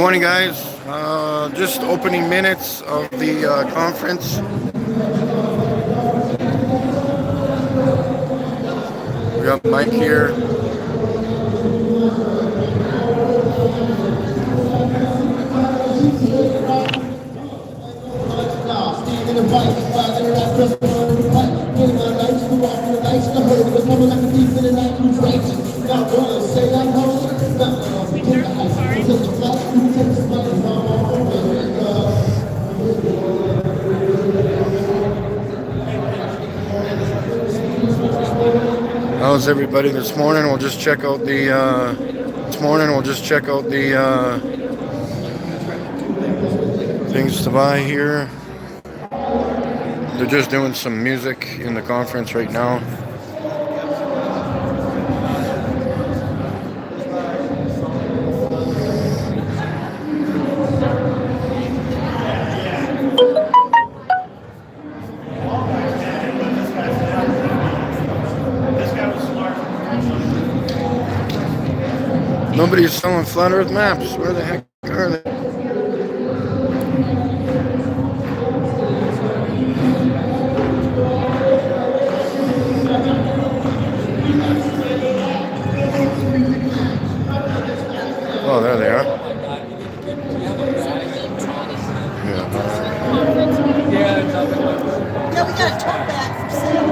morning, guys. Just opening minutes of the conference. We got Mike here. How's everybody this morning? We'll just check out the things to buy here. They're just doing some music in the conference right now. Nobody's selling flat Earth maps. Where the heck are they? Oh, there they are. Yeah, we got a tote bag for sale.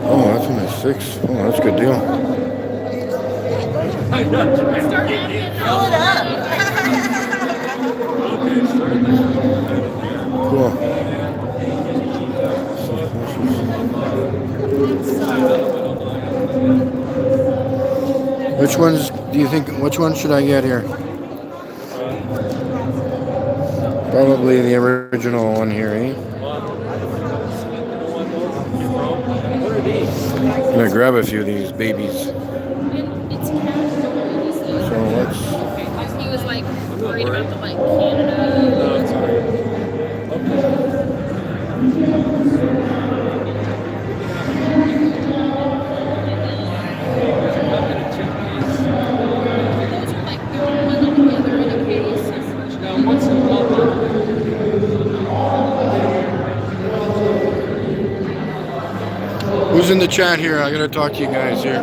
Oh, that's only 6. Oh, that's a good deal. Fill it up. Cool. Which ones do you think? Which one should I get here? Probably the original one here, eh? I'm gonna grab a few of these babies. So let's. He was like worried about the like Canada. No, it's alright. Those are like they're bundled together in a case. Now, what's the problem? Who's in the chat here? I gotta talk to you guys here.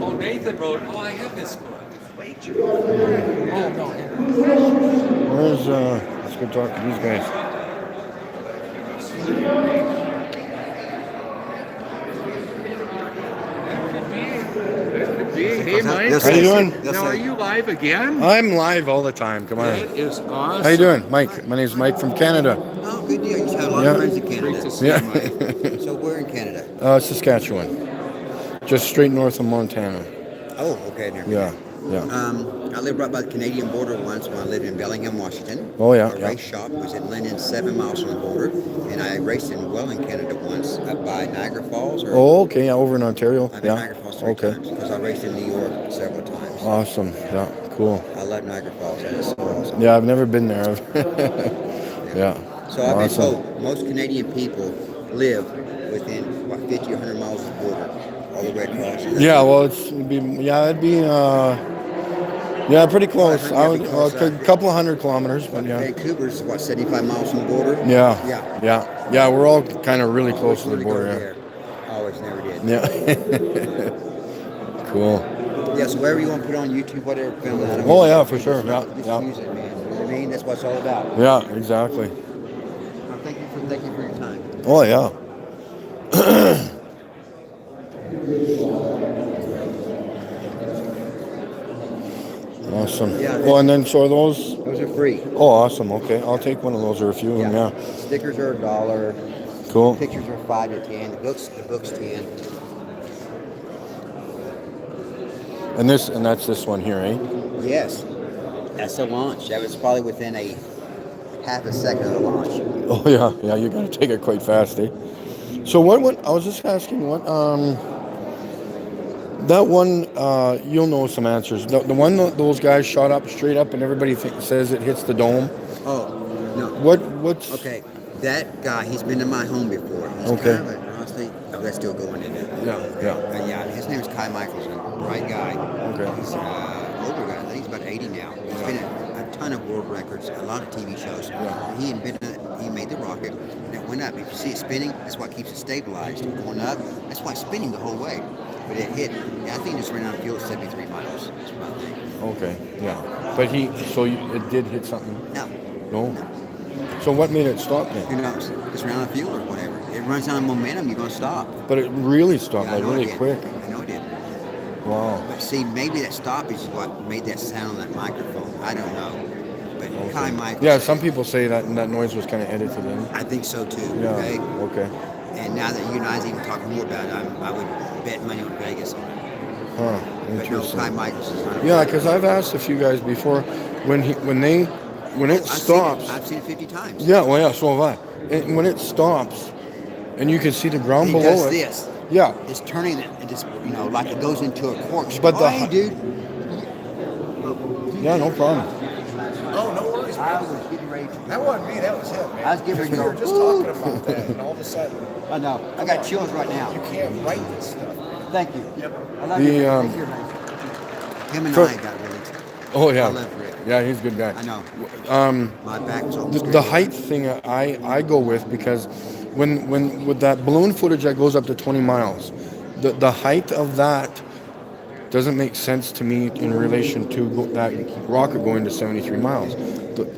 Oh, Nathan wrote, oh, I have this book. Where's let's go talk to these guys. Hey, Mike. How you doing? Now, are you live again? I'm live all the time. Come on. That is awesome. How you doing, Mike? My name's Mike from Canada. Oh, good deal. You just have a lot Yeah. of friends in Great Canada. to see Yeah. you, Mike. So we're in Canada. Saskatchewan. Just straight north of Montana. Oh, okay. Never Yeah, mind. yeah. I lived right by the Canadian border once when I lived in Bellingham, Washington. Oh, yeah, Our yeah. race shop was in Linden, 7 miles from the border. And I raced in Welland, Canada once, up by Niagara Falls. Oh, okay. Yeah, over in Ontario. I've been Yeah. Niagara Falls 3 times because I raced in New York several times. Awesome. Yeah. Cool. I love Niagara Falls. That is so awesome. Yeah, I've never been there. Yeah. So I've been Awesome. told most Canadian people live within, 50 or 100 miles of the border, all the way across. Yeah. Well, it'd be yeah, pretty close. Yeah, I would, because, a couple of 100 kilometers, but yeah. Vancouver's, 75 miles from the border? Yeah. Yeah. Yeah. Yeah. We're all kind of really close to the Wanted to go border. there. Always never did. Yeah. Cool. Yeah, so wherever you want to put on YouTube, whatever, film that. Oh yeah, for sure. Yeah, Just yeah, use it, man. You know what I mean? That's what it's all about. yeah, exactly. Well, thank you for your time. Oh yeah. Awesome. Yeah. Oh, and then so are those. Those are free. Oh, awesome. Okay, I'll take one of those or a few of them. Yeah. Stickers are $1. Cool. Pictures are 5 to 10. The books 10. And that's this one here, eh? Yes. That's the launch. That was probably within a half a second of the launch. Oh yeah, yeah. You gotta take it quite fast, eh? So what? I was just asking what. That one, you'll know some answers. The one those guys shot up straight up, and everybody says it hits the dome. Oh, no. What's Okay, that guy, he's been in my home before. He's Okay. kind of honestly, that's still going in there. Yeah. Yeah, his name is Kai Michelson. Bright guy. Okay. He's an older guy. I think he's about 80 now. He's been in a ton of world records, a lot of TV shows. Yeah. He made the rocket, and it went up. If you see it spinning, that's what keeps it stabilized. Going up, that's why it's spinning the whole way. But it hit, I think it's ran out of fuel at 73 miles. That's what I think. Okay. Yeah. But it did hit something. No. No. So what made it stop then? Who knows? It's ran out of fuel or whatever. It runs out of momentum, you're going to stop. But it really stopped, Yeah, I like know it really did. quick. I know it did. Wow. But see, maybe that stoppage is what made that sound on that microphone. I don't know. But Kai Michelson. Yeah, some people say that noise was kind of edited in. I think so too. Yeah. Okay. Okay. And now that you and I is even talking more about it, I would bet money on Vegas on it. Huh. But no, Interesting. Kai Michelson's not. Yeah, because I've asked a few guys before when it stops. I've seen it 50 times. Yeah, well, yeah, so have I. And when it stops, and you can see the ground He below does it. this. Yeah, It's turning it. It just, like it goes into a corkscrew. But the- Hey, dude. yeah, no problem. Oh, no worries. I was getting ready to. That wasn't me, that was him, man. I was getting ready to We go, were just "Woo." talking about that, and all of a sudden, I know. I got chills right now. you can't write this stuff. Thank you. Yep. I love The, you. um, Take care, man. Him and for- I got really. Oh yeah, I love Rick. yeah, he's a good guy. I know. Um, My back was the, almost the height thing I go with because when with that balloon footage that goes up to 20 miles, the height of that doesn't make sense to me in relation to that rocket going to 73 miles.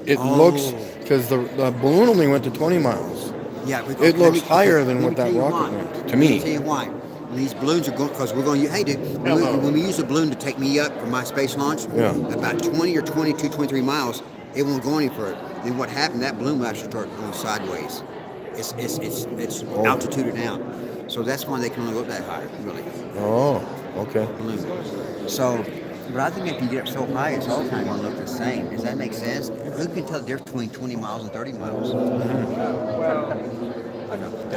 It looks because the balloon only went to 20 miles. Yeah, It looks higher than what that rocket went. went, to me. Let me tell you why. These balloons are going because we're going to. Hey, dude, when we use a balloon to take me up for my space launch, Yeah. about 20 or 22, 23 miles, it won't go any further. Then what happened? That balloon will actually start going sideways. It's altituded out. So that's why they can only go up that high, really. Oh, okay. Balloon. So, but I think if you get up so high, it's all kind of going to look the same. Does that make sense? Who can tell the difference between 20 miles and 30 miles?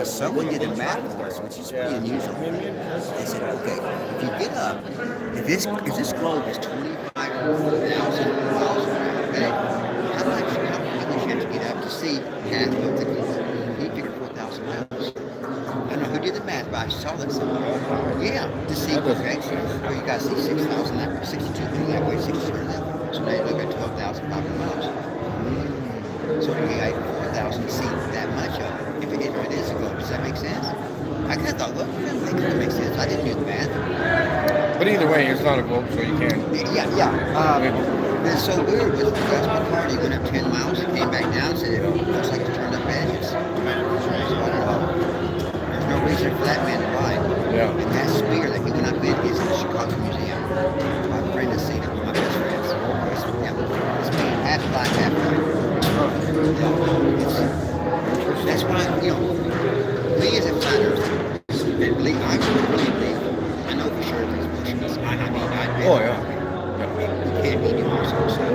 Someone did the math for us, which is pretty unusual. They said, okay, if you get up, if this globe is 25,000 miles away, how much you have to get up to see half of the globe? He figured 4,000 miles. I don't know who did the math, but I saw that somewhere. Yeah, to see, okay, so you guys see 6,000 that way, 6,200 that way, 6,200 that way. So now you look at 12,500 miles. So you got 4,000 to see that much of it. If it is a globe, does that make sense? I kind of thought, well, that makes sense. I didn't do the math. But either way, it's not a globe, so you can't. Yeah. It's so weird with Gus McCarty went up 10 miles, came back down, and said it looks like it's turned up edges. So I don't know. There's no reason for that man to lie. Yeah. And that spear that he went up in is in the Chicago Museum. My friend has seen it, one of my best friends. It's me, half black, half white. That's why, me as a flat earther, I really believe, I know for sure there's motions. I mean, I bet. Oh yeah. You can't be doing this whole stuff.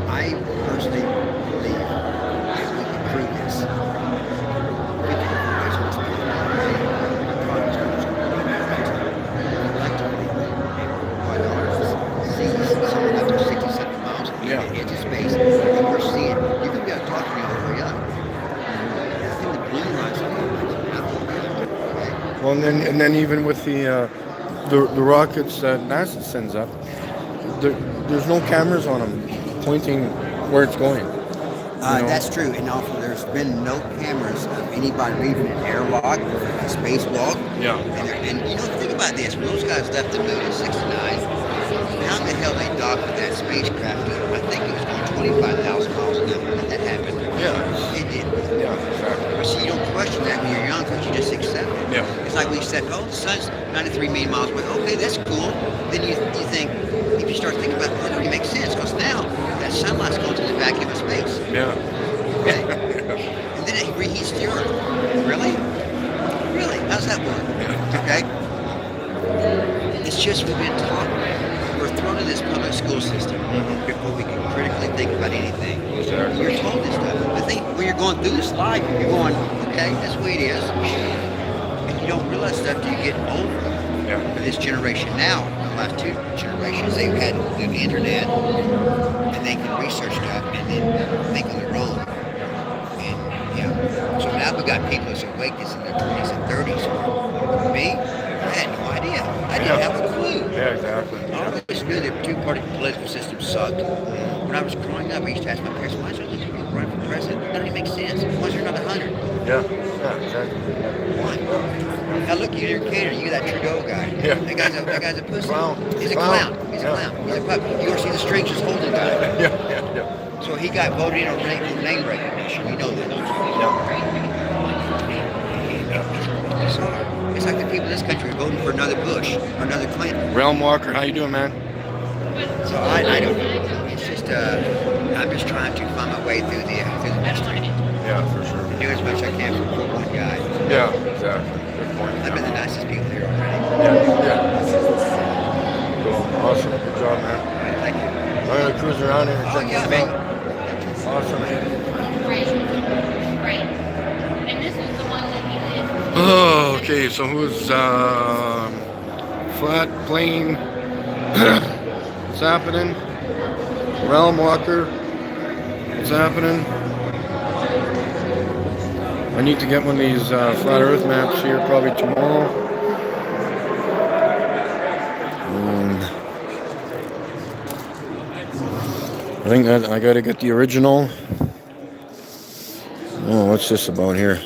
I personally believe that we can prove this. Yeah. Into space, and we're seeing, you can be able to talk to me all the way up. I think the balloon rides Well, and then even with the rockets that NASA sends up, there's no cameras on them pointing where it's going. That's true, and also there's been no cameras of anybody leaving an airlock, a spacewalk. Yeah. And you know, think about this. When those guys left the moon in '69, how in the hell they docked with that spacecraft? I think it was going 25,000 miles an hour when that happened. Yeah. It did. Yeah, exactly. But see, you don't question that when you're young because you just accept it. Yeah. It's like we said, oh, the sun's 93 million miles away. Okay, that's cool. Then you think, if you start thinking about it, that already makes sense because now that sunlight's going to the vacuum of space. Yeah. Okay? And then it reheats the earth. Really? Really? How's that work? Okay? It's just we've been taught. We're thrown in this public school system before we can critically think about anything. You're told this stuff. I think when you're going through this life, you're going, okay, that's the way it is. And you don't realize stuff till you get older. Yeah. For this generation now, the last two generations, they've had the internet and they can research stuff and then think on their own. And yeah, so now we've got people that's awake that's in their 20s and 30s. Me, I had no idea. I didn't have a clue. Yeah, exactly. I always knew the two-party political system sucked. When I was growing up, I used to ask my parents, why is there only two people running for president? That doesn't even make sense. Why is there not 100? Yeah. Yeah, exactly. Why? Now look, you're in Canada, you got that Trudeau guy. Yeah. That guy's a pussy. Clown. He's a Clown. clown. He's Yeah. a clown. He's a pup. You ever see the strangest holding guy? Yeah, yeah, yeah. So he got voted in on name recognition. You know that, don't you? So it's like the people in this country are voting for another Bush or another Clinton. Realm Walker, how you doing, man? So I don't know. It's just I'm just trying to find my way through the mystery. Yeah, for sure. Do as much as I can for one guy. Yeah, exactly. Good point. I've been the nicest people here already. Yeah, yeah. Cool. Awesome. Good job, man. All right, thank you. I'm gonna cruise around here and Oh check yeah, this man. out. Awesome. Right. And this is the one that he did. Oh, okay. So who's flat plane? What's happening? Realm Walker. What's happening? I need to get one of these flat Earth maps here probably tomorrow. I think that I got to get the original. Oh, what's this about here?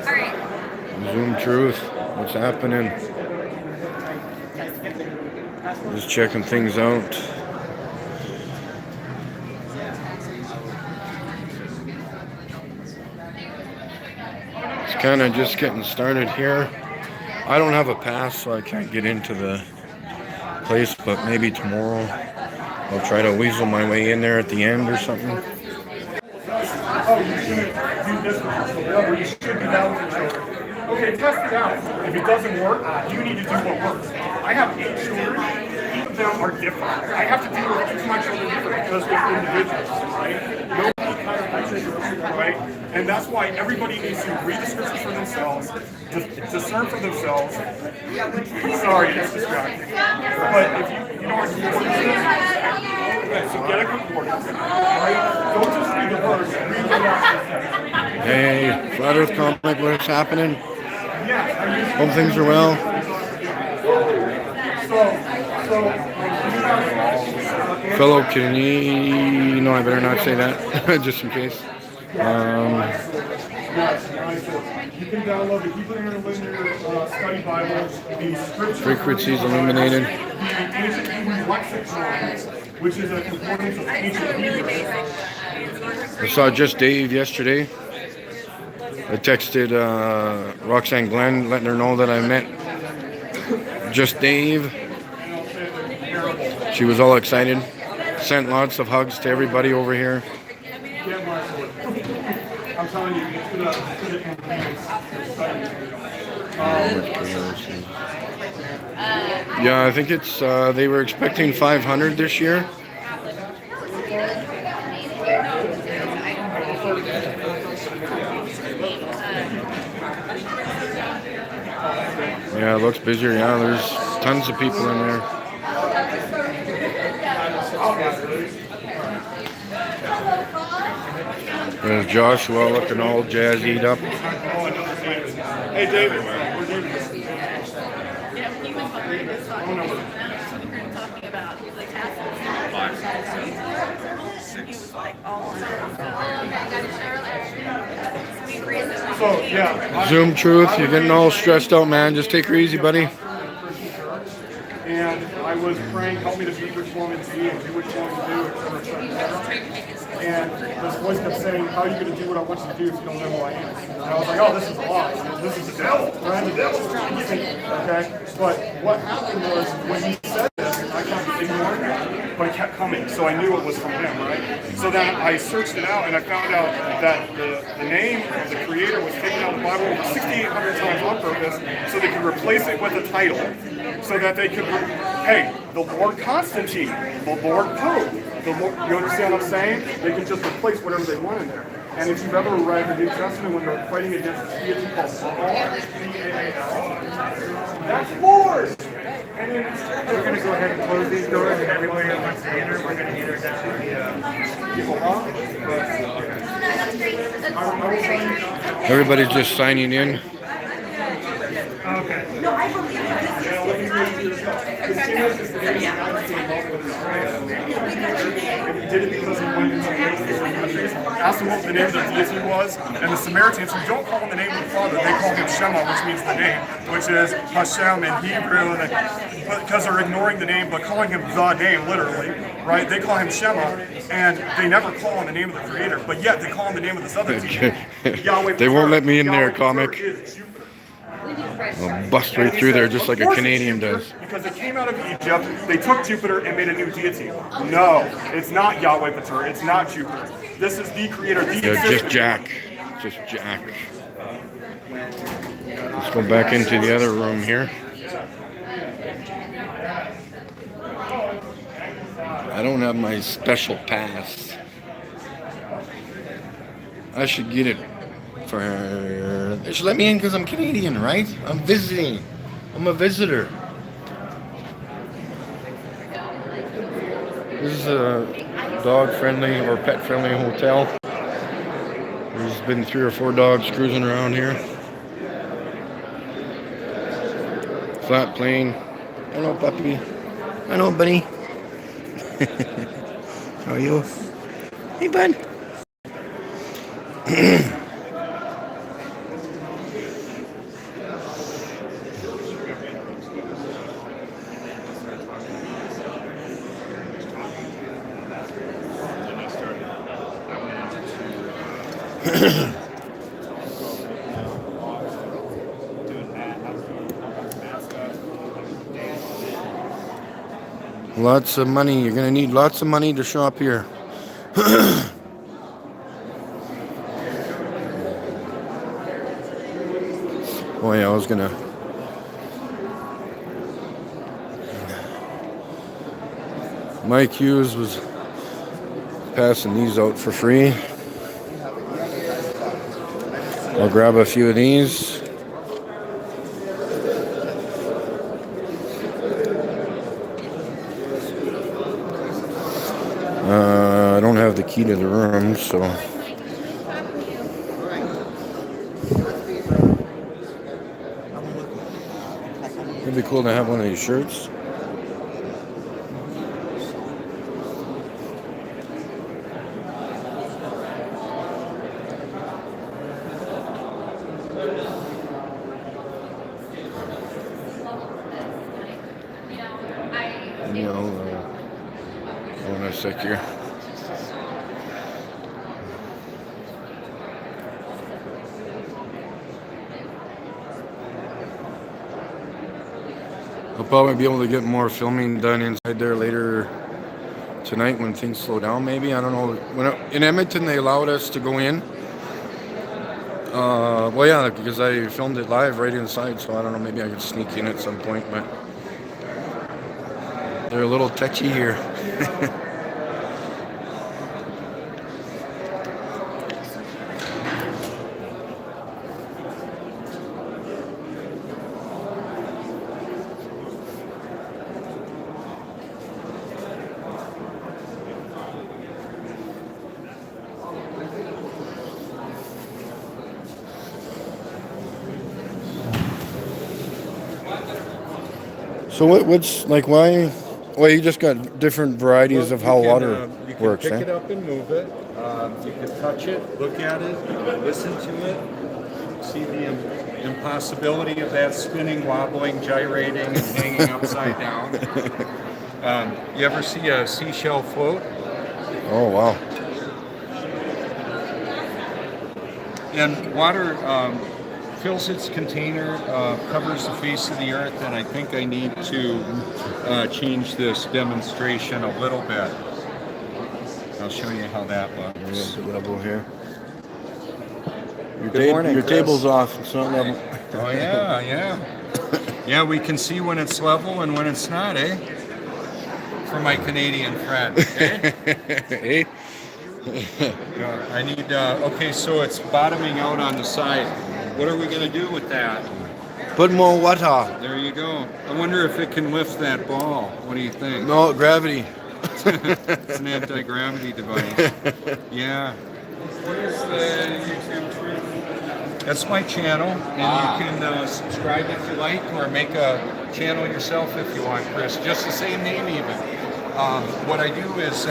All right. Zoom Truth. What's happening? Just checking things out. It's kind of just getting started here. I don't have a pass, so I can't get into the place, but maybe tomorrow I'll try to weasel my way in there at the end or something. Oh, you should do this one. You should be down with your children. Okay, test it out. If it doesn't work, you need to do what works. I have 8 children. Each of them are different. I have to deal with each of my children different because they're individuals, right? Nobody kind of matches, right? And that's why everybody needs to read the scriptures for themselves, discern for themselves. Sorry, it's distracting. But if you know what concordance is, so get a concordance, right? Don't just read the verse, read the rest. Hey, Flat Earth Comic, what's happening? Yeah, Hope things are well. Fellow Canadian, no, I better not say that, just in case. You can download it. Keep it in your study Bible. The scripture Frequencies illuminated. the ancient Hebrew lexicon, which is a concordance of ancient Hebrew. I saw Just Dave yesterday. I texted Roxanne Glenn, letting her know that I met Just Dave. She was all excited. Sent lots of hugs to everybody over here. I'm telling you, it's gonna Yeah, I think it's they were expecting 500 this year. Yeah, it looks busier. Yeah, there's tons of people in there. There's Joshua looking all jazzied up. Hey, David. Where's David? Yeah, he was behind us talking about so we were talking about like assets. He was like all on So, yeah. Zoom Truth, you're getting all stressed out, man. Just take her easy, buddy. And I was praying, help me to be which woman to be and do which woman to do, et cetera, et cetera. And this voice kept saying, how are you going to do what I want you to do if you don't know who I am? And I was like, oh, this is a lie. This is the devil. Right? The devil's trying to get me. Okay? But what happened was, when he said this, I kept ignoring it, but it kept coming. So I knew it was from him, right? So then I searched it out, and I found out that the name of the creator was taken out of the Bible over 6,800 times on purpose, so they could replace it with a title. So that they could, hey, the Lord Constantine, the Lord Pope, the Lord, you understand what I'm saying? They can just replace whatever they want in there. And if you've ever read the New Testament when they're fighting against this deity called Baal, that's Lord! And then we're going to go ahead and close these doors, and everybody that wants to enter, we're going to either down the people off. Everybody's just signing in. Okay. Did it because he went into countries, asked him what the name of the deity was, and the Samaritans, who don't call him the name of the Father, they call him Shema, which means the name, which is Hashem in Hebrew, because they're ignoring the name, but calling him the name, literally, right? They call him Shema, and they never call him the name of the Creator, but yet they call him the name of this other deity, Yahweh. They won't let me in there, comic. Is I'll bust right through there just like a Canadian does. Because they came out of Egypt, they took Jupiter and made a new deity. No, it's not Yahweh Pater, it's not Jupiter. This is the creator, the Yeah, just Jack. Just Jack. Let's go back into the other room here. I don't have my special pass. I should get it. They should let me in because I'm Canadian, right? I'm visiting. I'm a visitor. This is a dog-friendly or pet-friendly hotel. There's been 3 or 4 dogs cruising around here. Flat plane. Hello, puppy. Hello, buddy. How are you? Hey, bud. Lots of money. You're going to need lots of money to shop here. Oh yeah, I was going to... Mike Hughes was passing these out for free. I'll grab a few of these. I don't have the key to the room, so it'd be cool to have one of these shirts. Hold on a sec here. I'll probably be able to get more filming done inside there later tonight when things slow down, maybe. I don't know. In Edmonton, they allowed us to go in. Well, yeah, because I filmed it live right inside, so I don't know. Maybe I could sneak in at some point, but they're a little touchy here. So what's like why? Well, you just got different varieties of how water You can works, pick eh? it up and move it. You can touch it, look at it, listen to it, see the impossibility of that spinning, wobbling, gyrating, and hanging upside down. You ever see a seashell float? Oh wow. And water fills its container, covers the face of the earth, and I think I need to change this demonstration a little bit. I'll show you how that looks. The level here. Your, Good morning, your Chris. table's off. It's not level. Oh yeah, yeah. Yeah, we can see when it's level and when it's not, eh? For my Canadian friend. Eh? Eh? Yeah, I need, okay, so it's bottoming out on the side. What are we going to do with that? Put more water. There you go. I wonder if it can lift that ball. What do you think? No gravity. It's an anti-gravity device. Yeah. What is the YouTube truth? That's my channel, and you can subscribe if you like, or make a channel yourself if you want, Chris. Just the same name even. What I do is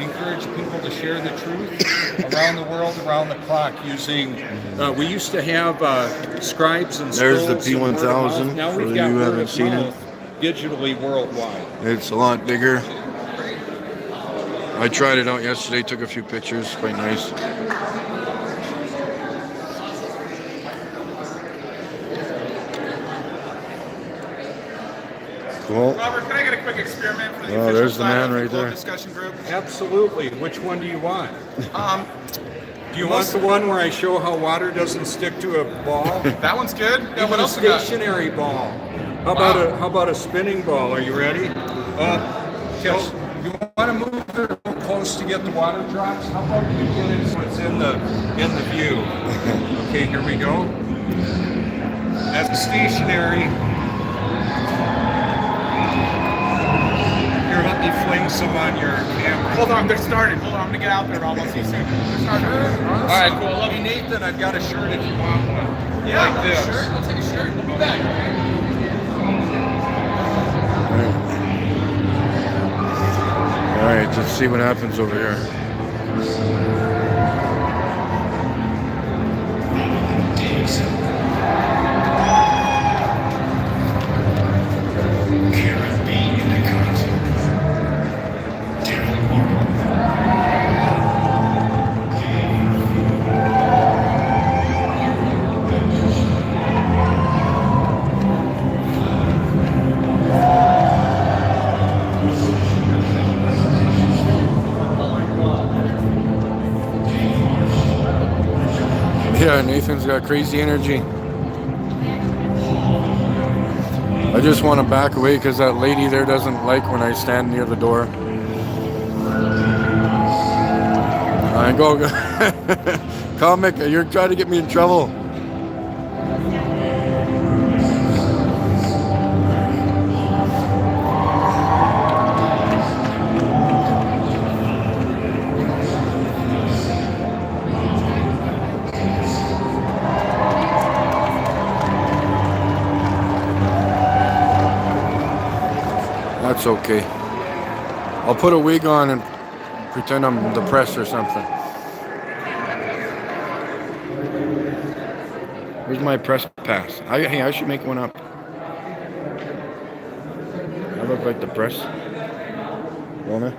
encourage people to share the truth around the world, around the clock, using. We used to have scribes and There's the scrolls and word of mouth. P1000 Now for we've you got who word haven't of seen it. mouth digitally worldwide. It's a lot bigger. I tried it out yesterday. Took a few pictures. Quite nice. Cool. Robert, can I get a quick experiment for the Oh, official there's the side man of right Globe there. discussion group? Absolutely. Which one do you want? Do You want the one where I show how water doesn't stick to a ball? That one's good. Yeah, Even what a else we got? stationary ball. How about a spinning ball? Are you ready? Yes. You want to move it real close to get the water drops? How about you get it so it's in the view? Okay, here we go. That's stationary. Here, let me fling some on your camera. Hold on, they're starting. Hold on, I'm gonna get out there, Rob. I'll see you soon. They're starting. All right, cool. Love you, Nathan. I've got a shirt if you want one. Yeah, like this. Shirt. I'll take a shirt. We'll be back. All right, let's see what happens over here. Yeah, Nathan's got crazy energy. I just want to back away because that lady there doesn't like when I stand near the door. I go, comic, you're trying to get me in trouble. That's okay. I'll put a wig on and pretend I'm depressed or something. Where's my press pass? Hey, I should make one up. I look like the press. Don't I?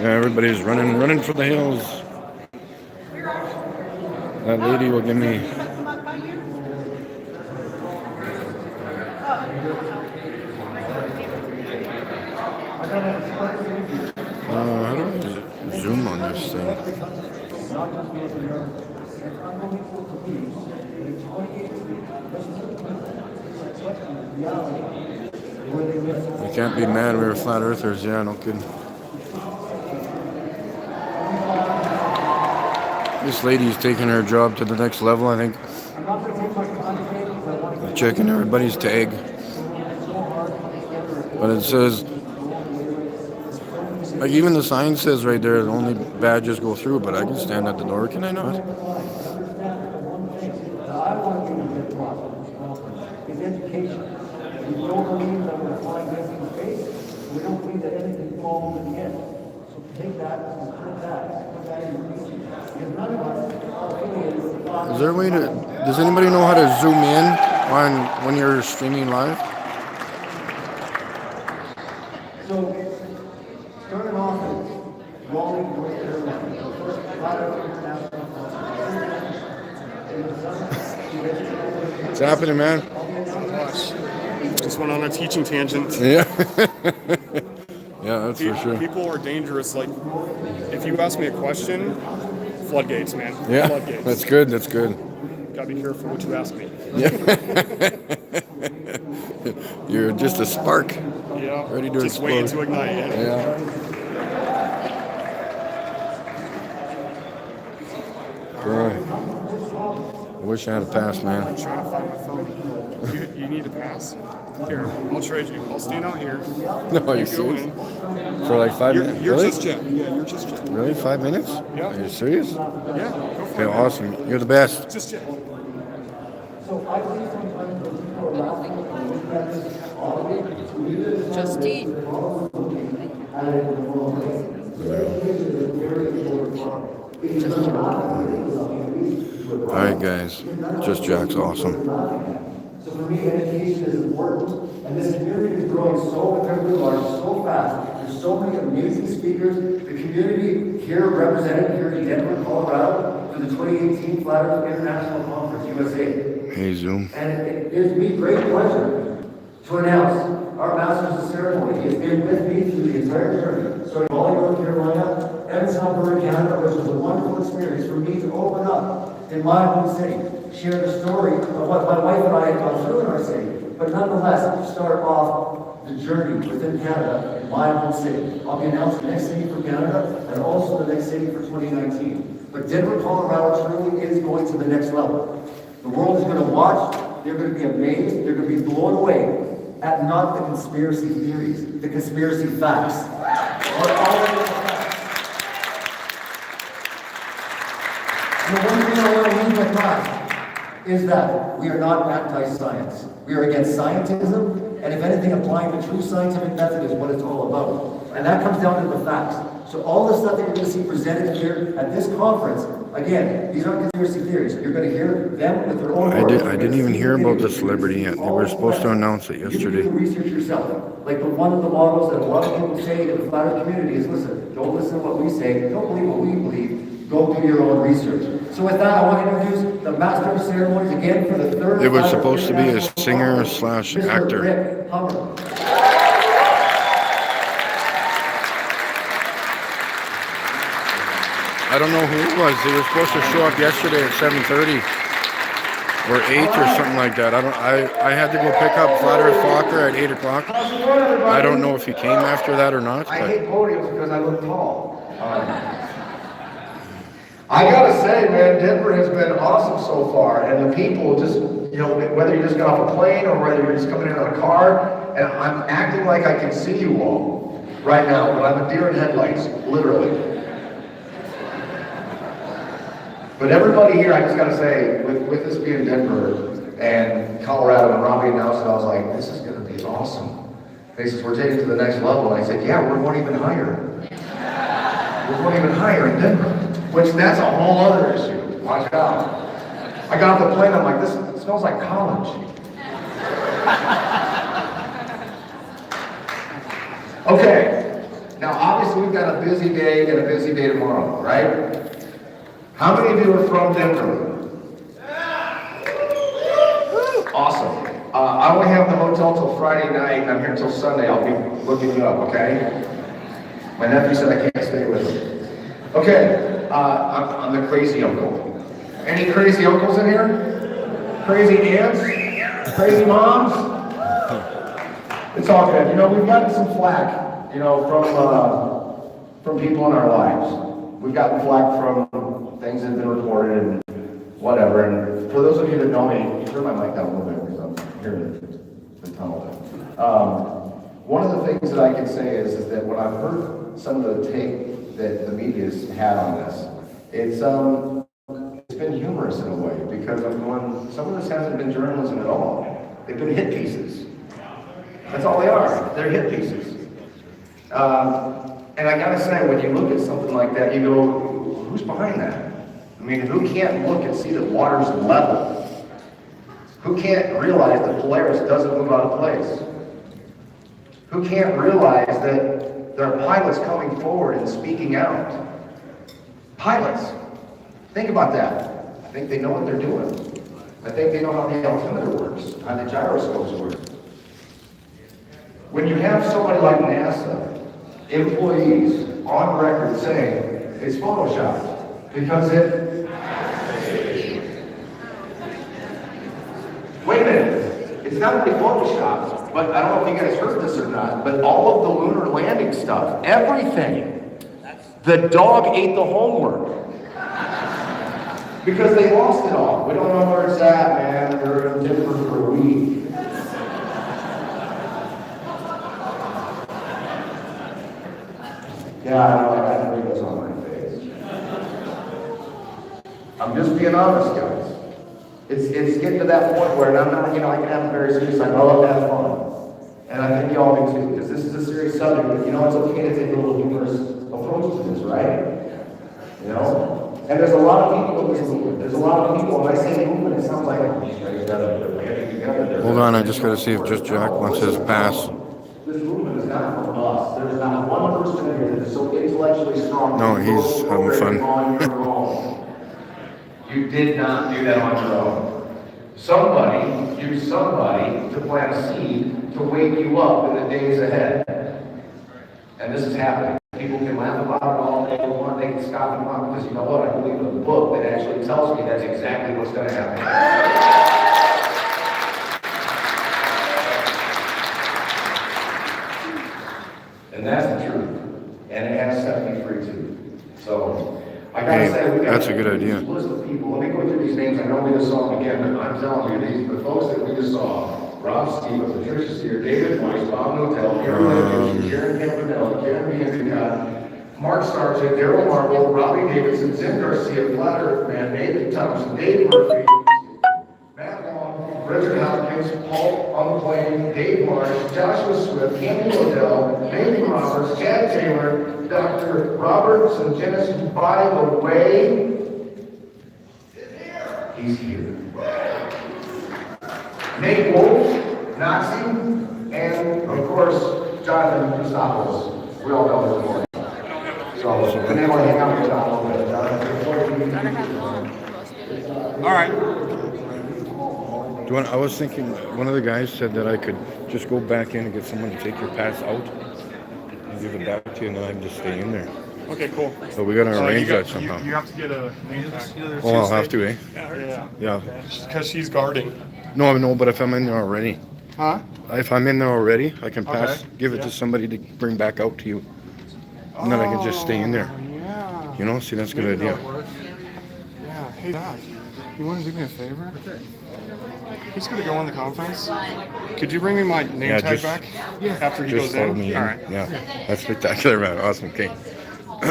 Yeah, everybody's running for the hills. That lady will give me. How do I zoom on this thing? We can't be mad we were flat earthers, yeah, no kidding. This lady's taking her job to the next level, I think. Checking everybody's tag. But it says, like even the sign says right there, only badges go through, but I can stand at the door, can I not? falls at the end. So take that and put that in your teaching. Because none of us are affiliated with the Father. Is there a way to? Does anybody know how to zoom in on when you're streaming live? So, starting off with Wally Great Airline, the first flat out international conference. What's happening, man? Just went on a teaching tangent. Yeah. Yeah, that's for sure. People are dangerous. Like, if you ask me a question, floodgates, man. Yeah, Floodgates. that's good. That's good. Gotta be careful what you ask me. Yeah. You're just a spark. Yeah. Ready to just waiting explode. to ignite. Yeah. Boy, I wish I had a pass, man. I'm trying to find my phone. You need a pass. Here, I'll trade you. I'll stand out here. No, are you go serious? in. For like 5 minutes? You're Really? just Jet. Yeah, you're just Jet. Really? 5 minutes? Yeah. Are you serious? Yeah, go for Okay, it. awesome. You're the best. Just Jet. So I think sometimes when people are laughing and look at this audio, Justine. All right, guys. Just Jack's awesome. So for me, education is important, and this community is growing so incredibly large, so fast. There's so many amazing speakers. The community here represented here in Denver, Colorado, for the 2018 Flat Earth International Conference, USA. Hey, Zoom. And it gives me great pleasure to announce our Masters of Ceremony. He has been with me through the entire journey, starting in Raleigh, North Carolina, Edmonton, Alberta, Canada, which was a wonderful experience for me to open up in my home city, share the story of what my wife and I had gone through in our city, but nonetheless, start off the journey within Canada in my home city. I'll be announcing the next city for Canada and also the next city for 2019. But Denver, Colorado truly is going to the next level. The world is going to watch, they're going to be amazed, they're going to be blown away at not the conspiracy theories, the conspiracy facts. Or all of the facts. And the one thing I want to leave with class is that we are not anti-science. We are against scientism, and if anything, applying the true scientific method is what it's all about. And that comes down to the facts. So all the stuff that you're going to see presented here at this conference, again, these aren't conspiracy theories. You're going to hear them with their own words. I didn't even hear about the celebrity yet. They were supposed to announce it You yesterday. can do the research yourself. Like one of the models that a lot of people say in the flat earth community is, listen, don't listen to what we say, don't believe what we believe, go do your own research. So with that, I want to introduce the Master of Ceremonies again for the third. It was Flat Earth supposed to be a International singer Conference, slash Mr. actor. Rick Hummer. I don't know who it was. They were supposed to show up yesterday at 7:30 or 8 or something like that. I had to go pick up Flat Earth Fokker at 8 o'clock. I don't know if he came after that or not. I But hate podiums because I look tall. I gotta say, man, Denver has been awesome so far, and the people just, you know, whether you just got off a plane or whether you're just coming in on a car, and I'm acting like I can see you all right now, but I'm a deer in headlights, literally. But everybody here, I just gotta say, with this being Denver and Colorado, and Robbie announced it, I was like, this is gonna be awesome. He says, we're taking it to the next level. And I said, yeah, we're going even higher. We're going even higher in Denver, which that's a whole other issue. Watch out. I got off the plane, I'm like, this smells like college. Okay, now obviously we've got a busy day and a busy day tomorrow, right? How many of you are from Denver? Awesome. I only have the hotel till Friday night, and I'm here till Sunday. I'll be looking you up, okay? My nephew said I can't stay with him. Okay, I'm the crazy uncle. Any crazy uncles in here? Crazy aunts? Crazy moms? It's all good. You know, we've gotten some flack, you know, from people in our lives. We've gotten flack from things that have been reported and whatever. And for those of you that know me, turn my mic down a little bit because I'm hearing the tunnel. One of the things that I can say is that when I've heard some of the take that the media's had on this, it's been humorous in a way because I'm going, some of this hasn't been journalism at all. They've been hit pieces. That's all they are. They're hit pieces. And I gotta say, when you look at something like that, you go, who's behind that? I mean, who can't look and see that water's level? Who can't realize that Polaris doesn't move out of place? Who can't realize that there are pilots coming forward and speaking out? Pilots. Think about that. I think they know what they're doing. I think they know how the altimeter works, how the gyroscopes work. When you have somebody like NASA, employees on record saying it's Photoshopped because it... Wait a minute. It's not only Photoshopped, but I don't know if you guys heard this or not, but all of the lunar landing stuff, everything, the dog ate the homework. Because they lost it all. We don't know where it's at, man. They're indifferent for a week. Yeah, I know, I got wrinkles on my face. I'm just being honest, guys. It's getting to that point where I'm not, I can have a very serious, like, oh, that's fun. And I think y'all do too, because this is a serious subject, but it's okay to take a little humorous approach to this, right? And there's a lot of people in this movement. There's a lot of people, when I say movement, it sounds like, Hold on, I just got to see if Just Jack wants his pass. This movement is not from us. There's not one person in here that is so intellectually strong. No, he's having fun. You did not do that on your own. Somebody used somebody to plant a seed to wake you up in the days ahead. And this is happening. People can laugh about it all day long, they can scoff and mock, because you know what? I believe in a book that actually tells me that's exactly what's going to happen. And that's the truth. And it has set me free too. So, I gotta say, we got that's a good idea. list of people. Let me go through these names. I know we just saw them again, but I'm telling you, these the folks that we just saw. Rob Stevens, Patricia Steer, David Weiss, Bob Notel, Karen Campanella, Karen Biancicott, Mark Sargent, Daryl Marble, Robbie Davidson, Zim Garcia, Flat Earth Man, Nathan Thompson, Dave Murphy, Matt Long, Richard Hopkins, Paul on the Plane, Dave Marsh, Joshua Swift, Candy Odell, Nathan Roberts, Chad Taylor, Dr. Robert Sungenis, who, by the way, he's here. Nate Wolf, Nazi, and of course, Jonathan Christopoulos. We all know this morning. So, and they want to hang out with John a little bit. All right. Do you want, I was thinking, one of the guys said that I could just go back in and get someone to take your pass out and give it back to you, and then I can just stay in there. Okay, cool. So we gotta arrange that You somehow. have to get a name tag. Oh, I'll have to, eh? Yeah. Yeah. Because she's guarding. No, I know, but if I'm in there already, Huh? if I'm in there already, I can pass, Okay. give it to somebody to bring back out to you, and then I can just stay in there. Yeah. See, that's a good Maybe idea. that works. Yeah. Hey, Doc. You want to do me a favor? He's gonna go in the conference. Could you bring me my name Yeah, tag just- back? Yeah. After he Just goes in. follow me in. All right. Yeah, that's spectacular, man. Awesome. Okay. I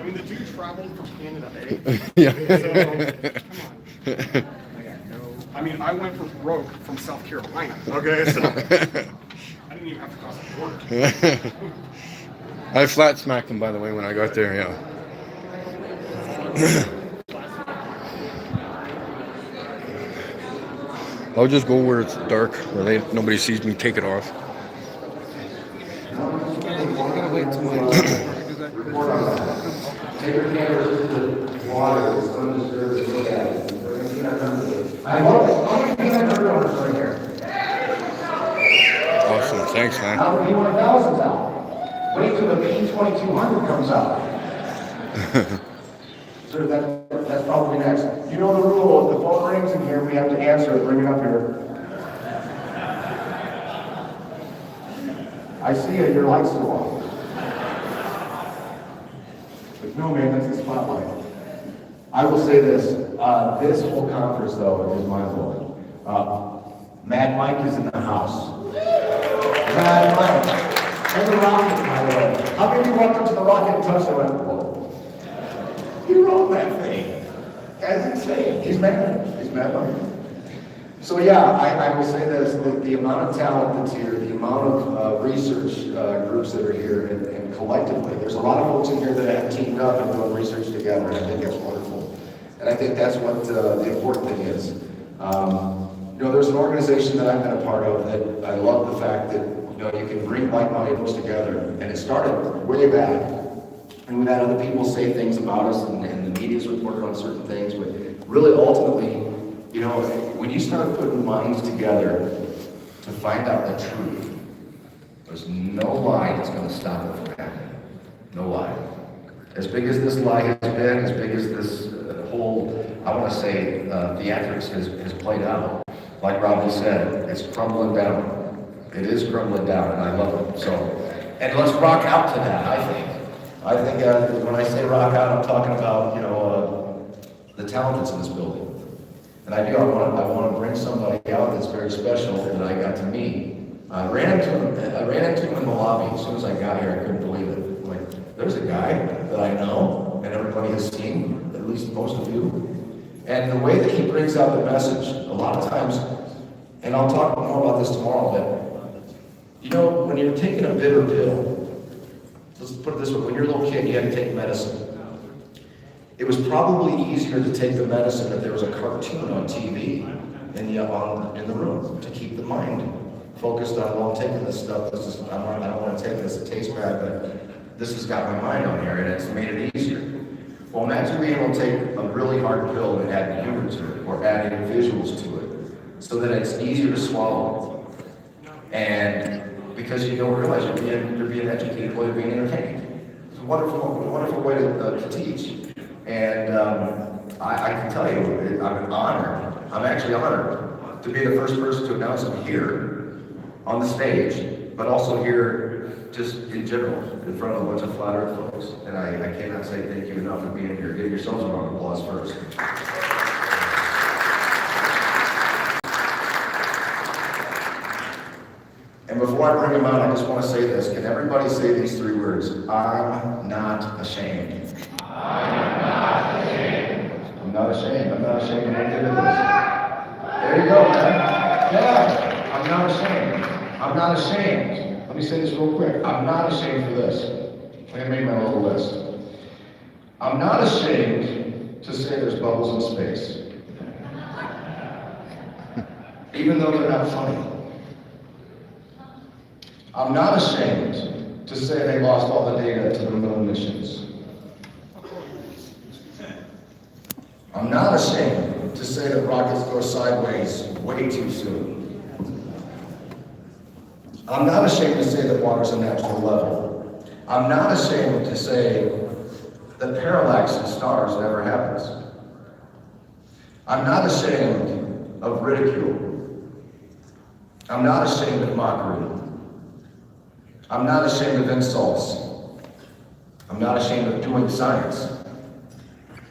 mean, the dude traveled from Canada, eh? Yeah. So, come on. I mean, I went from broke from South Carolina. Okay, so I didn't even have to cross the border. I flat smacked him, by the way, when I got there. Yeah. I'll just go where it's dark, where nobody sees me take it off. Take your cameras to the water, it's undisturbed, and look at it. I love it. How many peanut butter owners are here? Awesome. Thanks, man. Now the P1000's out. Wait till the P2200 comes out. So that's probably next. You know the rule, if the phone rings in here, we have to answer it, bring it up here. I see it, your light's still on. But no, man, that's the spotlight. I will say this, this whole conference, though, is mind-blowing. Mad Mike is in the house. Mad Mike. And the rocket, by the way. How many of you walked up to the rocket and touched it and went, whoa? He wrote that thing. Guy's insane. He's mad. He's mad Mike. So yeah, I will say this, the amount of talent that's here, the amount of research groups that are here, and collectively, there's a lot of folks in here that have teamed up and doing research together, and I think that's wonderful. And I think that's what the important thing is. You know, there's an organization that I've been a part of that I love the fact that, you know, you can bring like-minded folks together, and it started way back. And we've had other people say things about us, and the media's reported on certain things, but really ultimately, you know, when you start putting minds together to find out the truth, there's no lie that's going to stop it from happening. No lie. As big as this lie has been, as big as this whole, I want to say, theatrics has played out, like Robbie said, it's crumbling down. It is crumbling down, and I love it. So, and let's rock out to that, I think. I think when I say rock out, I'm talking about, you know, the talent that's in this building. And I want to bring somebody out that's very special that I got to meet. I ran into him in the lobby. As soon as I got here, I couldn't believe it. I'm like, there's a guy that I know, and everybody has seen, at least most of you. And the way that he brings out the message, a lot of times, and I'll talk more about this tomorrow, but, you know, when you're taking a bitter pill, let's put it this way, when you're a little kid, you had to take medicine. It was probably easier to take the medicine if there was a cartoon on TV in the room to keep the mind focused on, well, I'm taking this stuff, I don't want to take this, it tastes bad, but this has got my mind on here, and it's made it easier. Well, imagine being able to take a really hard pill and add humor to it, or adding visuals to it, so that it's easier to swallow. And because you don't realize you're being educated while you're being entertained. It's a wonderful way to teach. And I can tell you, I'm honored. I'm actually honored to be the first person to announce it here on the stage, but also here just in general, in front of a bunch of flat earth folks. And I cannot say thank you enough for being here. Give yourselves a round of applause first. And before I bring them out, I just want to say this. Can everybody say these three words? I'm not ashamed. I'm not ashamed. I'm not ashamed. I'm not ashamed of anything of this. There you go, man. Yeah, I'm not ashamed. I'm not ashamed. Let me say this real quick. I'm not ashamed for this. I'm going to make my little list. I'm not ashamed to say there's bubbles in space. Even though they're not funny. I'm not ashamed to say they lost all the data to the moon missions. I'm not ashamed to say that rockets go sideways way too soon. I'm not ashamed to say that water's a natural level. I'm not ashamed to say that parallax in stars never happens. I'm not ashamed of ridicule. I'm not ashamed of mockery. I'm not ashamed of insults. I'm not ashamed of doing science.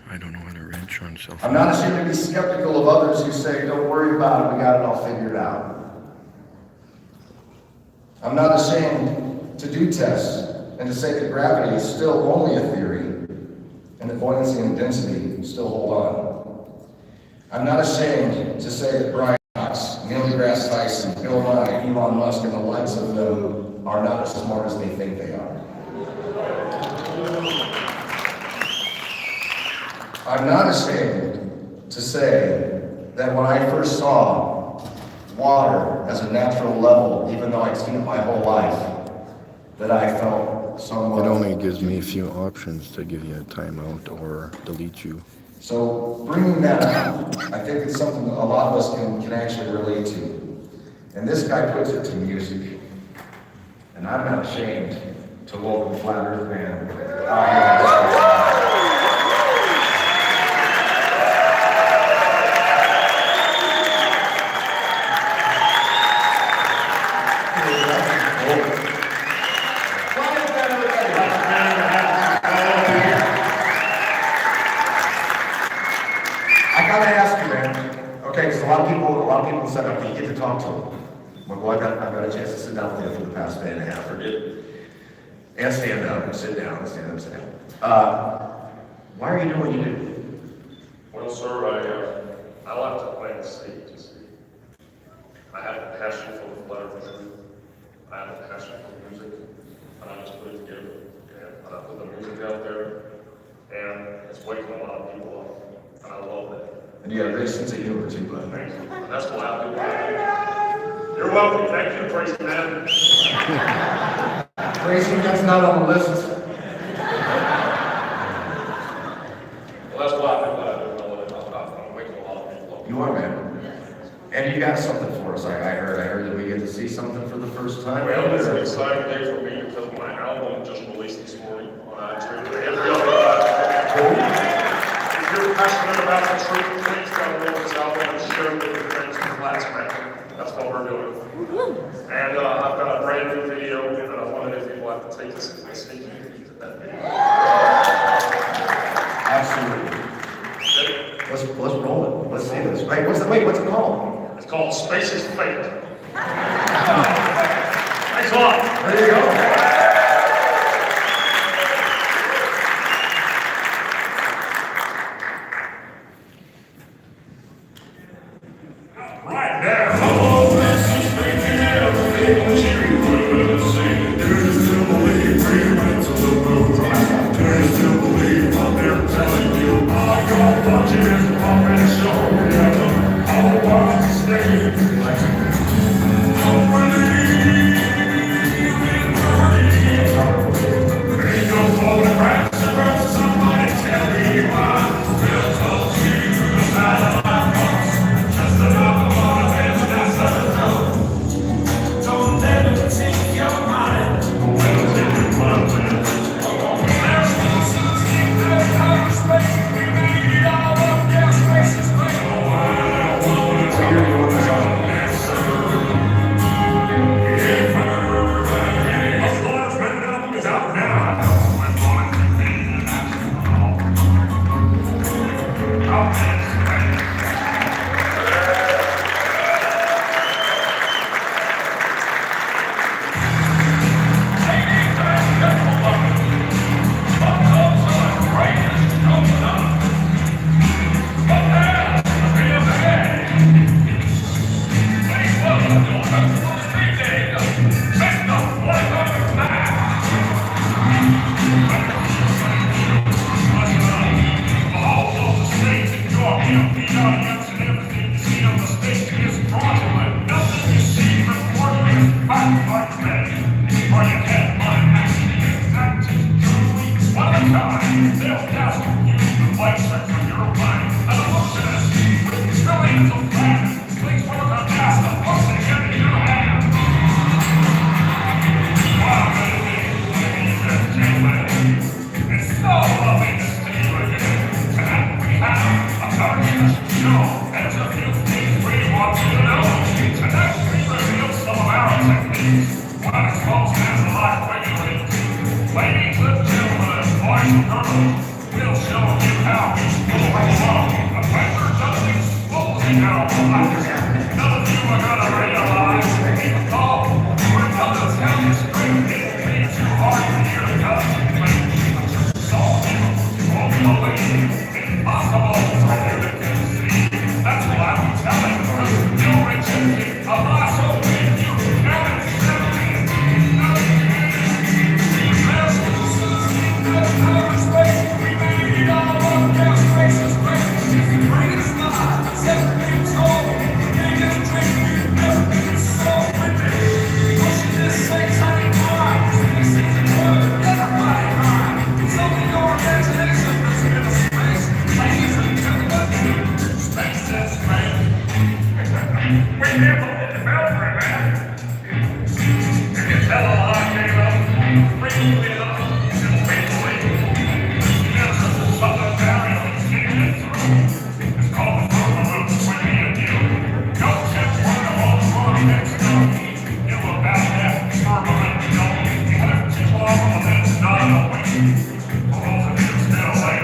I don't know how to wrench on self. I'm not ashamed to be skeptical of others who say, don't worry about it, we got it all figured out. I'm not ashamed to do tests and to say that gravity is still only a theory and that buoyancy and density still hold on. I'm not ashamed to say that Brian Cox, Neil deGrasse Tyson, Bill Nye, Elon Musk, and the likes of them are not as smart as they think they are. I'm not ashamed to say that when I first saw water as a natural level, even though I'd seen it my whole life, that I felt somewhat... It only gives me a few options to give you a timeout or delete you. So bringing that up, I think it's something that a lot of us can actually relate to. And this guy puts it to music. And I'm not ashamed to welcome Flat Earth Man. I gotta ask you, man. Okay, because a lot of people said, okay, you get to talk to them. Well, I've got a chance to sit down with you for the past day and a half, or did. And stand up, and sit down, and stand up, sit down. Why are you doing what you do? Well, sir, I left a blank seat, you see. I have a passion for the letter of truth. I have a passion for music, and I just put it together. And I put the music out there, and it's waking a lot of people up, and I love that. And you got a great sense of humor too, bud. Thank you. And that's why I do what I do. You're welcome. Thank you, Tracy, man. Tracy, that's not on the list. Well, that's why I do what I do. I'm waking a lot of people up. You are, man. And you got something for us. I heard that we get to see something for the first time. Well, it's an exciting day for me because my album just released this morning on iTunes. If you're passionate about the truth, please download this album and share it with your friends and classmates. That's what we're doing. And I've got a brand new video, and I wanted if you'd like to take this and sneak peek at that video. Absolutely. Let's roll it. Let's see this. What's it called? It's called Space is Fate. Thanks a lot. There you go. Right there. Oh, this is making everything cheery. Do you still believe we went to the moon? Do you still believe what they're telling you? I got budget puppet show. I want to stay. Don't believe in party. Ain't no photographs about somebody tell me why. Bill told you the matter I lost. Just another one of them that's a don't let it take your mind. Well, take it, my man. There's no sense in the outer space. We made it all up, their spaces great. Oh, I want to hear your answer. If a large band album is out now, I'm going to be an astronaut. Out there.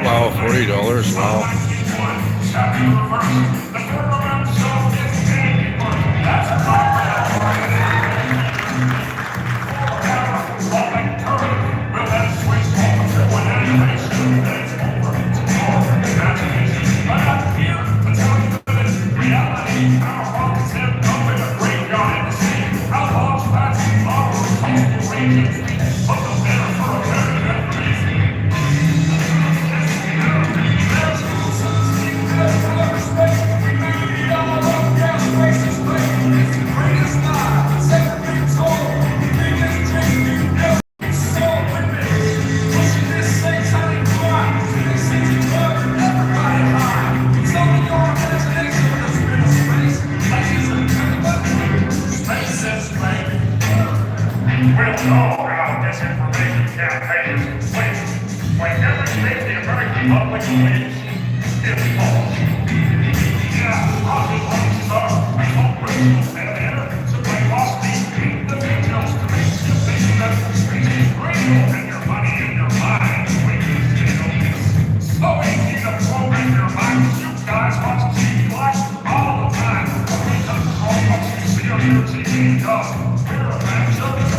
Wow, $40. Wow. Reality, our hearts have come in a great We'll know how disinformation campaigns win when every state the American public believes is false. Yeah, rocket launches are operational failure, so they lost the details to make you think that space is real and your money and your mind we can steal. So easy to program your mind. You guys watch TV live all the time. We control what you see on your TV does. We're a match of the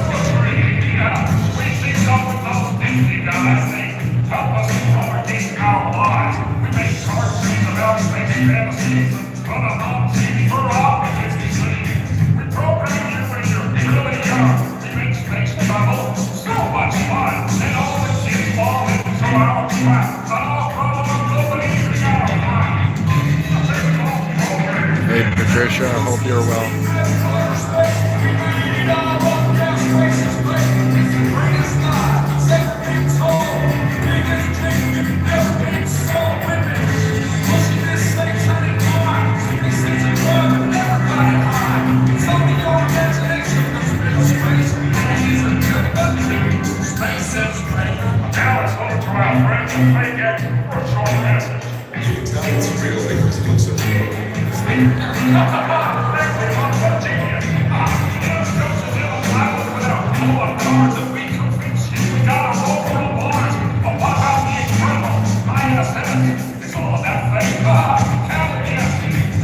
we think some of those Disney guys, they help us overthink our lives. We make cartoons about space fantasies and put them on TV for all the Disney sees. We program you when you're really young. We make space travel so much fun. And all the kids fall into our trap. But all problem nobody's got a mind. Hey, Patricia, I hope you're well. Now it's over to our friends and make it for a short message. It's real because it looks so real. That's the concept genius. Without full of cards that we convince you we got a roll for the bars. But what about the incredible ISS? It's all that thing. Hell yes.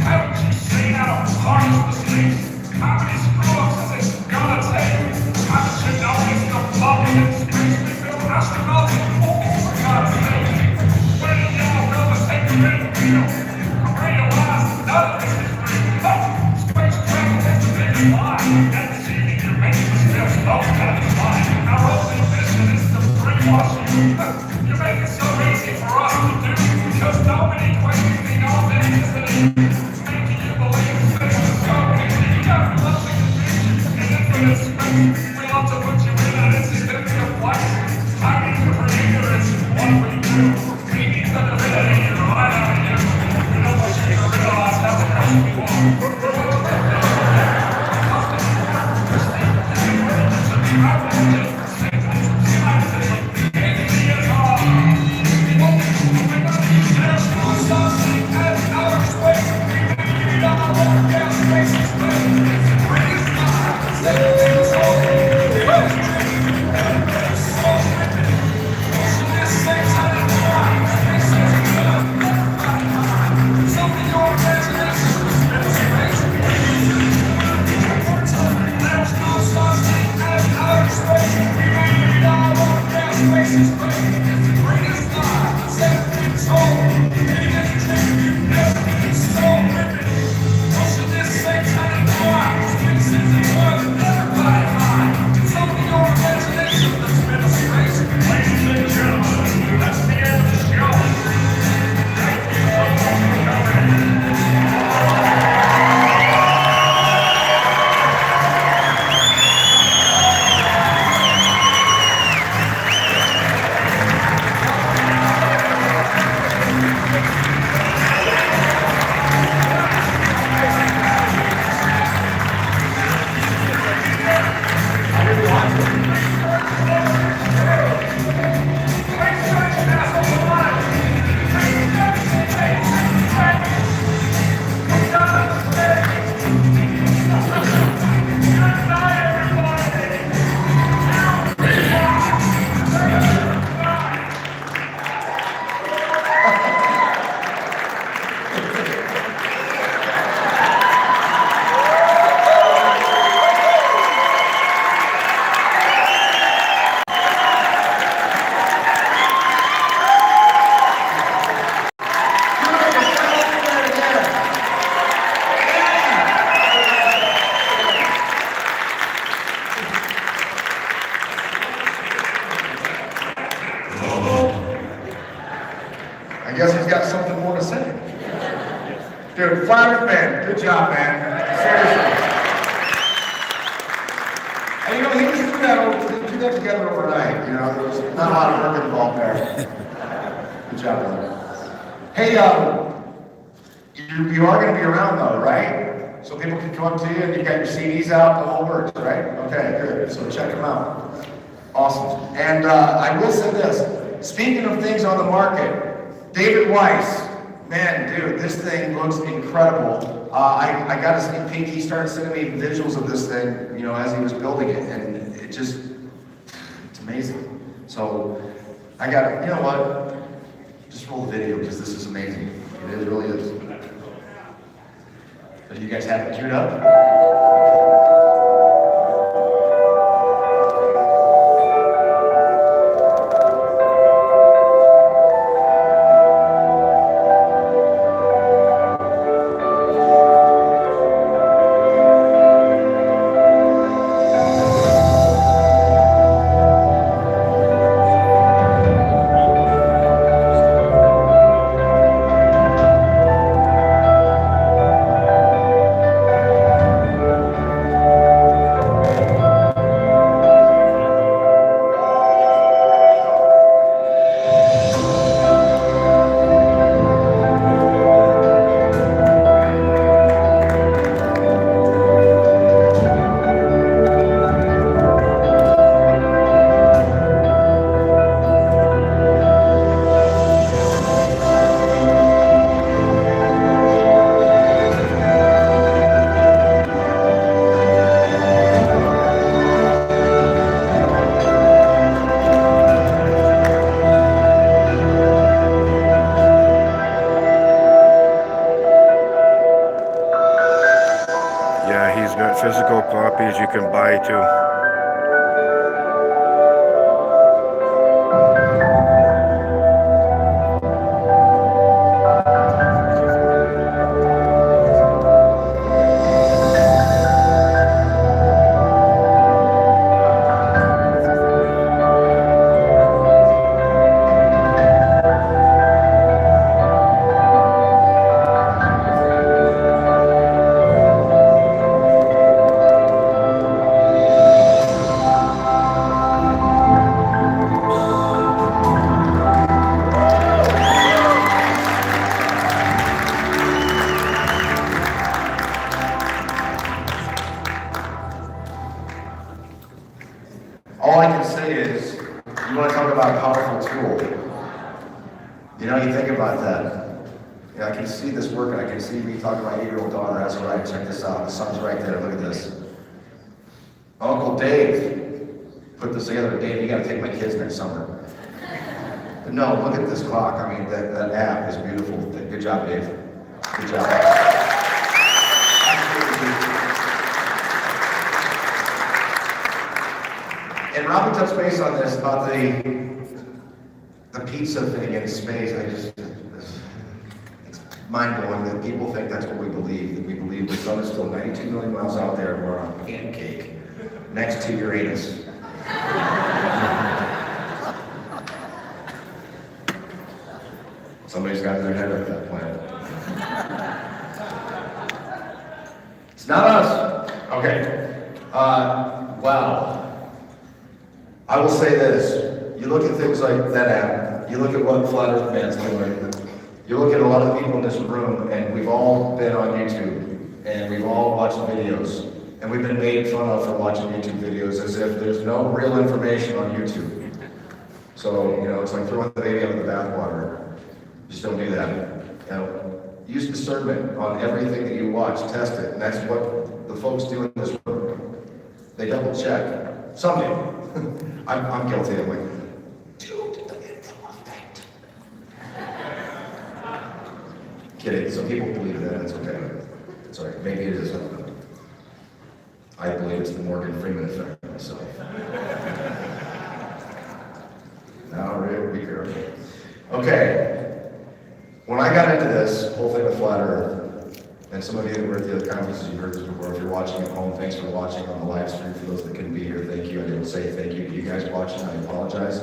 Haven't you seen how hard the sleeves? How many screw-ups is it gonna take? Haven't you noticed the bubble in space? We build astronauts. Oh, for God's sake. When y'all build a sacred wheel, I realize none of this is real. Space travel is the biggest lie. And deceiving your mates is just no kind of lie. Our only mission is to brainwash you. You make it so easy for us to do. Because nobody questions the authenticity. Making you believe space is so easy. You got nothing to do. In infinite space, we love to put you in an insignificant place. Hiding for ignorance is what we do. We need the divinity to rely on you. We don't want you to realize how the hell we want. guess he's got something more to say. Dude, Flat Earth Man, good job, man. Seriously. And you know, he just threw that together overnight. You know, there was not a lot of work involved there. Good job, brother. Hey, you are going to be around though, right? So people can come up to you and you got your CDs out, the whole works, right? Okay, good. So check them out. Awesome. And I will say this. Speaking of things on the market, David Weiss, man, dude, this thing looks incredible. I got a sneak peek. He started sending me visuals of this thing, you know, as he was building it, and it just, it's amazing. So I got, you know what? Just roll the video because this is amazing. It really is. So you guys have it queued up? Physical copies you can buy too. All I can say is, you want to talk about a powerful tool. You know, you think about that. Yeah, I can see this working. I can see me talking to my 8-year-old daughter. That's right. Check this out. The sun's right there. Look at this. Uncle Dave put this together. Dave, you got to take my kids next summer. But no, look at this clock. I mean, that app is beautiful. Good job, Dave. Good job. And Robin touched base on this about the pizza thing in space. It's mind-blowing that people think that's what we believe. That we believe the sun is still 92 million miles out there and we're on a pancake next to Uranus. Somebody's got their head up that planet. It's not us. Okay. Wow. I will say this, you look at things like that app, you look at what Flat Earth Man's doing, you look at a lot of the people in this room, and we've all been on YouTube, and we've all watched videos, and we've been made fun of for watching YouTube videos as if there's no real information on YouTube. So, you know, it's like throwing the baby out of the bathwater. Just don't do that. You know, use discernment on everything that you watch, test it, and that's what the folks do in this room. They double check. Some do. I'm guilty. I'm like, dude, it's perfect. Kidding. Some people believe that. That's okay. Sorry. Maybe it is. I believe it's the Morgan Freeman effect myself. Now, really be careful. Okay. When I got into this whole thing with Flat Earth, and some of you that were at the other conferences, you've heard this before. If you're watching at home, thanks for watching on the live stream. For those that couldn't be here, thank you. I didn't say thank you to you guys watching. I apologize.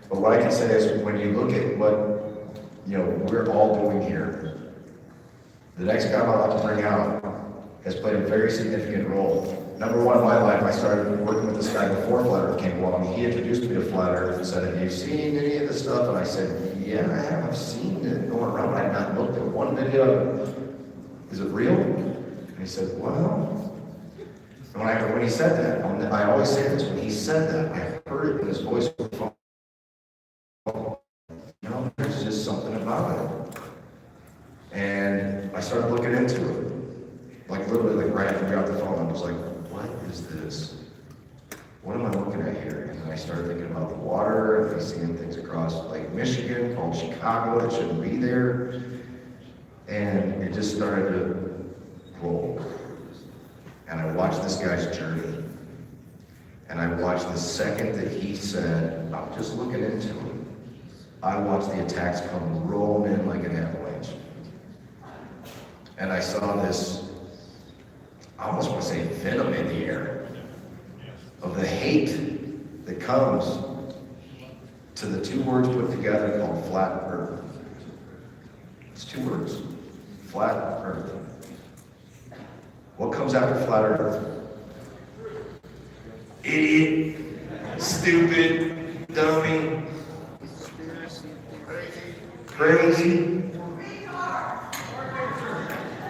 But what I can say is when you look at what we're all doing here. The next guy I'm about to bring out has played a very significant role. Number one in my life, I started working with this guy before Flat Earth came along. He introduced me to Flat Earth and said, "Have you seen any of this stuff?" And I said, "Yeah, I have. I've seen it going around, but I've not looked at one video. Is it real?" And he said, "Well," and when he said that, I always say this, when he said that, I heard it in his voice. There's just something about it. And I started looking into it. Like literally, like right after we got the phone, I was like, "What is this? What am I looking at here?" And then I started thinking about the water, and I seeing things across Lake Michigan called Chicago that shouldn't be there. And it just started to roll. And I watched this guy's journey. And I watched the second that he said, "I'm just looking into it," I watched the attacks come rolling in like an avalanche. And I saw this, I almost want to say venom in the air of the hate that comes to the two words put together called Flat Earth. It's two words, Flat Earth. What comes after Flat Earth? Idiot, stupid, dummy, crazy.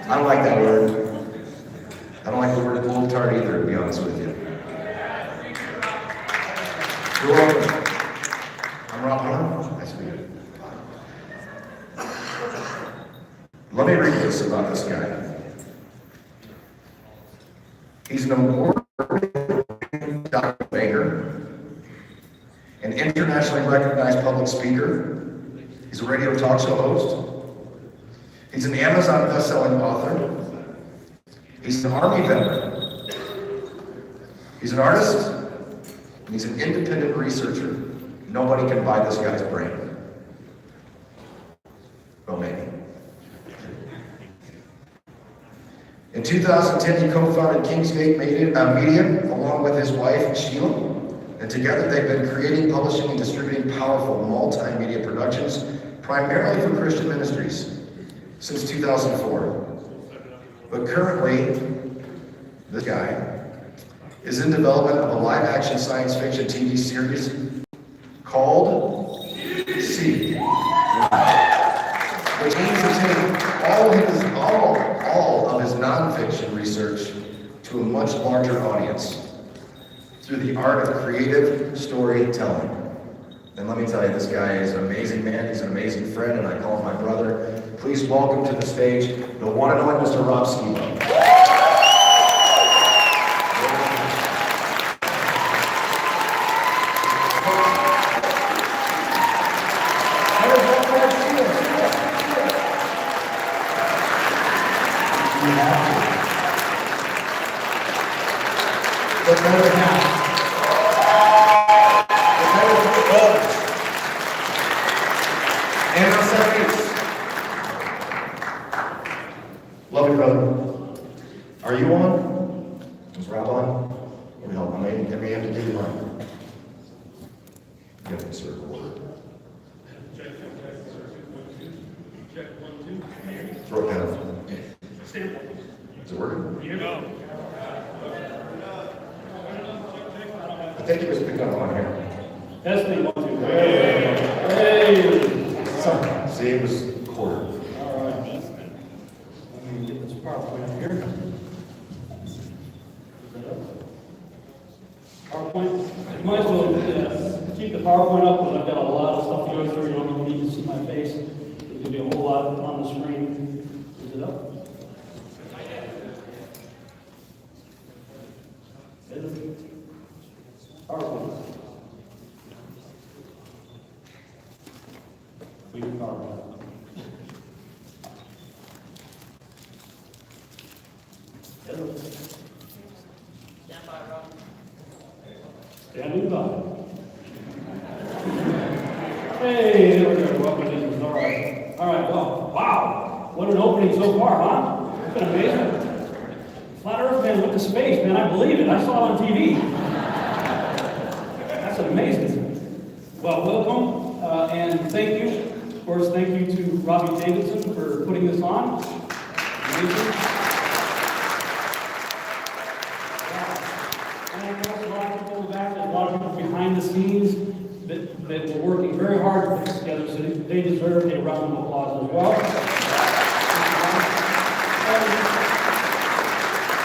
I don't like that word. I don't like the word cold tart either, to be honest with you. You're welcome. I'm Rob Hunt. Nice to meet you. Let me read this about this guy. He's an award-winning doctor, an internationally recognized public speaker. He's a radio talk show host. He's an Amazon best-selling author. He's an Army veteran. He's an artist. And he's an independent researcher. Nobody can buy this guy's brain. Well, maybe. In 2010, he co-founded Kingsgate Media along with his wife, Sheila. And together they've been creating, publishing, and distributing powerful multimedia productions, primarily for Christian ministries, since 2004. But currently, this guy is in development of a live-action science fiction TV series called Seed, which aims to take all of his nonfiction research to a much larger audience through the art of creative storytelling. And let me tell you, this guy is an amazing man. He's an amazing friend, and I call him my brother. Please welcome to the stage the one and only Mr. Rob Skiba. Love you, brother. Are you on? Is Rob on? Let me help. I may have to do mine. You have to insert a word. Throw it down. Is it working? I think it was picked up on here. Testing 1, 2, 3. Hey! See, it was quarter. All right. Let me get this PowerPoint here. PowerPoint. You might as well keep the PowerPoint up because I've got a lot of stuff to go through. You don't need to see my face. There's going to be a whole lot on the screen. Is it up? PowerPoint. We do PowerPoint. Standing by. Hey, there we go. Welcome in. All right. All right. Well, wow. What an opening so far, huh? It's been amazing. Flat Earth man went to space, man. I believe it. I saw it on TV. That's amazing. Well, welcome and thank you course, thank you to Robbie Davidson for putting this on. Amazing. And of course, a lot of people in the back, there's a lot of people behind the scenes that were working very hard to put this together, so they deserve a round of applause as well.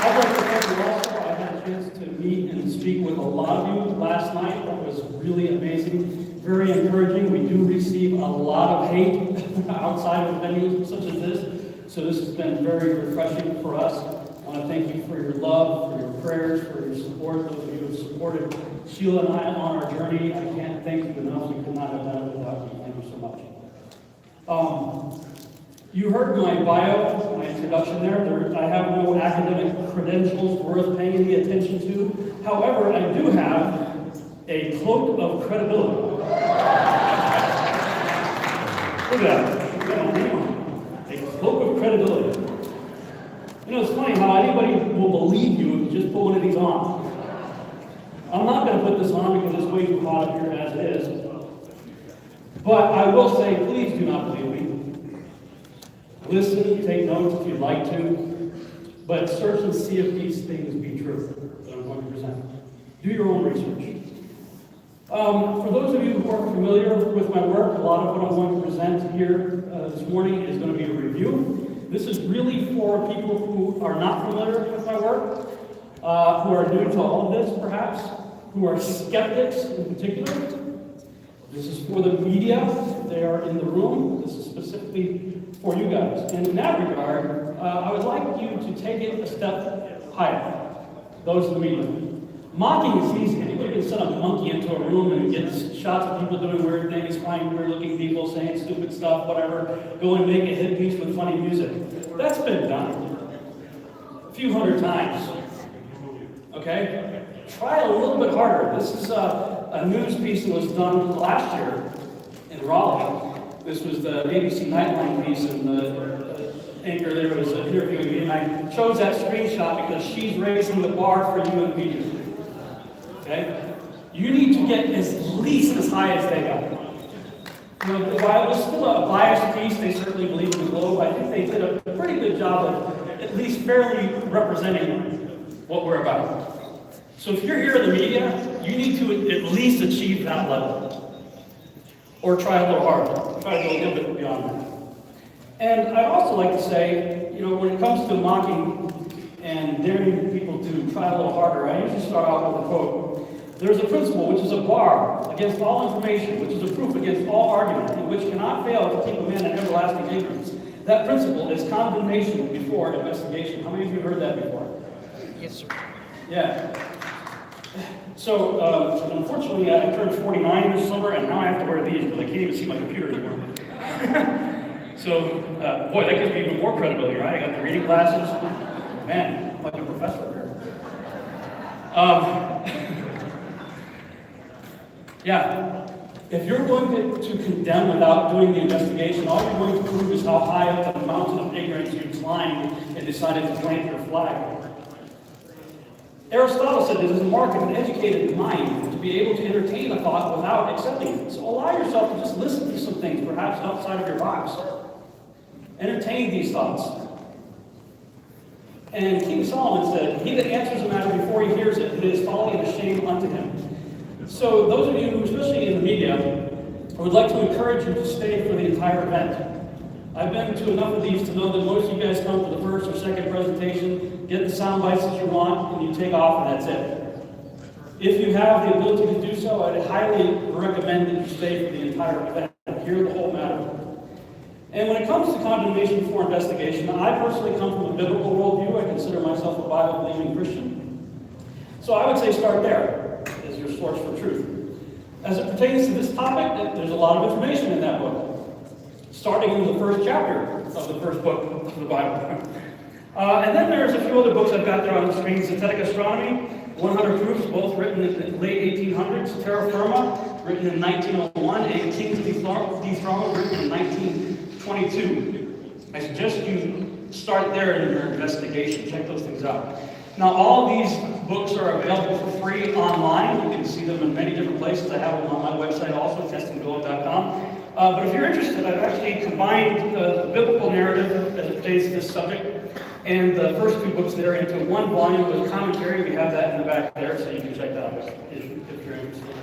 I'd like to thank you also. I had a chance to meet and speak with a lot of you last night. That was really amazing, very encouraging. We do receive a lot of hate outside of venues such as this, so this has been very refreshing for us. I want to thank you for your love, for your prayers, for your support. Those of you who have supported Sheila and I on our journey, I can't thank you enough. We could not have done it without you. Thank you so much. You heard my bio, my introduction there. I have no academic credentials worth paying any attention to. However, I do have a cloak of credibility. Look at that. We've got a name on it. A cloak of credibility. You know, it's funny how anybody will believe you if you just put one of these on. I'm not going to put this on because it's way too hot up here as it is. But I will say, please do not believe me. Listen, take notes if you'd like to, but search and see if these things be true that I'm going to present. Do your own research. For those of you who aren't familiar with my work, a lot of what I'm going to present here this morning is going to be a review. This is really for people who are not familiar with my work, who are new to all of this perhaps, who are skeptics in particular. This is for the media. They are in the room. This is specifically for you guys. And in that regard, I would like you to take it a step higher, those in the media. Mocking is easy. Anybody can send a monkey into a room and get shots of people doing weird things, find weird-looking people, saying stupid stuff, whatever, go and make a hit piece with funny music. That's been done a few hundred times. Okay? Try a little bit harder. This is a news piece that was done last year in Raleigh. This was the ABC Nightline piece, and the anchor there was interviewing me, and I chose that screenshot because she's raising the bar for you in the media. Okay? You need to get at least as high as they got. You know, while it was still a biased piece, they certainly believe in the Globe. I think they did a pretty good job of at least fairly representing what we're about. So if you're here in the media, you need to at least achieve that level. Or try a little harder. Try to go a little bit beyond that. And I'd also like to say, you know, when it comes to mocking and daring people to try a little harder, I usually start out with a quote. There's a principle which is a bar against all information, which is a proof against all argument, and which cannot fail to keep a man in everlasting ignorance. That principle is condemnation before investigation. How many of you have heard that before? Yes, sir. Yeah. So, unfortunately, I turned 49 this summer, and now I have to wear these because I can't even see my computer anymore. So, boy, that gives me even more credibility, right? I got the reading glasses. Man, I'm like a professor here. Yeah. If you're going to condemn without doing the investigation, all you're going to prove is how high up the mountain of ignorance you climbed and decided to plant your flag. Aristotle said it is a mark of an educated mind to be able to entertain a thought without accepting it. So allow yourself to just listen to some things, perhaps outside of your box. Entertain these thoughts. And King Solomon said, "He that answers a matter before he hears it, it is folly and a shame unto him." So those of you who, especially in the media, I would like to encourage you to stay for the entire event. I've been to enough of these to know that most of you guys come for the first or second presentation, get the sound bites that you want, and you take off, and that's it. If you have the ability to do so, I'd highly recommend that you stay for the entire event, hear the whole matter. And when it comes to condemnation before investigation, I personally come from a biblical worldview. I consider myself a Bible-believing Christian. So I would say start there as your source for truth. As it pertains to this topic, there's a lot of information in that book. Starting in the first chapter of the first book of the Bible. And then there's a few other books I've got there on the screen. Synthetic Astronomy, 100 Proofs, both written in the late 1800s. Terra Firma, written in 1901. And Kings Dethroned, written in 1922. I suggest you start there in your investigation. Check those things out. Now, all of these books are available for free online. You can see them in many different places. I have them on my website also, testinggold.com. But if you're interested, I've actually combined the biblical narrative as it pertains to this subject and the first 2 books there into one volume with commentary. We have that in the back there, so you can check that out if you're interested.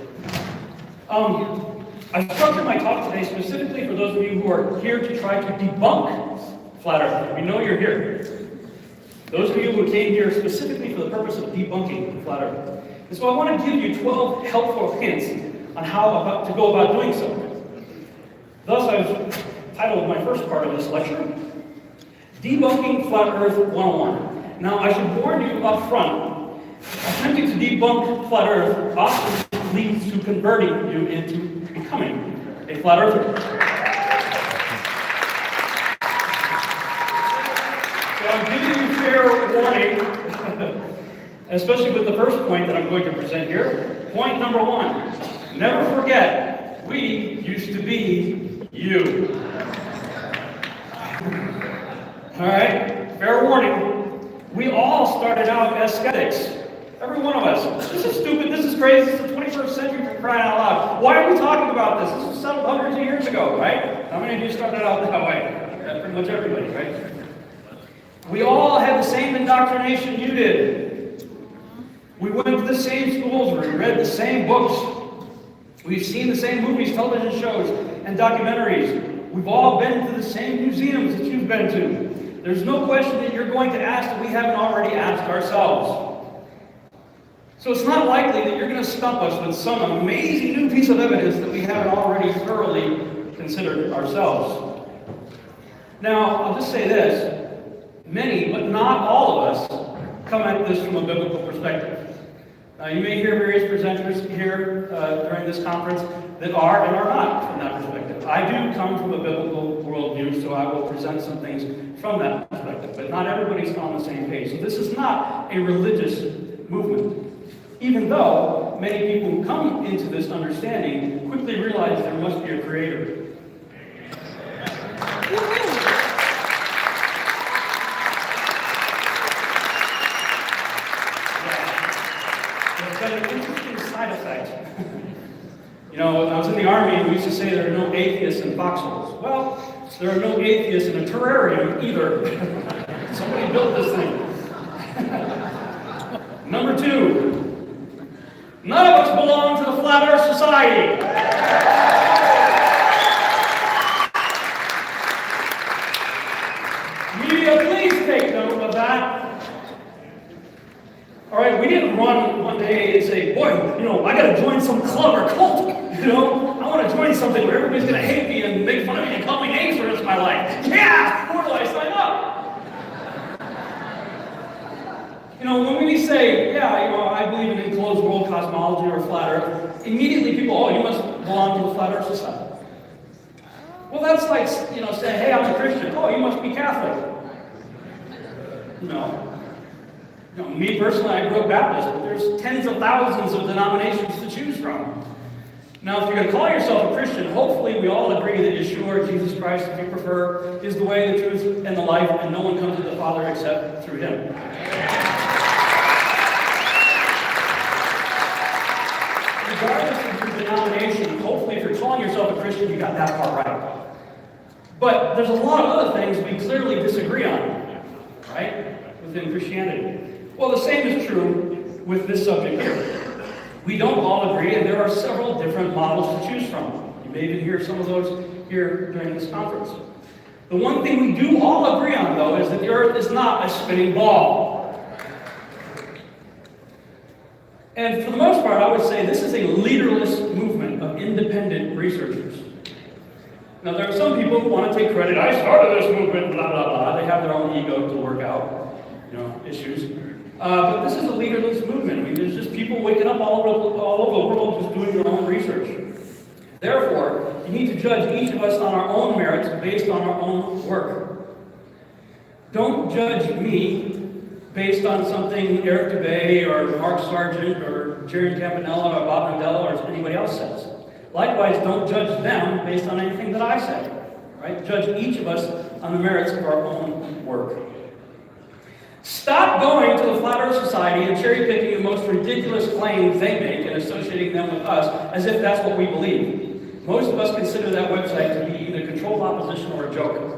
I structured my talk today specifically for those of you who are here to try to debunk flat Earth. We know you're here. Those of you who came here specifically for the purpose of debunking flat Earth. And so I want to give you 12 helpful hints on how to go about doing so. Thus, I've titled my first part of this lecture, Debunking Flat Earth 101. Now, I should warn you up front, attempting to debunk flat Earth often leads to converting you into becoming a flat earther. So I'm giving you fair warning, especially with the first point that I'm going to present here. Point number 1, never forget, we used to be you. All right, fair warning. We all started out as skeptics. Every one of us. This is stupid, this is crazy, this is the 21st century, for crying out loud. Why are we talking about this? This was settled hundreds of years ago, right? How many of you started out that way? Pretty much everybody, right? We all had the same indoctrination you did. We went to the same schools, we read the same books. We've seen the same movies, television shows, and documentaries. We've all been to the same museums that you've been to. There's no question that you're going to ask that we haven't already asked ourselves. So it's not likely that you're going to stump us with some amazing new piece of evidence that we haven't already thoroughly considered ourselves. Now, I'll just say this. Many, but not all of us, come at this from a biblical perspective. Now, you may hear various presenters here during this conference that are and are not from that perspective. I do come from a biblical worldview, so I will present some things from that perspective. But not everybody's on the same page. So this is not a religious movement. Even though many people who come into this understanding quickly realize there must be a creator. It's got an interesting side effect. You know, when I was in the Army, we used to say there are no atheists in foxholes. Well, there are no atheists in a terrarium either. Somebody built this thing. Number 2. None of us belong to the Flat Earth Society. Media, please take note of that. All right, we didn't run one day and say, boy, you know, I got to join some club or cult. You know, I want to join something where everybody's going to hate me and make fun of me and call me names for the rest of my life. Yeah, where do I sign up? You know, when we say, yeah, you know, I believe in enclosed world cosmology or flat Earth, immediately people, oh, you must belong to the Flat Earth Society. Well, that's like, you know, saying, hey, I'm a Christian. Oh, you must be Catholic. No. You know, me personally, I grew up Baptist, but there's tens of thousands of denominations to choose from. Now, if you're going to call yourself a Christian, hopefully we all agree that Yeshua, Jesus Christ, if you prefer, is the way, the truth, and the life, and no one comes to the Father except through Him. Regardless of your denomination, hopefully if you're calling yourself a Christian, you got that part right. But there's a lot of other things we clearly disagree on, right, within Christianity. Well, the same is true with this subject here. We don't all agree, and there are several different models to choose from. You may even hear some of those here during this conference. The one thing we do all agree on, though, is that the Earth is not a spinning ball. And for the most part, I would say this is a leaderless movement of independent researchers. Now, there are some people who want to take credit. I started this movement, blah, blah, blah. They have their own ego to work out, you know, issues. But this is a leaderless movement. I mean, there's just people waking up all over the world just doing their own research. Therefore, you need to judge each of us on our own merits based on our own work. Don't judge me based on something Eric Dubay or Mark Sargent or Jerry Campanella or Bob Mandela or anybody else says. Likewise, don't judge them based on anything that I say. Right? Judge each of us on the merits of our own work. Stop going to the Flat Earth Society and cherry-picking the most ridiculous claims they make and associating them with us as if that's what we believe. Most of us consider that website to be either controlled opposition or a joke.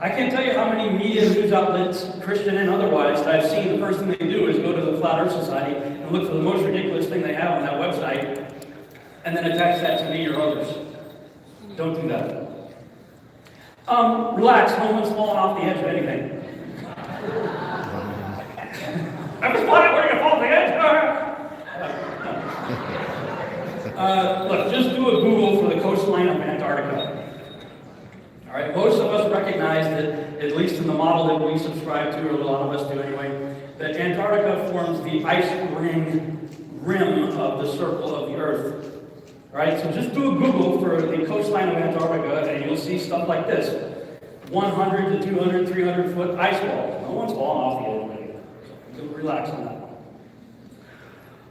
I can't tell you how many media news outlets, Christian and otherwise, that I've seen the first thing they do is go to the Flat Earth Society and look for the most ridiculous thing they have on that website and then attach that to me or others. Don't do that. Relax, no one's falling off the edge of anything. I was wondering where you fall off the edge. Look, just do a Google for the coastline of Antarctica. All right, most of us recognize that, at least in the model that we subscribe to, or a lot of us do anyway, that Antarctica forms the ice rim of the circle of the Earth. All right, so just do a Google for the coastline of Antarctica, and you'll see stuff like this. 100 to 200, 300 foot ice wall. No one's falling off the edge already. So relax on that one.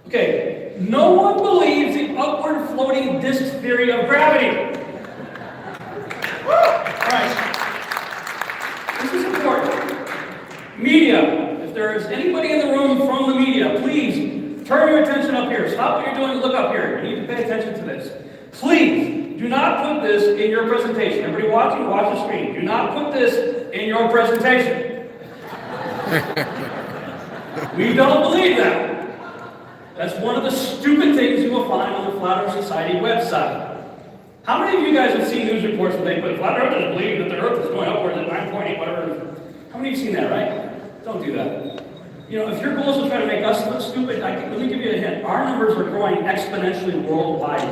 Okay, no one believes the upward floating disk theory of gravity. Alright. This is important. Media. If there is anybody in the room from the media, please turn your attention up here. Stop what you're doing and look up here. You need to pay attention to this. Please do not put this in your presentation. Everybody watching, watch the screen. Do not put this in your presentation. We don't believe that. That's one of the stupid things you will find on the Flat Earth Society website. How many of you guys have seen news reports where they put Flat Earthers believe that the Earth is going upwards at 9.8, whatever? How many of you have seen that, right? Don't do that. You know, if your goal is to try to make us look stupid, let me give you a hint. Our numbers are growing exponentially worldwide.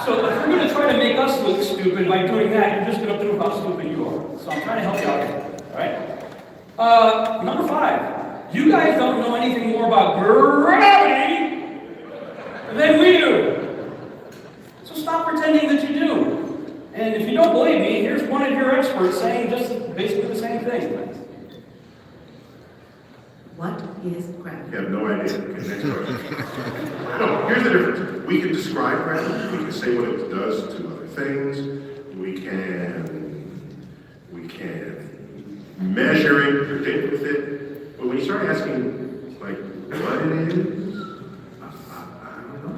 So if you're going to try to make us look stupid by doing that, you're just going to prove how stupid you are. So I'm trying to help you out here, all right? Number 5, you guys don't know anything more about gravity than we do. So stop pretending that you do. And if you don't believe me, here's one of your experts saying just basically the same thing. What is gravity? You have no idea. Okay, next question. No, here's the difference. We can describe gravity. We can say what it does to other things. We can measure it, predict with it. But when you start asking, like, what it is, I don't know.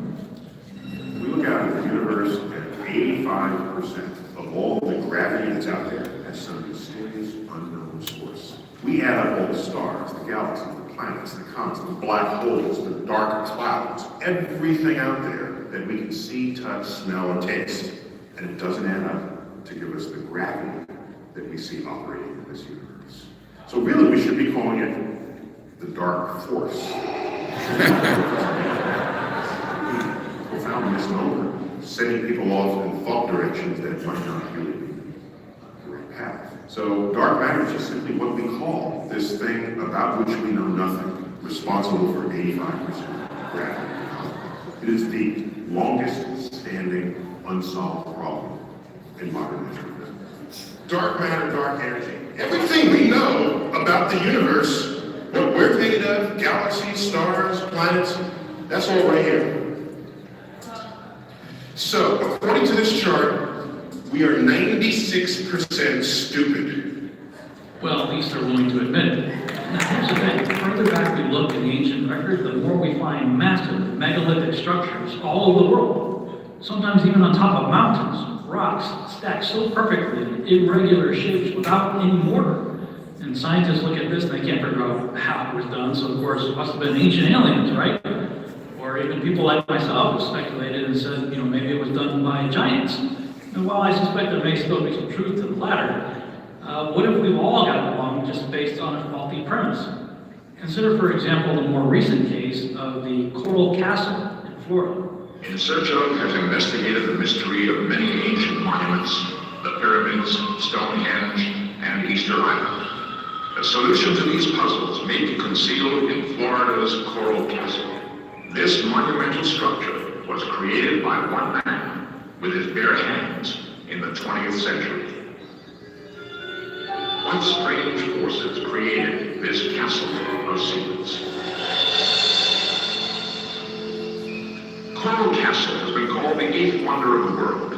We look out at the universe, and 85% of all the gravity that's out there has some mysterious, unknown source. We add up all the stars, the galaxies, the planets, the comets, the black holes, the dark clouds, everything out there that we can see, touch, smell, and taste. And it doesn't add up to give us the gravity that we see operating in this universe. So really, we should be calling it the dark force. Profound misnomer, sending people off in thought directions that might not really be the right path. So dark matter is just simply what we call this thing about which we know nothing, responsible for 85% of gravity. It is the longest standing unsolved problem in modern history. Dark matter, dark energy. Everything we know about the universe, what we're made of, galaxies, stars, planets, that's all right here. So, according to this chart, we are 96% stupid. Well, at least they're willing to admit it. Now, here's the thing. The further back we look in the ancient record, the more we find massive megalithic structures all over the world. Sometimes even on top of mountains, rocks stacked so perfectly in irregular shapes without any mortar. And scientists look at this and they can't figure out how it was done, so of course it must have been ancient aliens, right? Or even people like myself have speculated and said, you know, maybe it was done by giants. And while I suspect there may still be some truth to the latter, what if we've all gotten wrong just based on a faulty premise? Consider, for example, the more recent case of the Coral Castle in Florida. In search of has investigated the mystery of many ancient monuments, the pyramids, Stonehenge, and Easter Island. A solution to these puzzles may be concealed in Florida's Coral Castle. This monumental structure was created by one man with his bare hands in the 20th century. What strange forces created this castle of secrets? Coral Castle has been called the 8th wonder of the world.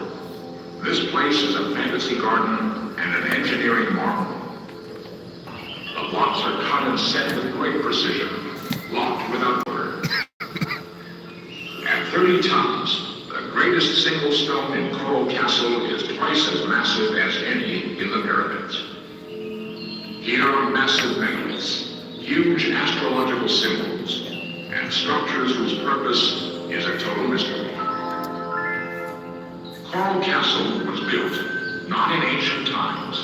This place is a fantasy garden and an engineering marvel. and set with great precision, locked without order. At 30 tons, the greatest single stone in Coral Castle is twice as massive as any in the pyramids. Here are massive megaliths, huge astrological symbols, and structures whose purpose is a total mystery. Coral Castle was built, not in ancient times,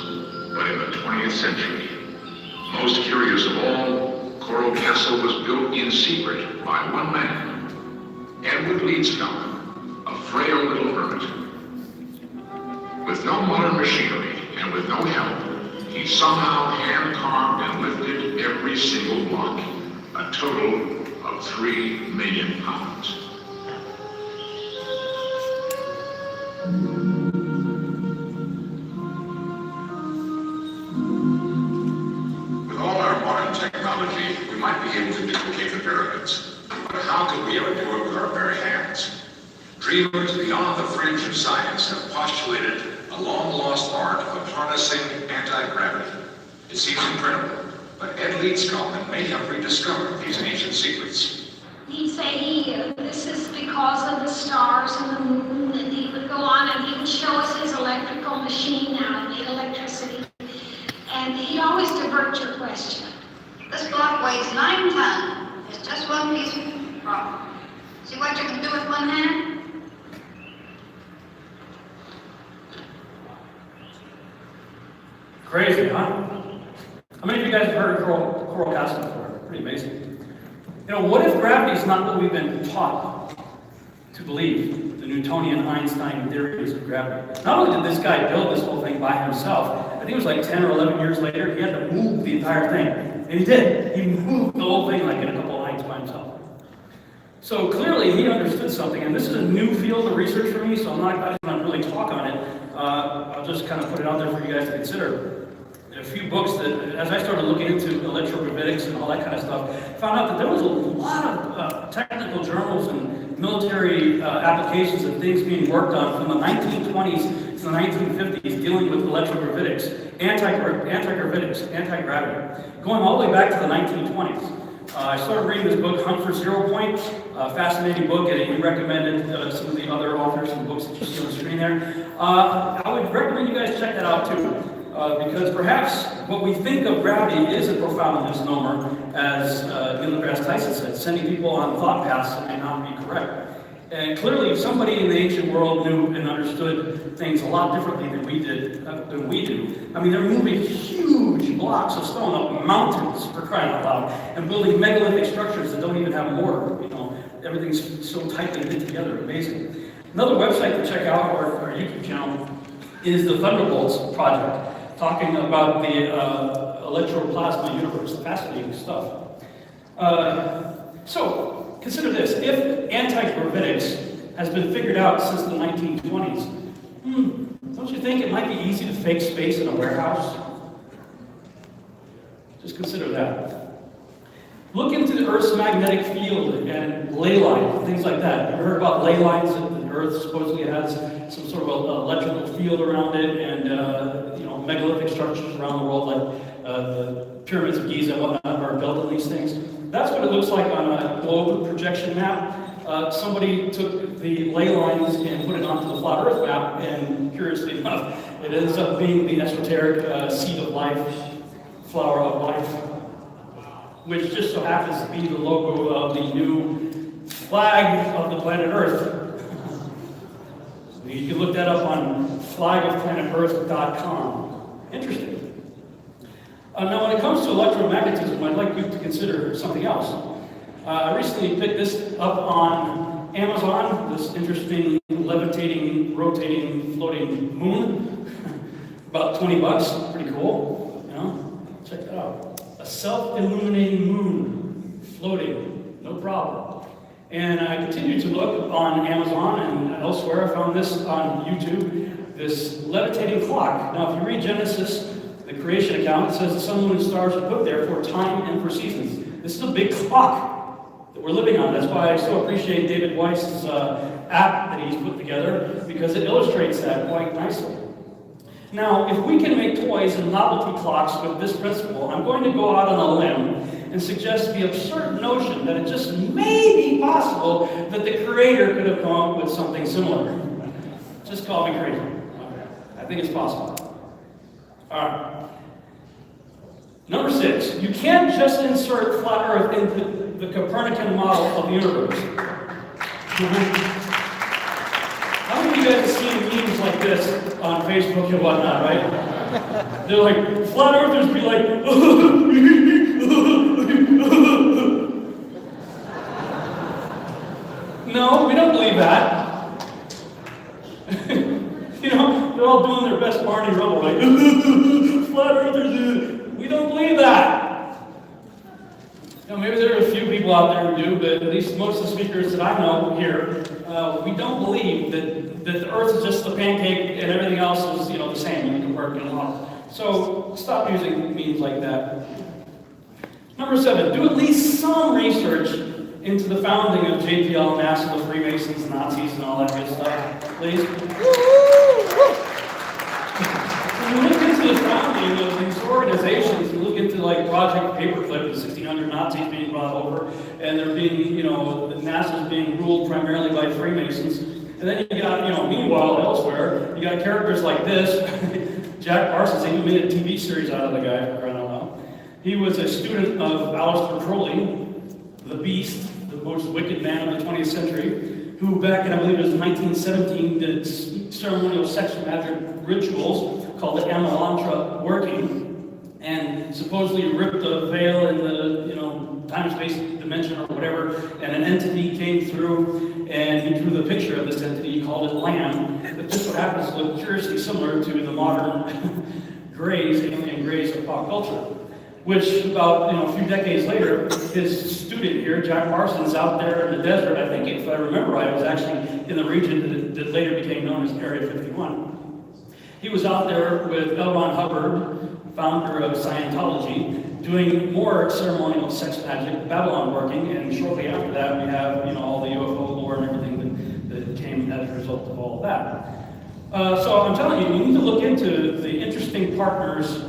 but in the 20th century. Most curious of all, Coral Castle was built in secret by one man, Edward Leedskalnin, a frail little hermit. With no modern machinery and with no help, he somehow hand-carved and lifted every single block, a total of 3 million pounds. With all our modern technology, we might be able to duplicate the pyramids. But how could we ever do it with our bare hands? Dreamers beyond the fringe of science have postulated a long-lost art of harnessing anti-gravity. It seems incredible, but Ed Leedskalnin may have rediscovered these ancient secrets. He'd say this is because of the stars and the moon, and he would go on and he would show us his electrical machine now, it made electricity. And he'd always divert your question. This block weighs 9 tons. It's just one piece of rock. See what you can do with one hand? Crazy, huh? How many of you guys have heard of Coral Castle before? Pretty amazing. You know, what if gravity is not what we've been taught to believe? The Newtonian Einstein theories of gravity. Not only did this guy build this whole thing by himself, I think it was like 10 or 11 years later, he had to move the entire thing. And he did. He moved the whole thing like in a couple of nights by himself. So clearly he understood something, and this is a new field of research for me, so I'm not going to really talk on it. I'll just kind of put it out there for you guys to consider. A few books that, as I started looking into electrogravitics and all that kind of stuff, found out that there was a lot of technical journals and military applications and things being worked on from the 1920s to the 1950s dealing with electrogravitics, anti-gravitics, anti-gravity, going all the way back to the 1920s. I started reading this book, Hunt for Zero Point, a fascinating book, and he recommended some of the other authors and books that you see on the screen there. I would recommend you guys check that out too. Because perhaps what we think of gravity is a profound misnomer, as Neil deGrasse Tyson said, sending people on thought paths that may not be correct. And clearly, somebody in the ancient world knew and understood things a lot differently than we do. I mean, they're moving huge blocks of stone up mountains, for crying out loud, and building megalithic structures that don't even have mortar. You know, everything's so tightly knit together. Amazing. Another website to check out, or our YouTube channel, is the Thunderbolts Project, talking about the electroplasma universe. Fascinating stuff. So, consider this. If anti-gravitics has been figured out since the 1920s, don't you think it might be easy to fake space in a warehouse? Just consider that. Look into the Earth's magnetic field and ley line, things like that. You heard about ley lines? That the Earth supposedly has some sort of electrical field around it, and megalithic structures around the world, like the pyramids of Giza and whatnot, are built on these things. That's what it looks like on a globe projection map. Somebody took the ley lines and put it onto the flat Earth map, and curiously enough, it ends up being the esoteric seed of life, flower of life, which just so happens to be the logo of the new flag of the planet Earth. You can look that up on flagofplanetearth.com. Interesting. Now, when it comes to electromagnetism, I'd like you to consider something else. I recently picked this up on Amazon, this interesting levitating, rotating, floating moon. About 20 bucks, pretty cool. You know, check that out. A self-illuminating moon, floating, no problem. And I continued to look on Amazon and elsewhere. I found this on YouTube, this levitating clock. Now, if you read Genesis, the creation account, it says the sun, moon, and stars are put there for time and for seasons. This is a big clock that we're living on. That's why I so appreciate David Weiss's app that he's put together, because it illustrates that quite nicely. Now, if we can make toys and novelty clocks with this principle, I'm going to go out on a limb and suggest the absurd notion that it just may be possible that the creator could have come up with something similar. Just call me crazy. I think it's possible. All right. Number 6, you can't just insert flat Earth into the Copernican model of the universe. How many of you guys have seen memes like this on Facebook and whatnot, right? They're like, flat earthers be like, no, we don't believe that. You know, they're all doing their best Barney Rubble, like, flat earthers, we don't believe that. You know, maybe there are a few people out there who do, but at least most of the speakers that I know here, we don't believe that the Earth is just the pancake and everything else is, you know, the same in the Copernican model. So stop using memes like that. Number 7, do at least some research into the founding of JPL, NASA, the Freemasons, Nazis, and all that good stuff, please. When you look into the founding of these organizations, you look into like Project Paperclip, the 1,600 Nazis being brought over, and they're being, you know, the NASA's being ruled primarily by Freemasons. And then you got, you know, meanwhile, elsewhere, you got characters like this. Jack Parsons, they even made a TV series out of the guy, for crying out loud. He was a student of Aleister Crowley, the Beast, the most wicked man of the 20th century, who back in, I believe it was 1917, did ceremonial sex magic rituals called the Amalantra working, and supposedly ripped the veil in the, you know, time-space dimension or whatever, and an entity came through, and he drew the picture of this entity, he called it Lamb. But just so happens to look curiously similar to the modern Greys, alien Greys of pop culture. Which about, you know, a few decades later, his student here, Jack Parsons, out there in the desert, I think if I remember right, it was actually in the region that later became known as Area 51. He was out there with L. Ron Hubbard, founder of Scientology, doing more ceremonial sex magic, Babylon working, and shortly after that we have, you know, all the UFO lore and everything that came as a result of all of that. So I'm telling you, you need to look into the interesting partners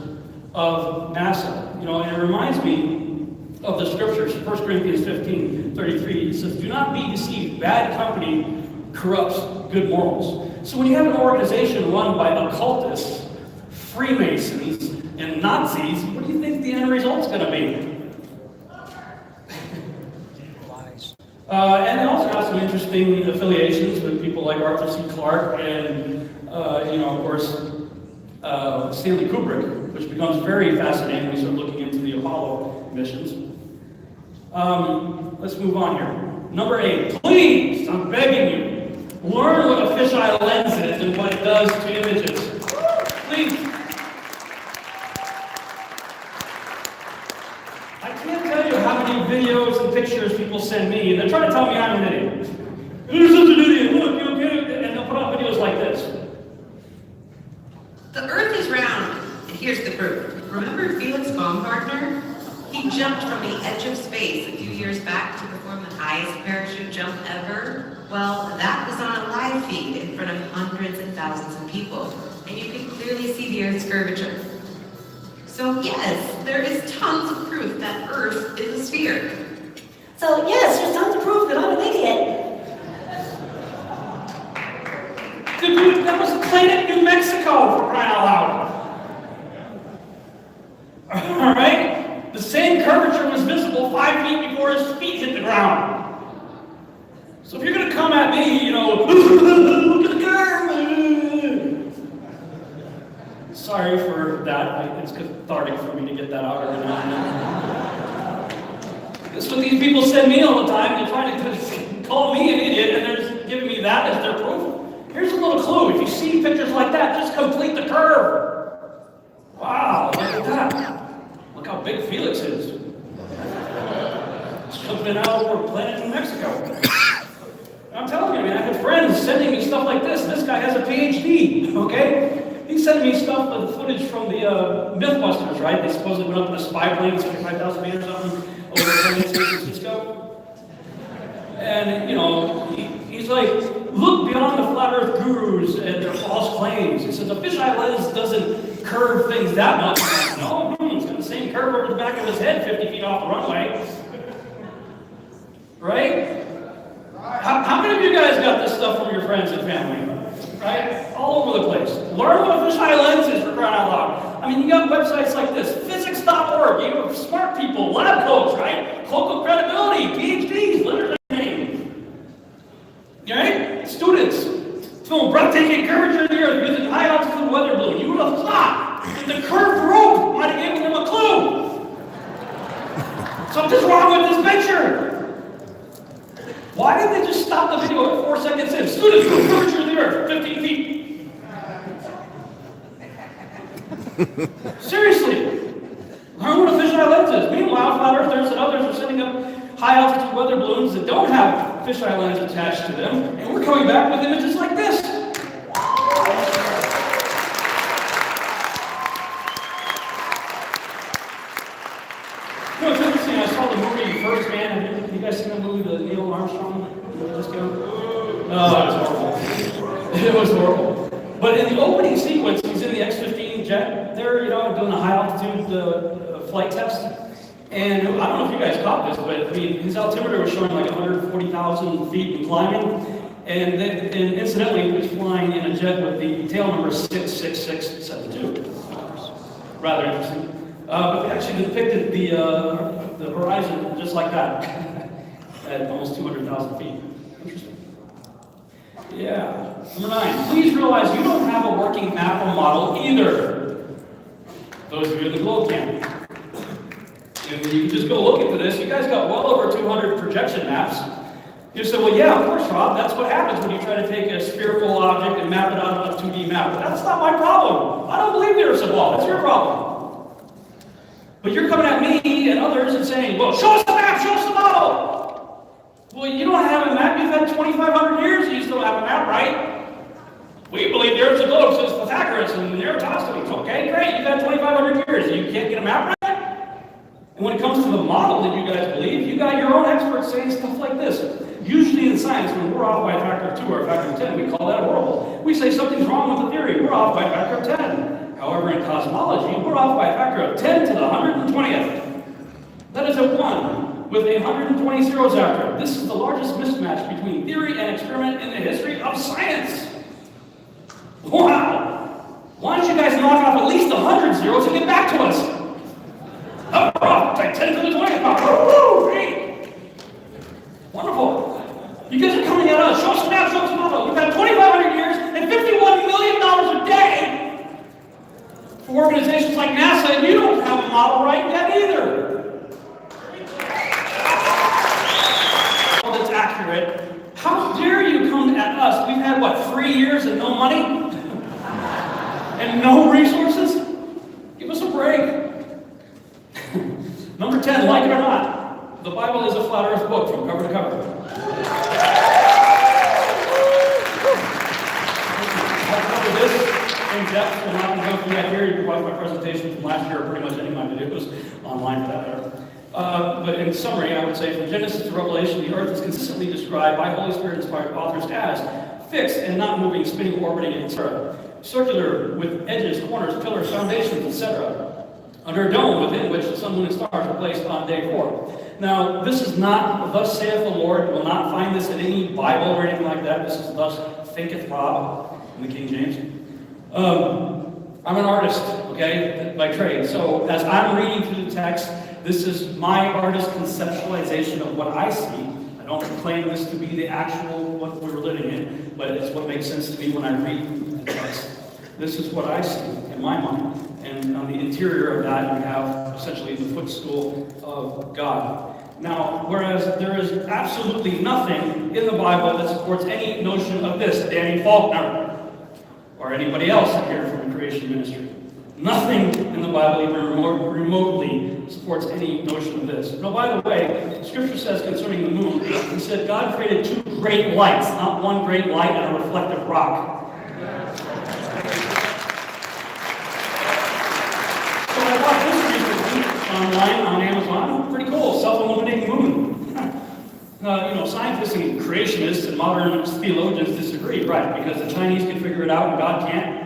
of NASA. You know, and it reminds me of the scriptures, 1 Corinthians 15:33. It says, do not be deceived. Bad company corrupts good morals. So when you have an organization run by occultists, Freemasons, and Nazis, what do you think the end result's going to be? And they also got some interesting affiliations with people like Arthur C. Clarke and, you know, of course, Stanley Kubrick, which becomes very fascinating when you start looking into the Apollo missions. Let's move on here. Number 8, please, I'm begging you, learn what a fisheye lens is and what it does to images. Please. I can't tell you how many videos and pictures people send me, and they're trying to tell me I'm an idiot. You're such an idiot, look, you okay? And they'll put out videos like this. The Earth is round, and here's the proof. Remember Felix Baumgartner? He jumped from the edge of space a few years back to perform the highest parachute jump ever. Well, that was on a live feed in front of hundreds and thousands of people, and you can clearly see the Earth's curvature. So yes, there is tons of proof that Earth is a sphere. So yes, there's tons of proof that I'm an idiot. Dude, that was Planet New Mexico, for crying out loud. All right? The same curvature was visible 5 feet before his feet hit the ground. So if you're going to come at me, you know, look at the curve. Sorry for that. It's cathartic for me to get that out every now and then. That's what these people send me all the time. They're trying to call me an idiot, and they're just giving me that as their proof. Here's a little clue. If you see pictures like that, just complete the curve. Wow, look at that. Look how big Felix is. It's jumping out over Planet New Mexico. I'm telling you, I mean, I have friends sending me stuff like this. This guy has a PhD, okay? He's sending me stuff with footage from the Mythbusters, right? They supposedly went up in a spy plane, 75,000 meters up over San Francisco. And, you know, he's like, look beyond the flat earth gurus and their false claims. He says a fisheye lens doesn't curve things that much. No, it's got the same curve over the back of his head 50 feet off the runway. Right? How many of you guys got this stuff from your friends and family? Right? All over the place. Learn what a fisheye lens is, for crying out loud. I mean, you got websites like this, physics.org, you have smart people, lab coats, right? Cloak of credibility, PhDs, literally name. Right? Students, film breathtaking curvature of the earth using high altitude weather balloon. You would have thought that the curved rope might have given them a clue. Something's wrong with this picture. Why didn't they just stop the video at 4 seconds in? Students, the curvature of the earth, 15 feet. Seriously. Learn what a fisheye lens is. Meanwhile, flat earthers and others are sending up high altitude weather balloons that don't have fisheye lens attached to them, and we're coming back with images like this. You know, it's interesting, I saw the movie First Man. Have you guys seen that movie, the Neil Armstrong? Oh, it was horrible. It was horrible. But in the opening sequence, he's in the X-15 jet. They're, doing a high altitude flight test. And I don't know if you guys caught this, but I mean, his altimeter was showing like 140,000 feet and climbing. And incidentally, he was flying in a jet with the tail number 66672. Rather interesting. But they actually depicted the horizon just like that, at almost 200,000 feet. Interesting. Yeah. Number 9, please realize you don't have a working map or model either. Those of you in the globe can. And you can just go look into this. You guys got well over 200 projection maps. You say, well, yeah, of course, Rob, that's what happens when you try to take a spherical object and map it on a 2D map. But that's not my problem. I don't believe there's a ball. That's your problem. But you're coming at me and others and saying, well, show us the map, show us the model. Well, you don't have a map. You've had 2,500 years and you still have a map, right? We believe there's a globe, says Pythagoras and Eratosthenes. Okay, great. You've had 2,500 years. You can't get a map right? And when it comes to the model that you guys believe, you got your own experts saying stuff like this. Usually in science, when we're off by a factor of 2 or a factor of 10, we call that horrible. We say something's wrong with the theory. We're off by a factor of 10. However, in cosmology, we're off by a factor of 10 to the 120th. That is a 1 with 120 zeros after it. This is the largest mismatch between theory and experiment in the history of science. Wow! Why don't you guys knock off at least 100 zeros and get back to us? Oh, like 10 to the 20th power. Woo! Great! Wonderful. You guys are coming at us. Show us the map, show us the model. You've had 2,500 years and $51 million a day for organizations like NASA, and you don't have a model right yet either. Well, that's accurate. How dare you come at us? We've had, what, 3 years and no money? And no resources? Give us a break. Number 10, like it or not, the Bible is a flat earth book from cover to cover. I'll cover this in depth. I'm not going to go through that here. You can watch my presentation from last year or pretty much any of my videos online for that matter. But in summary, I would say from Genesis to Revelation, the earth is consistently described by Holy Spirit-inspired authors as fixed and not moving, spinning, orbiting, etc. Circular with edges, corners, pillars, foundations, etc. Under a dome within which the sun, moon, and stars are placed on day 4. Now, this is not, thus saith the Lord. You will not find this in any Bible or anything like that. This is thus thinketh Rob in the King James. I'm an artist, okay, by trade. So as I'm reading through the text, this is my artist conceptualization of what I see. I don't claim this to be the actual what we're living in, but it's what makes sense to me when I read the text. This is what I see in my mind. And on the interior of that, you have essentially the footstool of God. Now, whereas there is absolutely nothing in the Bible that supports any notion of this, Danny Faulkner, or anybody else here from the creation ministry. Nothing in the Bible even remotely supports any notion of this. Now, by the way, Scripture says concerning the moon, he said God created 2 great lights, not one great light and a reflective rock. Online on Amazon, pretty cool, self-illuminating moon. Scientists and creationists and modern theologians disagree, right? Because the Chinese can figure it out and God can't.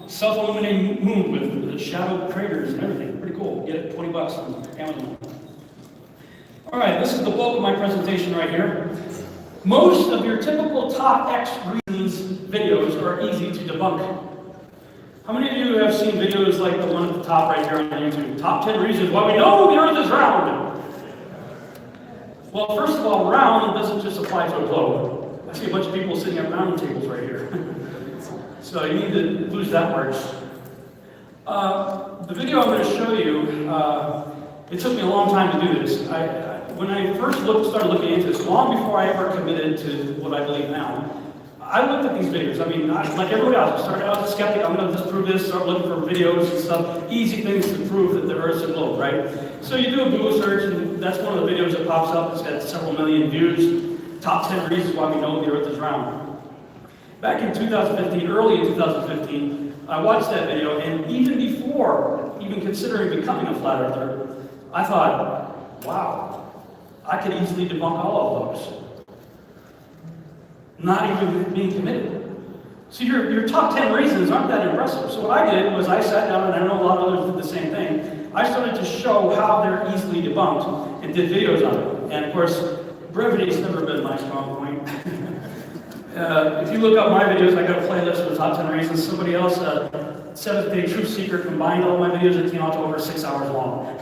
Self-illuminating moon with the shadow craters and everything. Pretty cool. Get it, $20 on Amazon. All right, this is the bulk of my presentation right here. Most of your typical top X reasons videos are easy to debunk. How many of you have seen videos like the one at the top right here on YouTube? Top 10 reasons why we know the Earth is round. Well, first of all, round doesn't just apply to a globe. I see a bunch of people sitting at round tables right here. So you need to lose that word. The video I'm going to show you, it took me a long time to do this. When I first started looking into this, long before I ever committed to what I believe now, I looked at these videos. I mean, like everybody else, I started out as a skeptic. I'm going to disprove this, start looking for videos and stuff, easy things to prove that the Earth's a globe, right? So you do a Google search, and that's one of the videos that pops up. It's got several million views. Top 10 reasons why we know the Earth is round. Back in 2015, early in 2015, I watched that video, and even before even considering becoming a flat earther, I thought, wow, I could easily debunk all of those. Not even being committed. So your top 10 reasons aren't that impressive. So what I did was I sat down, and I know a lot of others did the same thing. I started to show how they're easily debunked and did videos on it. And of course, brevity's never been my strong point. If you look up my videos, I got a playlist of the top 10 reasons. Somebody else, Seventh Day Truth Seeker, combined all my videos and came out to over 6 hours long.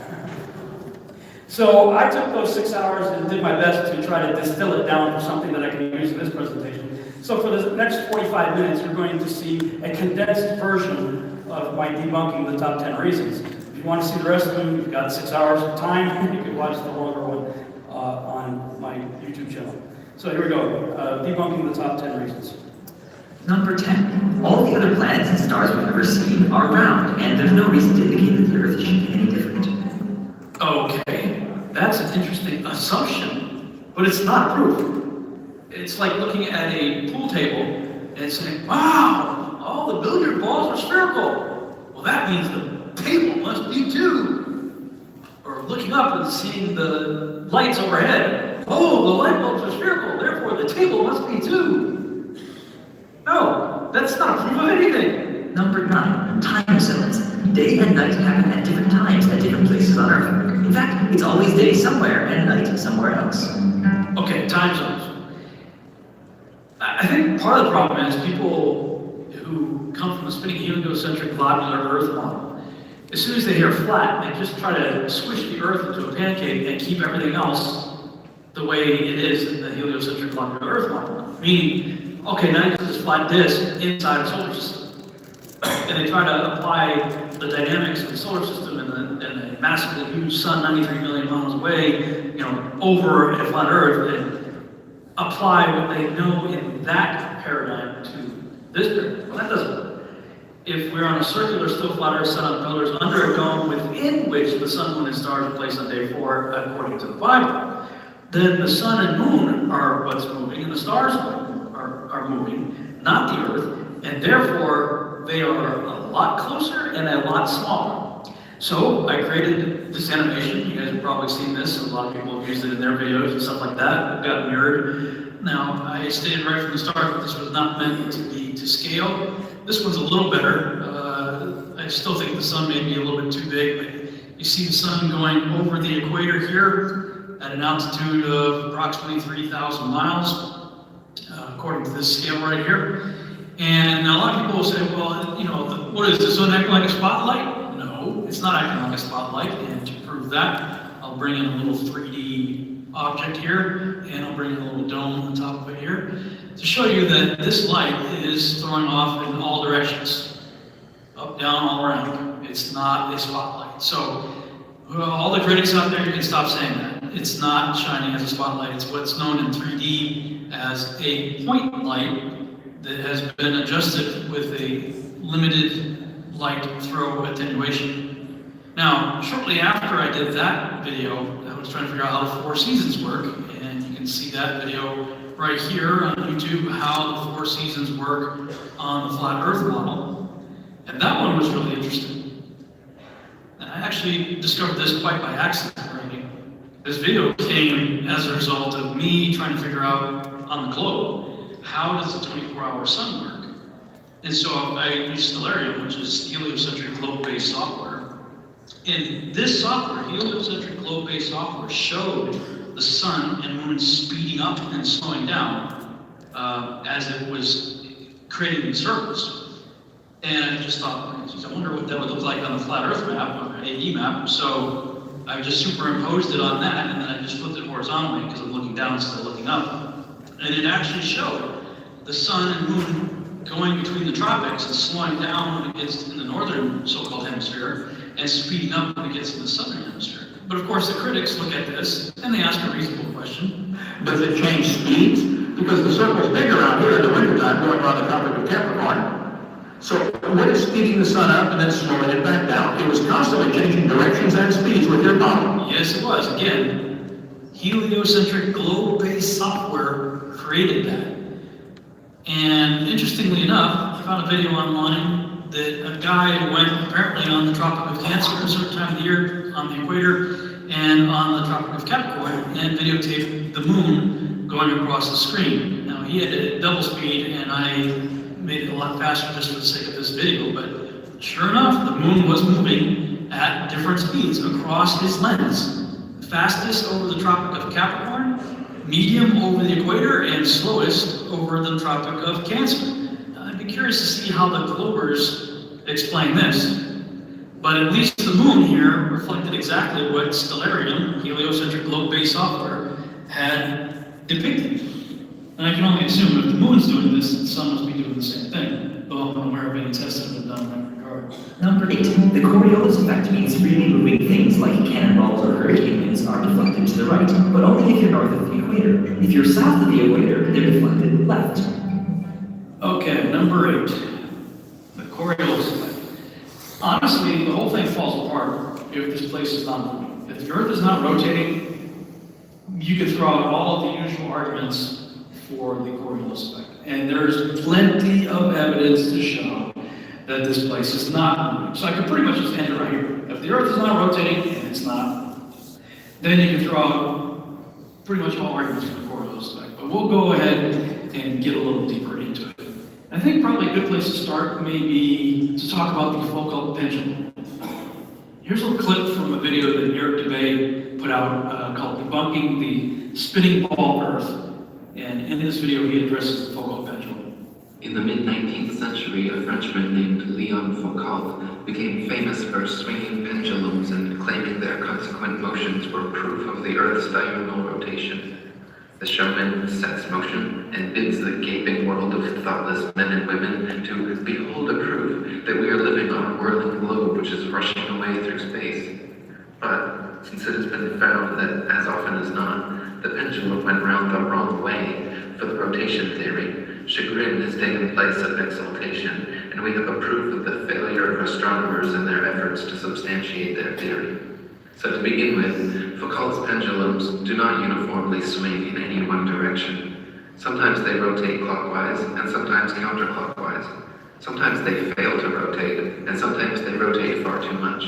So I took those 6 hours and did my best to try to distill it down for something that I can use in this presentation. So for the next 45 minutes, you're going to see a condensed version of my debunking the top 10 reasons. If you want to see the rest of them, you've got 6 hours of time. You can watch the longer one on my YouTube channel. So here we go, debunking the top 10 reasons. Number 10. All the other planets and stars we've ever seen are round, and there's no reason to indicate that the Earth should be any different. Okay, that's an interesting assumption, but it's not proof. It's like looking at a pool table and saying, wow, all the billiard balls are spherical. Well, that means the table must be too. Or looking up and seeing the lights overhead. Oh, the light bulbs are spherical, therefore the table must be too. No, that's not proof of anything. Number 9. Time zones. Day and night happen at different times at different places on Earth. In fact, it's always day somewhere and night somewhere else. Okay, time zones. I think part of the problem is people who come from a spinning heliocentric globular Earth model, as soon as they hear flat, they just try to squish the Earth into a pancake and keep everything else the way it is in the heliocentric globular Earth model. Meaning, okay, now you this flat disk inside a solar system. And they try to apply the dynamics of the solar system and a massively huge sun 93 million miles away, over a flat Earth, and apply what they know in that paradigm to this paradigm. Well, that doesn't work. If we're on a circular, still flat Earth set on pillars under a dome within which the sun, moon, and stars are placed on day 4, according to the Bible, then the sun and moon are what's moving, and the stars are moving, not the Earth, and therefore they are a lot closer and a lot smaller. So I created this animation. You guys have probably seen this. A lot of people have used it in their videos and stuff like that. It got mirrored. Now, I stated right from the start that this was not meant to be to scale. This one's a little better. I still think the sun may be a little bit too big, but you see the sun going over the equator here at an altitude of approximately 3,000 miles, according to this scale right here. And a lot of people will say, well, what is the sun acting like a spotlight? No, it's not acting like a spotlight. And to prove that, I'll bring in a little 3D object here, and I'll bring in a little dome on the top of it here, to show you that this light is throwing off in all directions, up, down, all around. It's not a spotlight. So all the critics out there, you can stop saying that. It's not shining as a spotlight. It's what's known in 3D as a point light that has been adjusted with a limited light throw attenuation. Now, shortly after I did that video, I was trying to figure out how the 4 seasons work, and you can see that video right here on YouTube, how the 4 seasons work on the flat Earth model. And that one was really interesting. And I actually discovered this quite by accident, right? This video came as a result of me trying to figure out on the globe, how does the 24-hour sun work? And so I used Stellarium, which is heliocentric globe-based software. And this software, heliocentric globe-based software, showed the sun and moon speeding up and slowing down as it was creating these circles. And I just thought, geez, I wonder what that would look like on the flat Earth map, or AE map. So I just superimposed it on that, and then I just flipped it horizontally because I'm looking down instead of looking up. And it actually showed the sun and moon going between the tropics and slowing down when it gets in the northern so-called hemisphere and speeding up when it gets in the southern hemisphere. But of course the critics look at this and they ask a reasonable question. Does it change speeds? Because the circle's bigger out here in the wintertime going around the Tropic of Capricorn. So what is speeding the sun up and then slowing it back down? It was constantly changing directions and speeds with your model. Yes, it was. Again, heliocentric globe-based software created that. And interestingly enough, I found a video online that a guy went apparently on the Tropic of Cancer at a certain time of the year, on the equator, and on the Tropic of Capricorn, and videotaped the moon going across the screen. Now, he had it at double speed, and I made it a lot faster just for the sake of this video, but sure enough, the moon was moving at different speeds across his lens. Fastest over the Tropic of Capricorn, medium over the equator, and slowest over the Tropic of Cancer. I'd be curious to see how the Globers explain this. But at least the moon here reflected exactly what Stellarium, heliocentric globe-based software, had depicted. And I can only assume if the moon's doing this, the sun must be doing the same thing, though I'm aware of any tests that have been done in that regard. Number 8. The Coriolis effect means freely moving things like cannonballs or hurricane winds are deflected to the right, but only if you're north of the equator. If you're south of the equator, they're deflected left. Okay, number 8. The Coriolis effect. Honestly, the whole thing falls apart if this place is not moving. If the Earth is not rotating, you can throw out all of the usual arguments for the Coriolis effect. And there's plenty of evidence to show that this place is not moving. So I could pretty much just end it right here. If the Earth is not rotating, and it's not, then you can throw out pretty much all arguments for the Coriolis effect. But we'll go ahead and get a little deeper into it. I think probably a good place to start may be to talk about the Foucault pendulum. Here's a clip from a video that Eric Dubay put out called Debunking the Spinning Ball Earth. And in this video, he addresses the Foucault pendulum. In the mid-19th century, a Frenchman named Léon Foucault became famous for swinging pendulums and claiming their consequent motions were proof of the Earth's diurnal rotation. The showman sets motion and bids the gaping world of thoughtless men and women to behold a proof that we are living on a whirling globe which is rushing away through space. But since it has been found that, as often as not, the pendulum went round the wrong way for the rotation theory, chagrin has taken place of exaltation, and we have a proof of the failure of astronomers in their efforts to substantiate their theory. So to begin with, Foucault's pendulums do not uniformly swing in any one direction. Sometimes they rotate clockwise, and sometimes counterclockwise. Sometimes they fail to rotate, and sometimes they rotate far too much.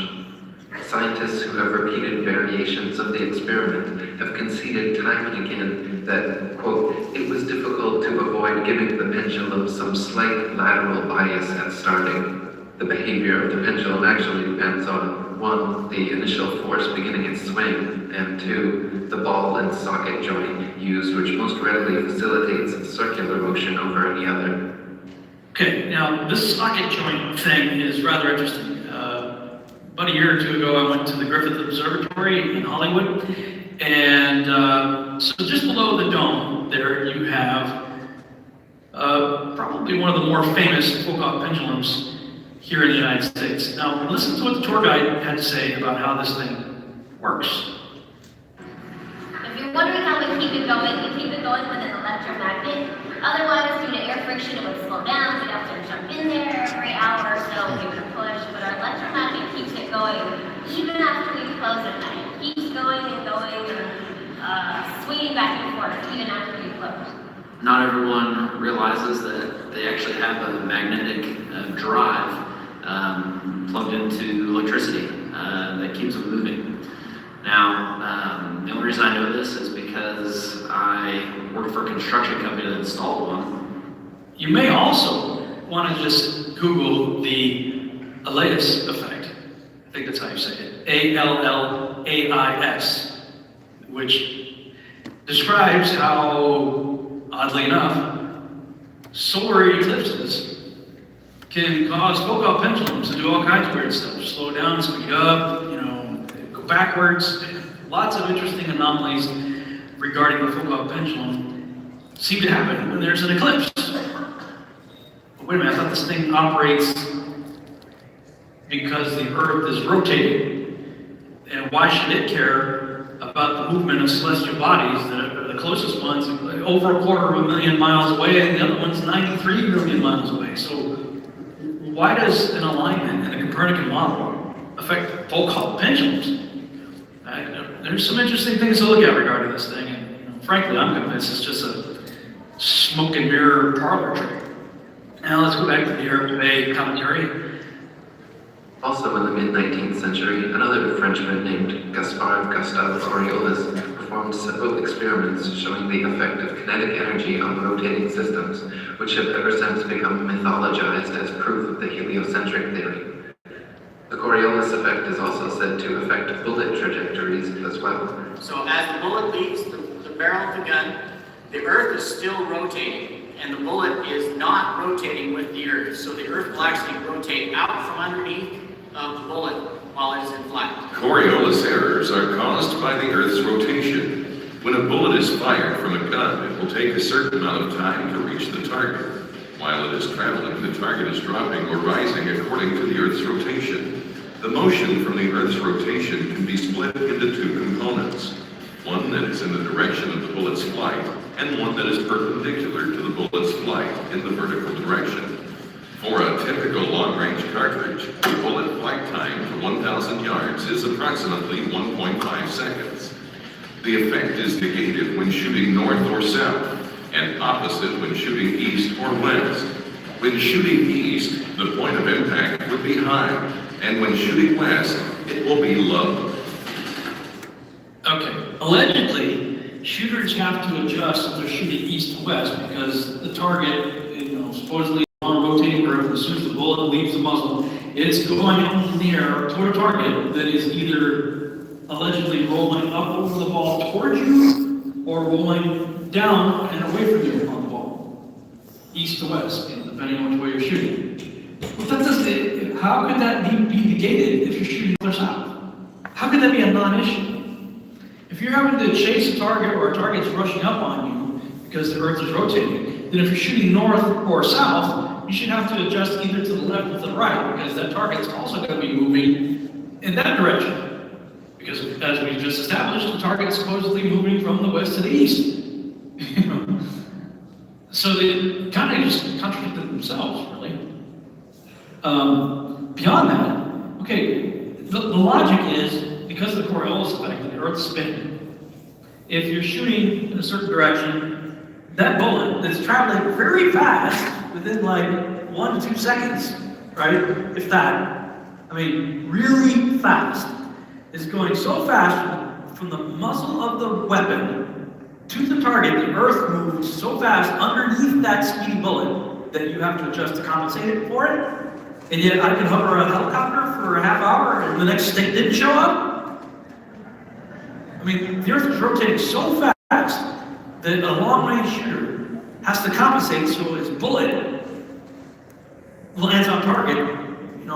Scientists who have repeated variations of the experiment have conceded time and again that, quote, it was difficult to avoid giving the pendulum some slight lateral bias at starting. The behavior of the pendulum actually depends on, 1, the initial force beginning its swing, and 2, the ball and socket joint used, which most readily facilitates circular motion over any other. Okay, now this socket joint thing is rather interesting. About a year or two ago, I went to the Griffith Observatory in Hollywood, and so just below the dome there you have probably one of the more famous Foucault pendulums here in the United States. Now, listen to what the tour guide had to say about how this thing works. If you're wondering how we keep it going with an electromagnet. Otherwise, due to air friction, it would slow down. We'd have to jump in there every hour or so, give it a push. But our electromagnet keeps it going even after we close at night. It keeps going and going, swinging back and forth even after we close. Not everyone realizes that they actually have a magnetic drive plugged into electricity that keeps them moving. Now, the only reason I know this is because I worked for a construction company that installed one. You may also want to just Google the Allais effect. I think that's how you say it. ALLAIS, which describes how, oddly enough, solar eclipses can cause focal pendulums to do all kinds of weird stuff. Slow down, speed up, go backwards. Lots of interesting anomalies regarding the focal pendulum seem to happen when there's an eclipse. But wait a minute, I thought this thing operates because the Earth is rotating. And why should it care about the movement of celestial bodies that are the closest ones, over 250,000 miles away, and the other one's 93 million miles away? So why does an alignment in the Copernican model affect focal pendulums? There's some interesting things to look at regarding this thing, and frankly, I'm convinced it's just a smoke and mirror parlor trick. Now let's go back to the Europe Bay commentary. Also in the mid-19th century, another Frenchman named Gaspard Gustave Coriolis performed several experiments showing the effect of kinetic energy on rotating systems, which have ever since become mythologized as proof of the heliocentric theory. The Coriolis effect is also said to affect bullet trajectories as well. So as the bullet leaves the barrel of the gun, the Earth is still rotating, and the bullet is not rotating with the Earth. So the Earth will actually rotate out from underneath of the bullet while it is in flight. Coriolis errors are caused by the Earth's rotation. When a bullet is fired from a gun, it will take a certain amount of time to reach the target. While it is traveling, the target is dropping or rising according to the Earth's rotation. The motion from the Earth's rotation can be split into two components. One that is in the direction of the bullet's flight, and one that is perpendicular to the bullet's flight in the vertical direction. For a typical long-range cartridge, the bullet flight time to 1,000 yards is approximately 1.5 seconds. The effect is negated when shooting north or south, and opposite when shooting east or west. When shooting east, the point of impact would be high, and when shooting west, it will be low. Okay, allegedly, shooters have to adjust if they're shooting east to west because the target, supposedly on a rotating Earth, as soon as the bullet leaves the muzzle, it's going up in the air toward a target that is either allegedly rolling up over the ball towards you or rolling down and away from you on the ball, east to west, depending on which way you're shooting. But that doesn't, how could that be negated if you're shooting north or south? How could that be a non-issue? If you're having to chase a target or a target's rushing up on you because the Earth is rotating, then if you're shooting north or south, you should have to adjust either to the left or to the right because that target's also going to be moving in that direction. Because as we just established, the target's supposedly moving from the west to the east. So they kind of just contradicted themselves, really. Beyond that, okay, the logic is, because of the Coriolis effect, the Earth's spinning. If you're shooting in a certain direction, that bullet that's traveling very fast, within like 1 to 2 seconds, right? If that, really fast, is going so fast from the muzzle of the weapon to the target, the Earth moves so fast underneath that speedy bullet that you have to adjust to compensate it for it. And yet I could hover a helicopter for a half hour and the next thing didn't show up. The Earth is rotating so fast that a long-range shooter has to compensate so his bullet lands on target,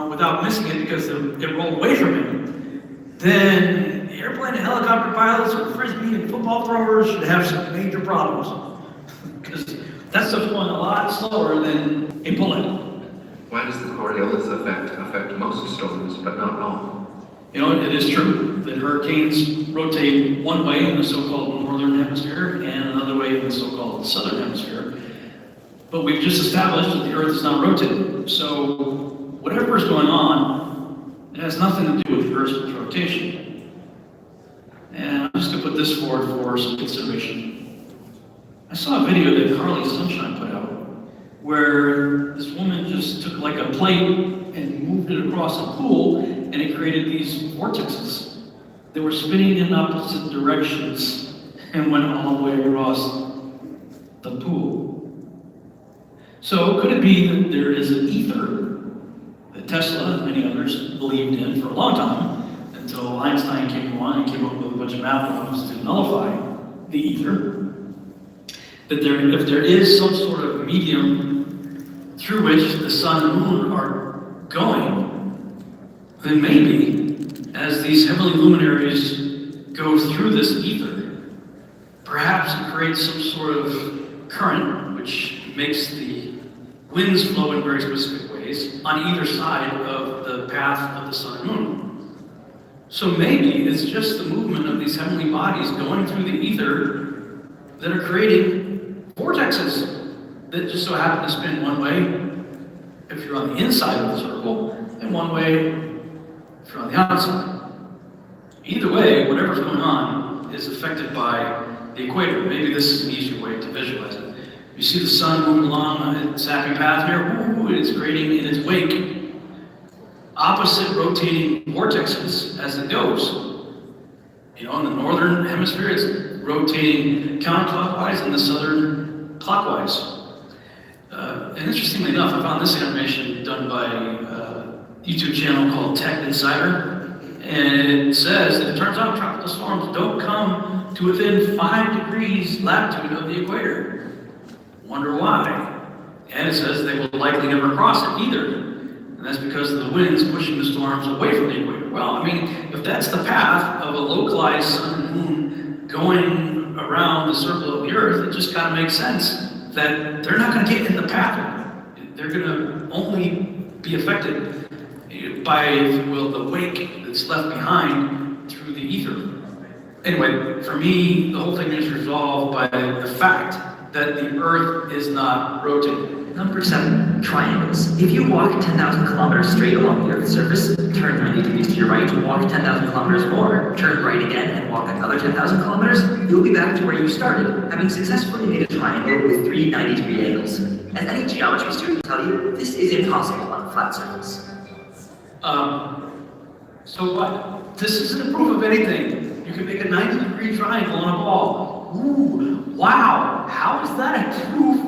without missing it because it rolled away from him. Then airplane and helicopter pilots or frisbee and football throwers should have some major problems because that stuff's going a lot slower than a bullet. Why does the Coriolis effect affect most storms, but not all? It is true that hurricanes rotate one way in the so-called northern hemisphere and another way in the so-called southern hemisphere. But we've just established that the Earth is not rotating. So whatever is going on, it has nothing to do with the Earth's rotation. And I'm just going to put this forward for some consideration. I saw a video that Carly Sunshine put out where this woman just took like a plate and moved it across a pool, and it created these vortexes. They were spinning in opposite directions and went all the way across the pool. So could it be that there is an ether that Tesla and many others believed in for a long time, until Einstein came along and came up with a bunch of math problems to nullify the ether? That if there is some sort of medium through which the sun and moon are going, then maybe as these heavenly luminaries go through this ether, perhaps it creates some sort of current which makes the winds flow in very specific ways on either side of the path of the sun and moon. So maybe it's just the movement of these heavenly bodies going through the ether that are creating vortexes that just so happen to spin one way if you're on the inside of the circle, and one way if you're on the outside. Either way, whatever's going on is affected by the equator. Maybe this is an easier way to visualize it. You see the sun moving along its happy path here. Ooh, it's creating in its wake opposite rotating vortexes as it goes. You know, in the northern hemisphere, it's rotating counterclockwise, and the southern clockwise. And interestingly enough, I found this animation done by a YouTube channel called Tech Insider, and it says that it turns out tropical storms don't come to within 5 degrees latitude of the equator. Wonder why? And it says they will likely never cross it either. And that's because of the winds pushing the storms away from the equator. Well, I mean, if that's the path of a localized sun and moon going around the circle of the earth, it just kind of makes sense that they're not going to get in the path. They're going to only be affected by, if you will, the wake that's left behind through the ether. Anyway, for me, the whole thing is resolved by the fact that the earth is not rotating. Number 7, triangles. If you walk 10,000 kilometers straight along the Earth's surface, turn 90 degrees to your right, walk 10,000 kilometers more, turn right again, and walk another 10,000 kilometers, you'll be back to where you started, having successfully made a triangle with 3 90-degree angles. As any geometry student will tell you, this is impossible on a flat surface. So what? This isn't a proof of anything. You can make a 90-degree triangle on a ball. Ooh, wow! How is that a proof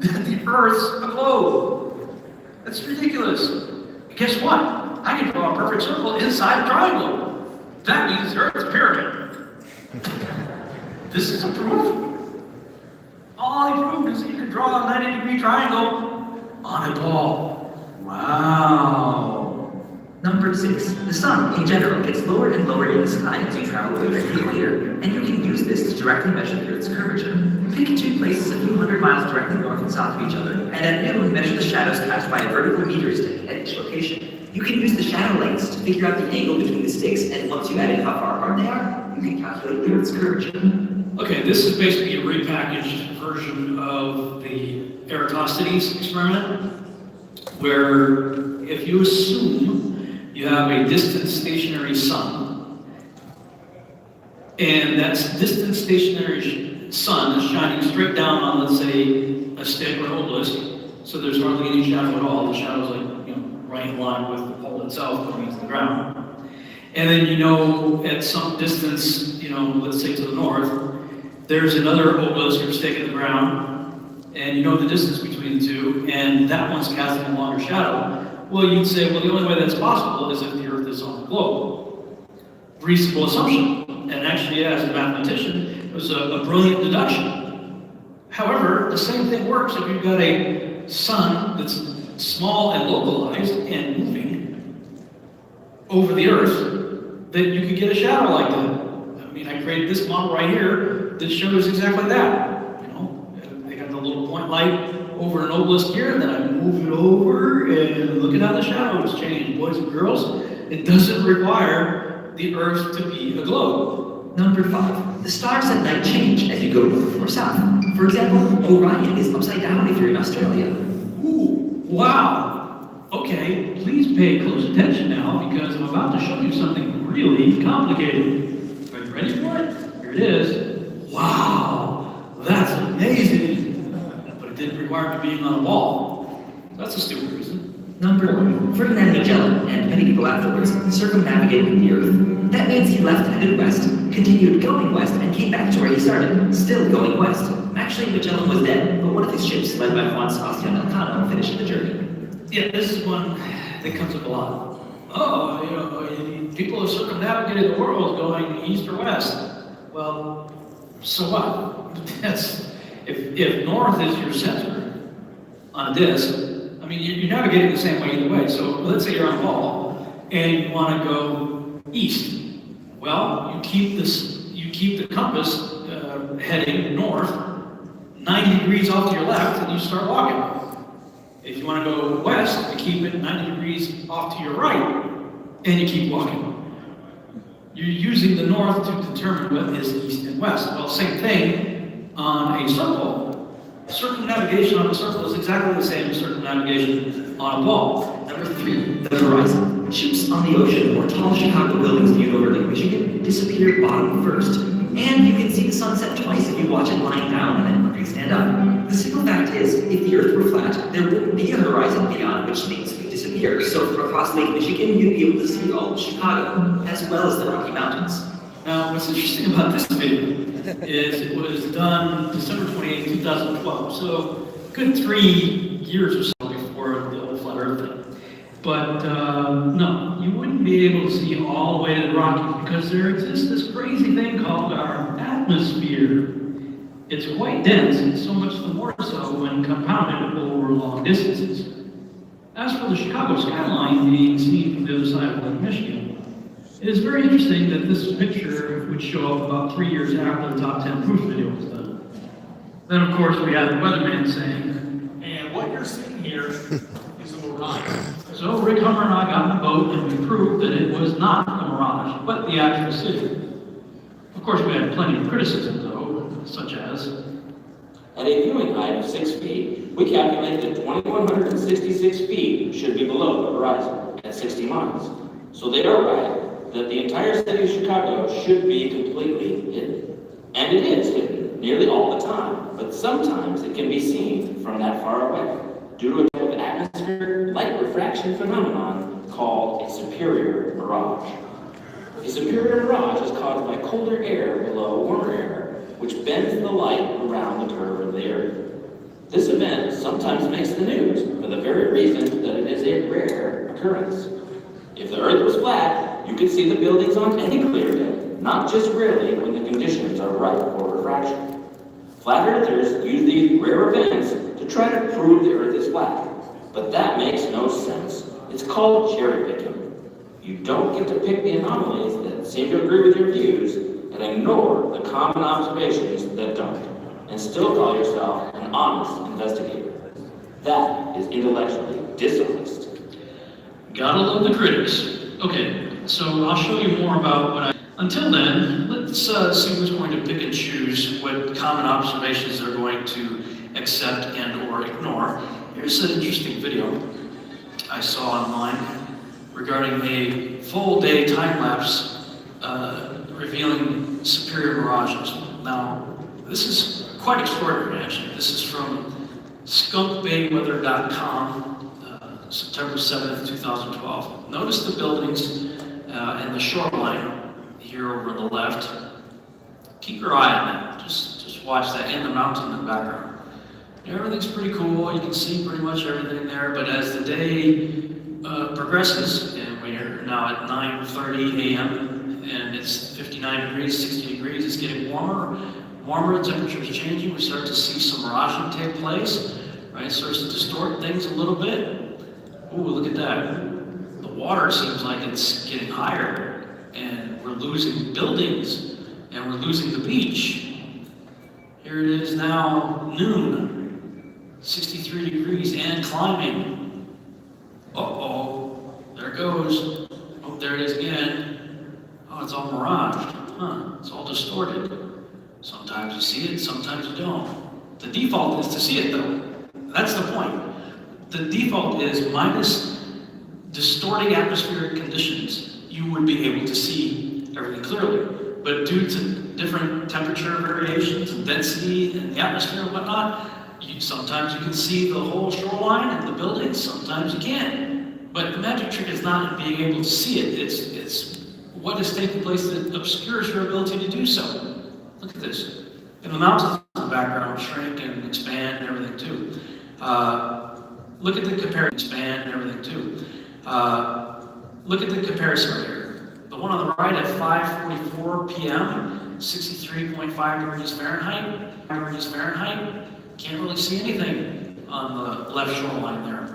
that the Earth's a globe? That's ridiculous. Guess what? I can draw a perfect circle inside a triangle. That means the Earth's a pyramid. This is a proof. All he proved is that you can draw a 90-degree triangle on a ball. Wow. Number 6, the sun, in general, gets lower and lower in the sky as you travel over the equator, and you can use this to directly measure the Earth's curvature. Pick 2 places a few hundred miles directly north and south of each other, and at noon measure the shadows cast by a vertical meter stick at each location. You can use the shadow lengths to figure out the angle between the sticks, and once you add in how far apart they are, you can calculate the Earth's curvature. Okay, this is basically a repackaged version of the Eratosthenes experiment, where if you assume you have a distant stationary sun, and that distant stationary sun is shining straight down on, let's say, a stick or an obelisk, so there's hardly any shadow at all. The shadow's like, right in line with the pole itself going into the ground. And then at some distance, let's say to the north, there's another obelisk or stick in the ground, and the distance between the two, and that one's casting a longer shadow. Well, you'd say, well, the only way that's possible is if the Earth is on the globe. Reasonable assumption. And actually, as a mathematician, it was a brilliant deduction. However, the same thing works if you've got a sun that's small and localized and moving over the Earth, that you could get a shadow like that. I mean, I created this model right here that shows exactly that. They got the little point light over an obelisk here, and then I move it over, and look at how the shadows change, boys and girls. It doesn't require the Earth to be a globe. Number 5, the stars at night change as you go north or south. For example, Orion is upside down if you're in Australia. Ooh, wow. Okay, please pay close attention now, because I'm about to show you something really complicated. Are you ready for it? Here it is. Wow, that's amazing. But it didn't require me being on a wall. That's a stupid reason. Number 1. Ferdinand Magellan, and many people afterwards, circumnavigated the Earth. That means he left headed west, continued going west, and came back to where he started, still going west. Actually, Magellan was dead, but one of his ships, led by Juan Sebastian Elcano, finished the journey. Yeah, this is one that comes up a lot. Oh, you know, people have circumnavigated the world going east or west. Well, so what? That's, if north is your center on a disk, I mean, you're navigating the same way either way. So let's say you're on a ball and you want to go east. Well, you keep the compass heading north, 90 degrees off to your left, and you start walking. If you want to go west, you keep it 90 degrees off to your right, and you keep walking. You're using the north to determine what is east and west. Well, same thing on a circle. Circumnavigation on a circle is exactly the same as circumnavigation on a ball. Number 3, the horizon. Ships on the ocean or tall Chicago buildings viewed over Lake Michigan disappear bottom first. And you can see the sunset twice if you watch it lying down and then stand up. The simple fact is, if the Earth were flat, there wouldn't be a horizon beyond which things could disappear. So from across Lake Michigan, you'd be able to see all of Chicago, as well as the Rocky Mountains. Now, what's interesting about this video is it was done December 28, 2012, so good 3 years or so before the whole flat Earth thing. But no, you wouldn't be able to see all the way to the Rockies because there exists this crazy thing called our atmosphere. It's quite dense, and so much the more so when compounded over long distances. As for the Chicago skyline being seen from the other side of Lake Michigan, it is very interesting that this picture would show up about 3 years after the top 10 proof video was done. Then, of course, we had the weatherman saying, and what you're seeing here is a mirage. So Rick Hummer and I got in the boat and we proved that it was not a mirage, but the actual city. Of course, we had plenty of criticism, though, such as, at a viewing height of 6 feet, we calculate that 2,166 feet should be below the horizon at 60 miles. So they are right that the entire city of Chicago should be completely hidden. And it is hidden nearly all the time, but sometimes it can be seen from that far away due to a type of atmospheric light refraction phenomenon called a superior mirage. A superior mirage is caused by colder air below warmer air, which bends the light around the curve of the Earth. This event sometimes makes the news for the very reason that it is a rare occurrence. If the Earth was flat, you could see the buildings on any clear day, not just rarely when the conditions are right for refraction. Flat Earthers use these rare events to try to prove the Earth is flat, but that makes no sense. It's called cherry picking. You don't get to pick the anomalies that seem to agree with your views and ignore the common observations that don't, and still call yourself an honest investigator. That is intellectually dishonest. gotta love the critics. Okay, so I'll show you more about what I... Until then, let's see who's going to pick and choose what common observations they're going to accept and or ignore. Here's an interesting video I saw online regarding a full day time-lapse revealing superior mirages. Now, this is quite extraordinary, actually. This is from skunkbayweather.com, September 7th, 2012. Notice the buildings and the shoreline here over on the left. Keep your eye on that. Just watch that, and the mountain in the background. Everything's pretty cool. You can see pretty much everything there, but as the day progresses, and we're now at 9:30 a.m., and it's 59 degrees, 60 degrees, it's getting warmer. The temperature is changing. We start to see some miraging take place, right? It starts to distort things a little bit. Ooh, look at that. The water seems like it's getting higher, and we're losing buildings, and we're losing the beach. Here it is now, noon, 63 degrees and climbing. Uh-oh, there it goes. Oh, there it is again. Oh, it's all miraged. Huh, it's all distorted. Sometimes you see it, sometimes you don't. The default is to see it though. That's the point. The default is minus distorting atmospheric conditions, you would be able to see everything clearly. But due to different temperature variations and density in the atmosphere and whatnot, sometimes you can see the whole shoreline and the buildings, sometimes you can't. But the magic trick is not in being able to see it. It's what is taking place that obscures your ability to do so. Look at this. And the mountains in the background shrink and expand and everything too. Look at the comparison, expand and everything too. Look at the comparison right here. The one on the right at 5:44 p.m., 63.5 degrees Fahrenheit. Can't really see anything on the left shoreline there.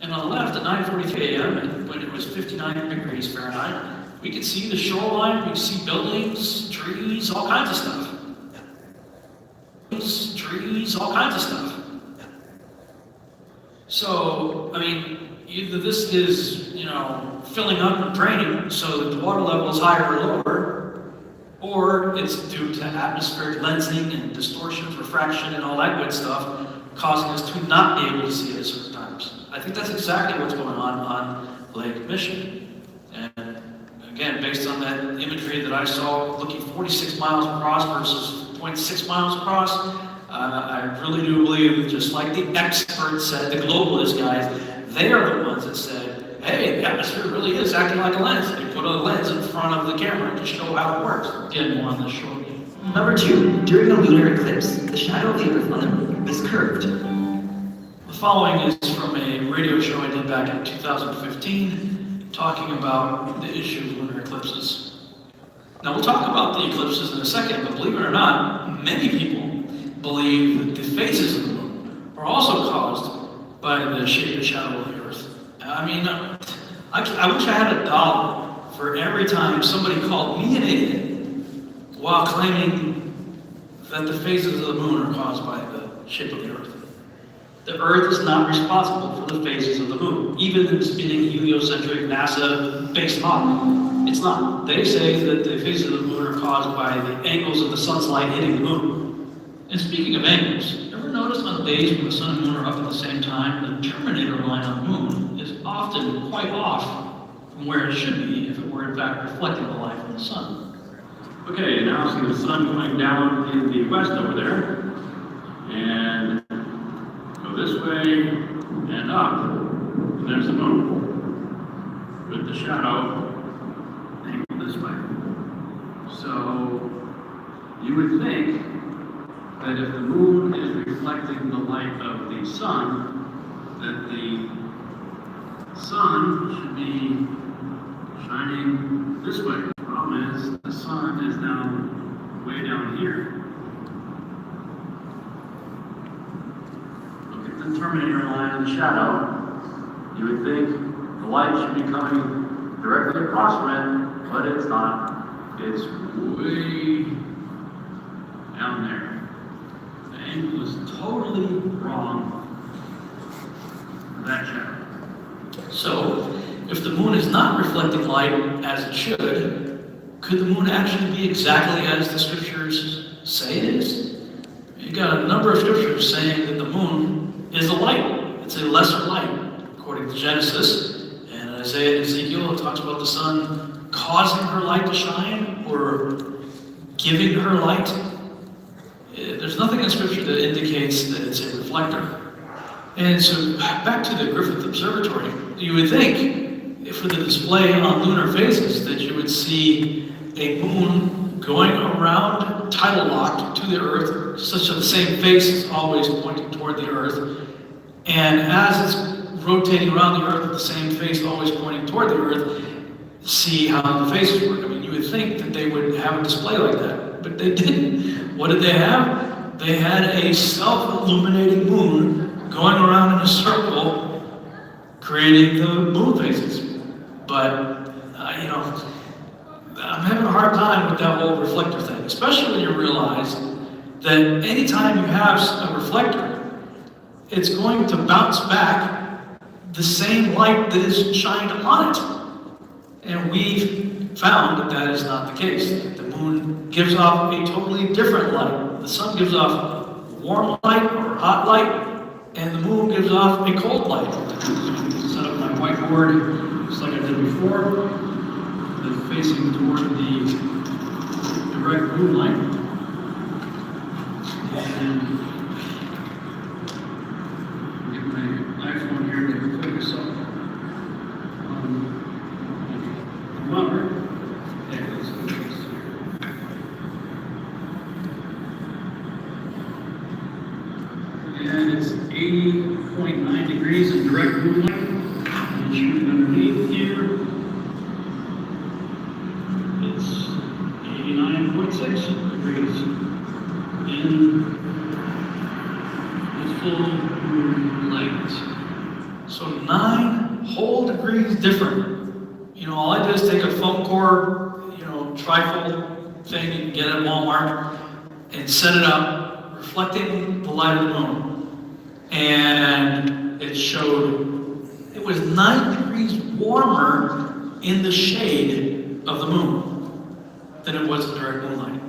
And on the left at 9:43 a.m., when it was 59 degrees Fahrenheit, we could see the shoreline, we could see buildings, trees, all kinds of stuff. So, I mean, either this is, filling up and draining so that the water level is higher or lower, or it's due to atmospheric lensing and distortions, refraction, and all that good stuff, causing us to not be able to see it at certain times. I think that's exactly what's going on Lake Michigan. And again, based on that imagery that I saw looking 46 miles across versus 0.6 miles across, I really do believe, just like the experts said, the globalist guys, they are the ones that said, hey, the atmosphere really is acting like a lens. They put a lens in front of the camera to show how it works. Again, more on this shortly. Number 2, during a lunar eclipse, the shadow of the Earth on the moon is curved. The following is from a radio show I did back in 2015, talking about the issue of lunar eclipses. Now we'll talk about the eclipses in a second, but believe it or not, many people believe that the phases of the moon are also caused by the shape and shadow of the Earth. I mean, I wish I had $1 for every time somebody called me an idiot while claiming that the phases of the moon are caused by the shape of the Earth. The Earth is not responsible for the phases of the moon, even in the spinning heliocentric NASA-based model. It's not. They say that the phases of the moon are caused by the angles of the sun's light hitting the moon. And speaking of angles, ever notice on days when the sun and moon are up at the same time, the terminator line on the moon is often quite off from where it should be if it were in fact reflecting the light from the sun. Okay, now see the sun going down in the west over there. And go this way and up. And there's the moon. With the shadow angled this way. So you would think that if the moon is reflecting the light of the sun, that the sun should be shining this way. The problem is the sun is now way down here. Look at the terminator line in the shadow. You would think the light should be coming directly across from it, but it's not. It's way down there. The angle is totally wrong for that shadow. So, if the moon is not reflecting light as it should, could the moon actually be exactly as the scriptures say it is? You've got a number of scriptures saying that the moon is a light. It's a lesser light, according to Genesis. And Isaiah and Ezekiel, it talks about the sun causing her light to shine or giving her light. There's nothing in scripture that indicates that it's a reflector. And so back to the Griffith Observatory, you would think, for the display on lunar phases, that you would see a moon going around tidal locked to the Earth, such that the same face is always pointing toward the Earth. And as it's rotating around the Earth with the same face always pointing toward the Earth, see how the faces work. I mean, you would think that they would have a display like that, but they didn't. What did they have? They had a self-illuminating moon going around in a circle, creating the moon phases. But, I'm having a hard time with that whole reflector thing, especially when you realize that anytime you have a reflector, it's going to bounce back the same light that is shined on it. And we've found that that is not the case. The moon gives off a totally different light. The sun gives off warm light or hot light, and the moon gives off a cold light. Set up my whiteboard, just like I did before, then facing toward the direct moonlight. And get my iPhone here to focus up. 80.9 degrees in direct moonlight. And shooting underneath here, it's 89.6 degrees in the full moonlight. So 9 whole degrees different. You know, all I do is take a foam core, you know, trifold thing you can get at Walmart and set it up, reflecting the light of the moon. And it showed it was 9 degrees warmer in the shade of the moon than it was in direct moonlight.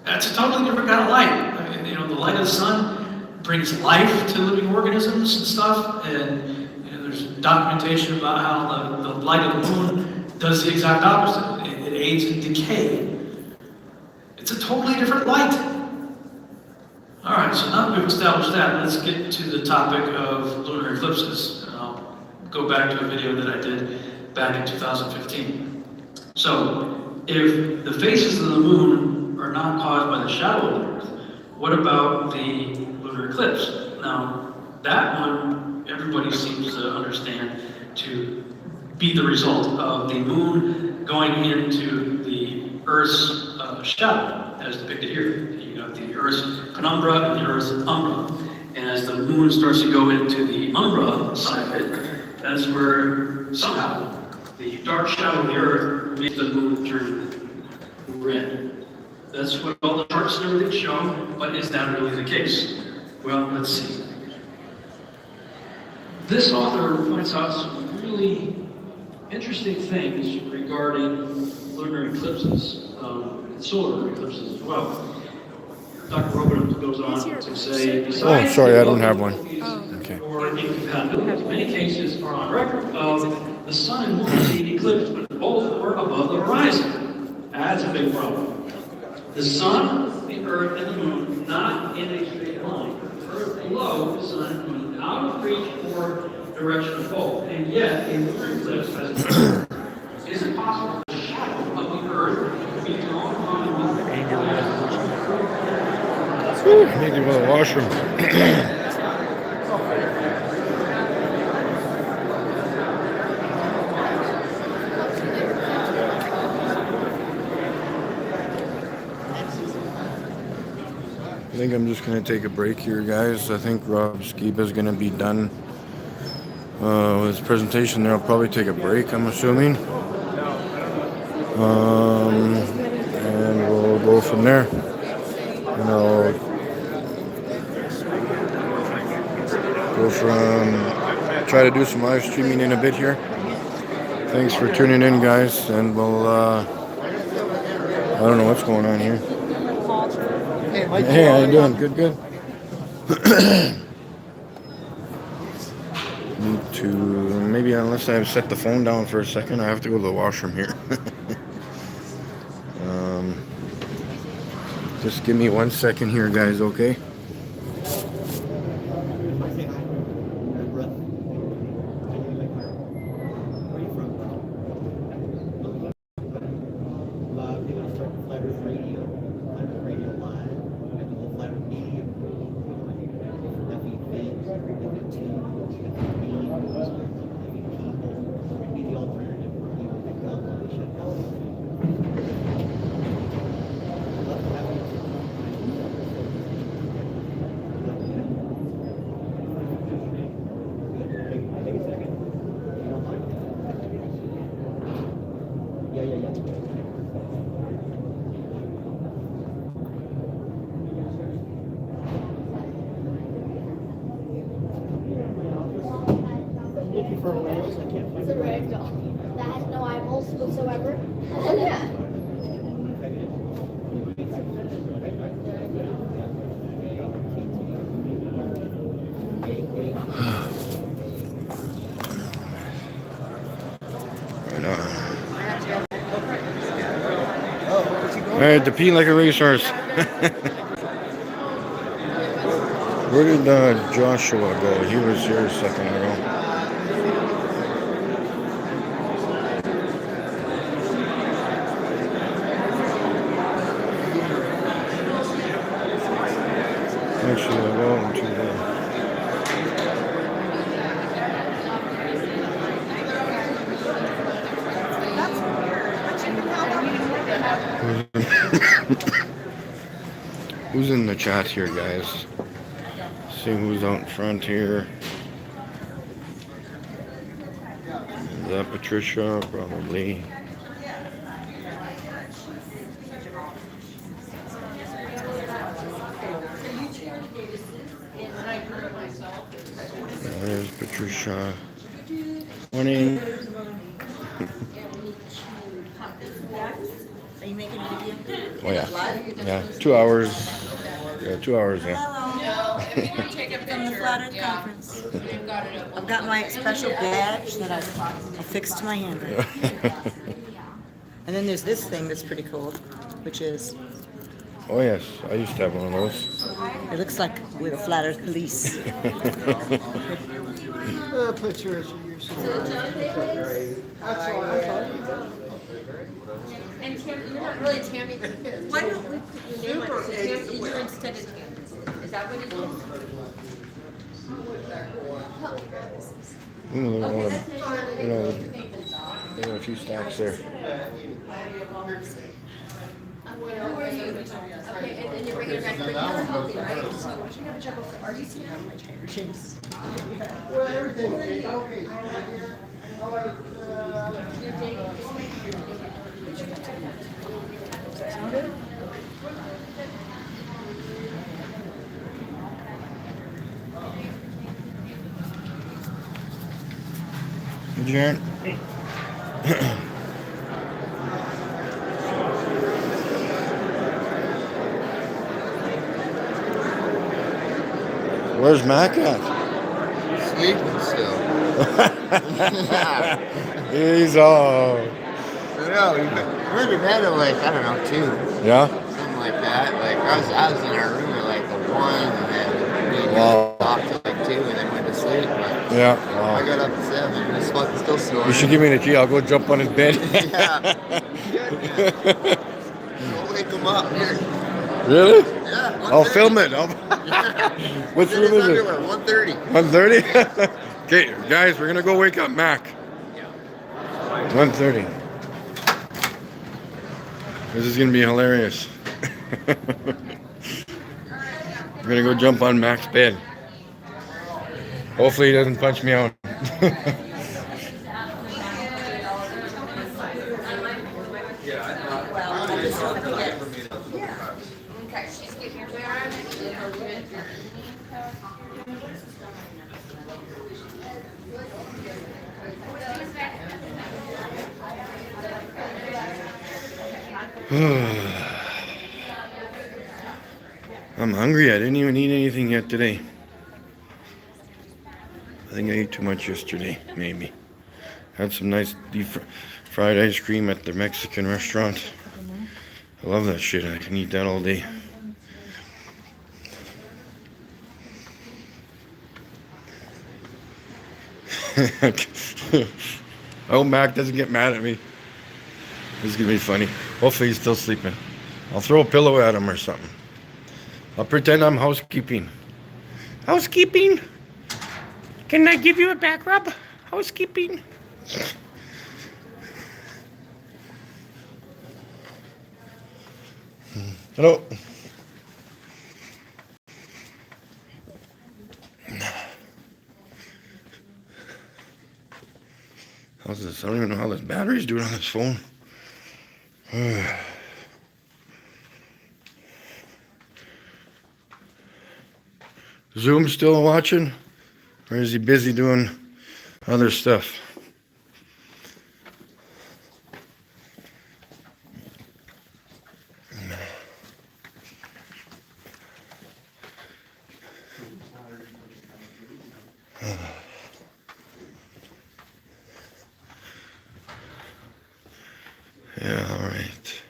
That's a totally different kind of light. I mean, you know, the light of the sun brings life to living organisms and stuff, and you know, there's documentation about how the light of the moon does the exact opposite. It aids in decay. It's a totally different light. All right, so now that we've established that, let's get to the topic of lunar eclipses. And I'll go back to a video that I did back in 2015. So, if the phases of the moon are not caused by the shadow of the Earth, what about the lunar eclipse? Now, that one, everybody seems to understand to be the result of the moon going into the Earth's shadow, as depicted here. You got the Earth's penumbra and the Earth's umbra. And as the moon starts to go into the umbra side of it, that's where somehow the dark shadow of the Earth makes the moon turn red. That's what all the charts and everything show, but is that really the case? Well, let's see. This author points out some really interesting things regarding lunar eclipses, and solar eclipses as well. Dr. Robin goes on to say, Oh, sorry, I don't have one. Okay. Or incompatibility. Many cases are on record of the sun and moon being eclipsed, but both were above the horizon. That's a big problem. The sun, the earth, and the moon not in a straight line. The earth below the sun and moon out of reach or direction of both. And yet, a lunar eclipse has occurred. Is it possible the shadow of the earth be drawn on the moon? I need to go to the washroom. I think I'm just going to take a break here, guys. I think Rob Skiba is going to be done with his presentation there. I'll probably take a break, I'm assuming. And we'll go from there. And I'll go from, try to do some live streaming in a bit here. Thanks for tuning in, guys. And we'll, I don't know what's going on here. Hey, how you doing? Good, good. Need to, maybe unless I set the phone down for a second, I have to go to the washroom here. Just give me 1 second here, guys, okay? It's a ragdoll that has no eyeballs whatsoever. Oh yeah. I had to pee like a racehorse. Where did Joshua go? He was here a second ago. Actually, I'll go into the Who's in the chat here, guys? See who's out front here. Is that Patricia? Probably. There's Patricia. Morning. Are you making a video? Oh yeah. Yeah. 2 hours. Yeah, 2 hours, yeah. From the Flat Earth Conference. I've got my special badge that I affixed to my hand. And then there's this thing that's pretty cool, which is, Oh yes, I used to have one of those. it looks like we're the Flat Earth Police. Patricia, you're so And Tam, you're not really Tammy. Why don't we put your name on it? So Tam, you're instead of Tammy. Is that what it is? There are a few stacks there. Okay, and then you're bringing it back to the healthy, right? So you have a job of RDC now? Well, everything, okay. Jaron. Where's Mac at? Sleeping still. He's all. I know, we're in bed at like, I don't know, 2. Yeah? Something like that. Like, I was in our room at like 1, and then me and Wow. you talked till like 2, and then went to sleep. But Yeah. Wow. I got up at 7, and he's fucking still snoring. You should give me the key. I'll go jump on his bed. Don't wake him up here. Really? Yeah. I'll film it. What's room is it? 1:30. 1:30? Okay, guys, we're gonna go wake up Mac. 1:30. This is gonna be hilarious. We're gonna go jump on Mac's bed. Hopefully he doesn't punch me out. I'm hungry. I didn't even eat anything yet today. I think I ate too much yesterday, maybe. Had some nice deep fried ice cream at the Mexican restaurant. I love that shit. I can eat that all day. I hope Mac doesn't get mad at me. This is gonna be funny. Hopefully he's still sleeping. I'll throw a pillow at him or something. I'll pretend I'm housekeeping. Housekeeping? Can I give you a back rub? Housekeeping? Hello. How's this? I don't even know how this battery's doing on this phone. Zoom still watching? Or is he busy doing other stuff? Yeah, all right.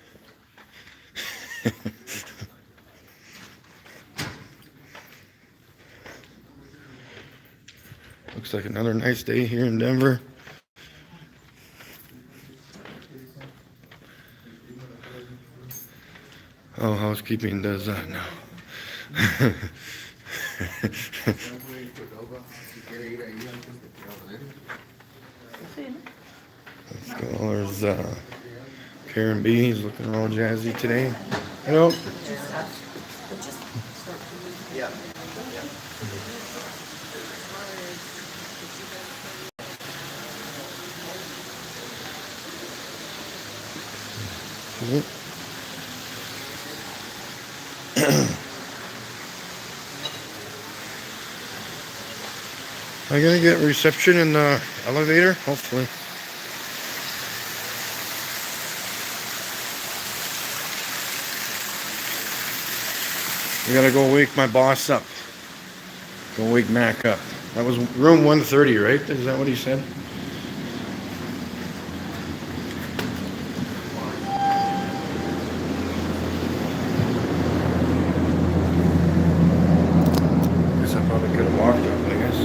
Looks like another nice day here in Denver. Oh, housekeeping does that now. Let's go. There's Karen B is looking all jazzy today. Hello. Yeah. Am I gonna get reception in the elevator? Hopefully. We gotta go wake my boss up. Go wake Mac up. That was room 130, right? Is that what he said? Guess I probably could have walked up, I guess.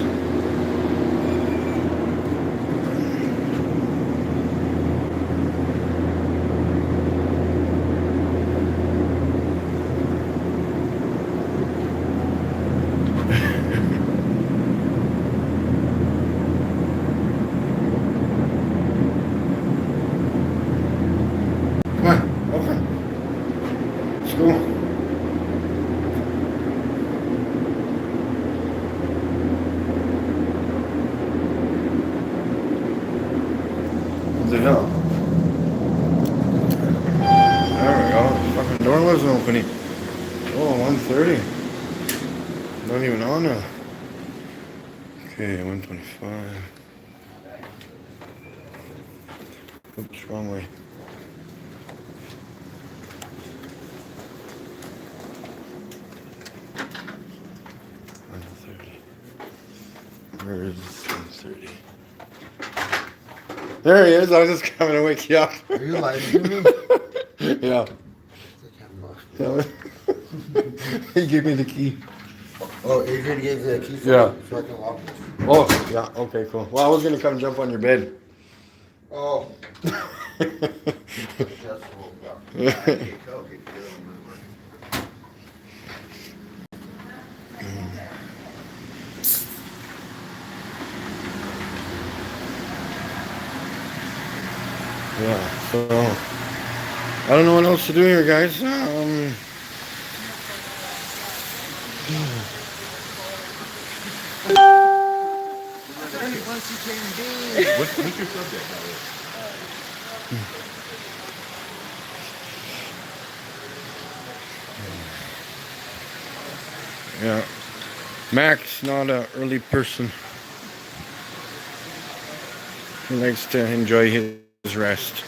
Come on, open. Let's go. What the hell? There we go. The fucking door wasn't opening. Oh, 1:30. Not even on now. Okay, 125. Oops, wrong way. Where is 1:30? There he is. I was just coming to wake you up. Are you live streaming? Yeah. Yeah. He gave me the key. Oh, Adrian gave you the key for Yeah. so I can lock it. Oh, yeah. Okay, cool. Well, I was gonna come jump on your bed. Oh. Yeah. So I don't know what else to do here, guys. What's your subject, by the way? Yeah. Mac's not an early person. He likes to enjoy his rest.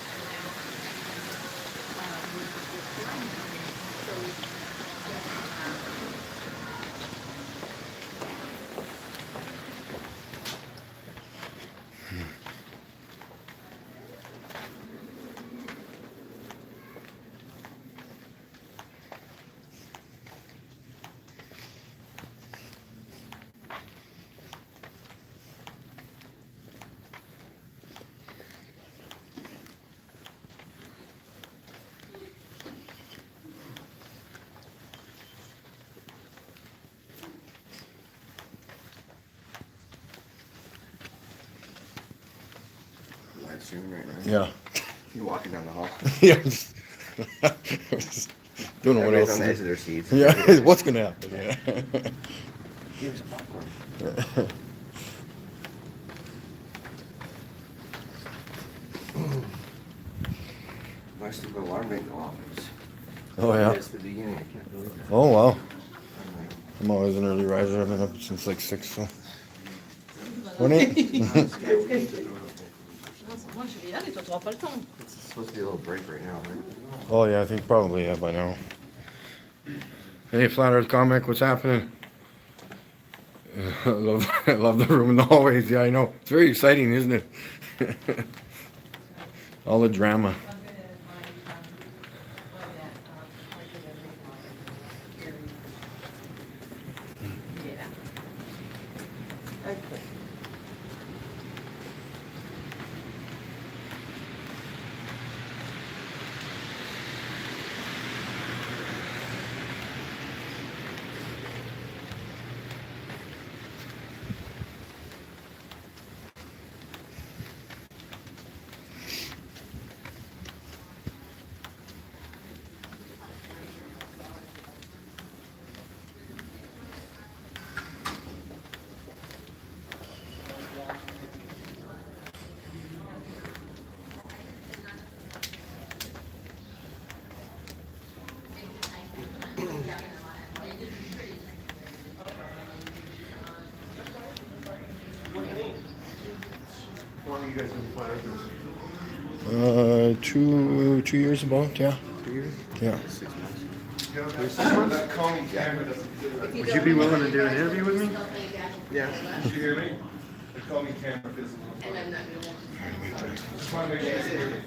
Live streaming right now. Yeah. You're walking down the hall. Yeah. Don't know what Everybody's else. on the to edge do. of their seats. Yeah. What's gonna happen? Yeah. Give me some popcorn. My stupid alarm didn't go off. Oh yeah. It's the beginning. I can't believe it. Oh wow. I'm always an early riser. I've been up since like 6. So. What It's supposed to be a little break right now, right? Oh yeah, I think probably yeah by now. Hey, Flat Earth Comic, what's happening? I love the room in the hallways. Yeah, I know. It's very exciting, isn't it? All the drama. guys been flat earthers? 2 years about, yeah. 2 years? Yeah. That calming camera doesn't do it. Would you be willing to do an interview with me? Yeah. Did you hear me? The calming camera physical. Just want to make sure you hear me.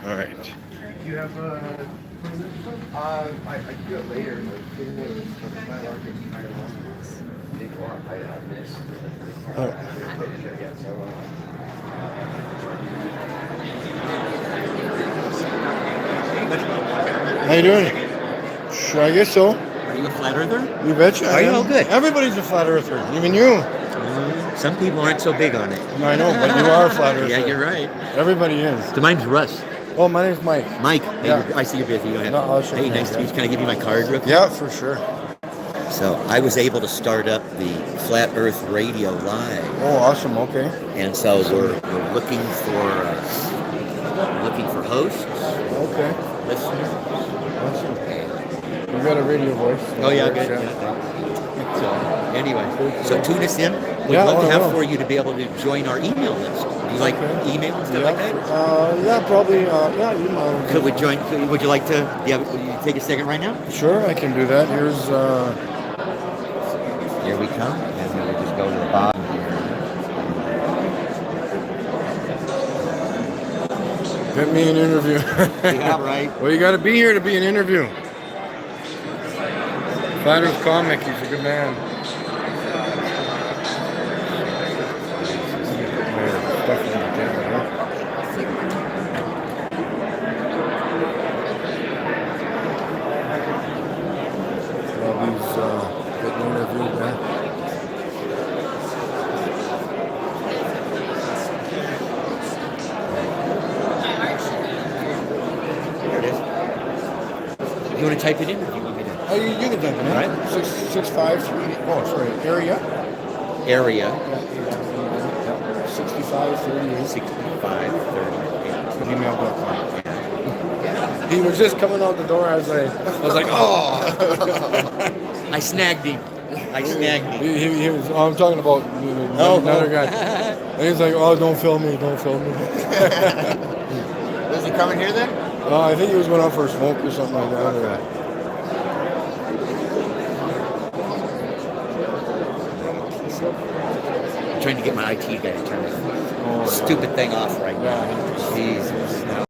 All right. You have I do it later, but my market is kind of How you doing? Sure, I guess so. Are you a flat earther? You betcha. Are you? Oh, good. Everybody's a flat earther, even you. Some people aren't so big on it. I know, but you are a flat earther. Yeah, you're right. Everybody is. So mine's Russ. Oh, my name's Mike. Mike, hey, Yeah. I see you're busy. Go ahead. No, I'll shake Hey, nice hands, to meet yeah. you. Can I give you my card real quick? Yeah, for sure. So I was able to start up the Flat Earth Radio Live. Oh, awesome. Okay. And so we're looking for hosts. Okay. Listeners. Awesome. You got a radio voice. Oh yeah, good. Yeah. So anyway, so tune us in. We'd Yeah, love to I have will. for you to be able to join our email list. Do you like email and stuff like that? Yeah, probably. Yeah, you know. Could we join? Would you like to? Yeah, would you take a second right now? Sure, I can do that. Here's. Here we come, and then we'll just go to the bottom here. Get me an interview. Yeah, right. Well, you got to be here to be an interview. Flat Earth Comic, he's a good man. Stuff on the table, huh? Well, he's getting interviewed now. There it is. You want to type it in, or do you want me to? Oh, you can type it in. All right. 653. Oh, sorry. Area. Area. 6538. 6538. Gmail.com. He was just coming out the door. I was like, oh. I snagged him. He was. Oh, I'm talking about another guy. And he's like, oh, don't film me, don't film me. Was he coming here then? I think he was going out for a smoke or something like that. I'm trying to get my IT guy to turn this stupid thing off right now. Jesus.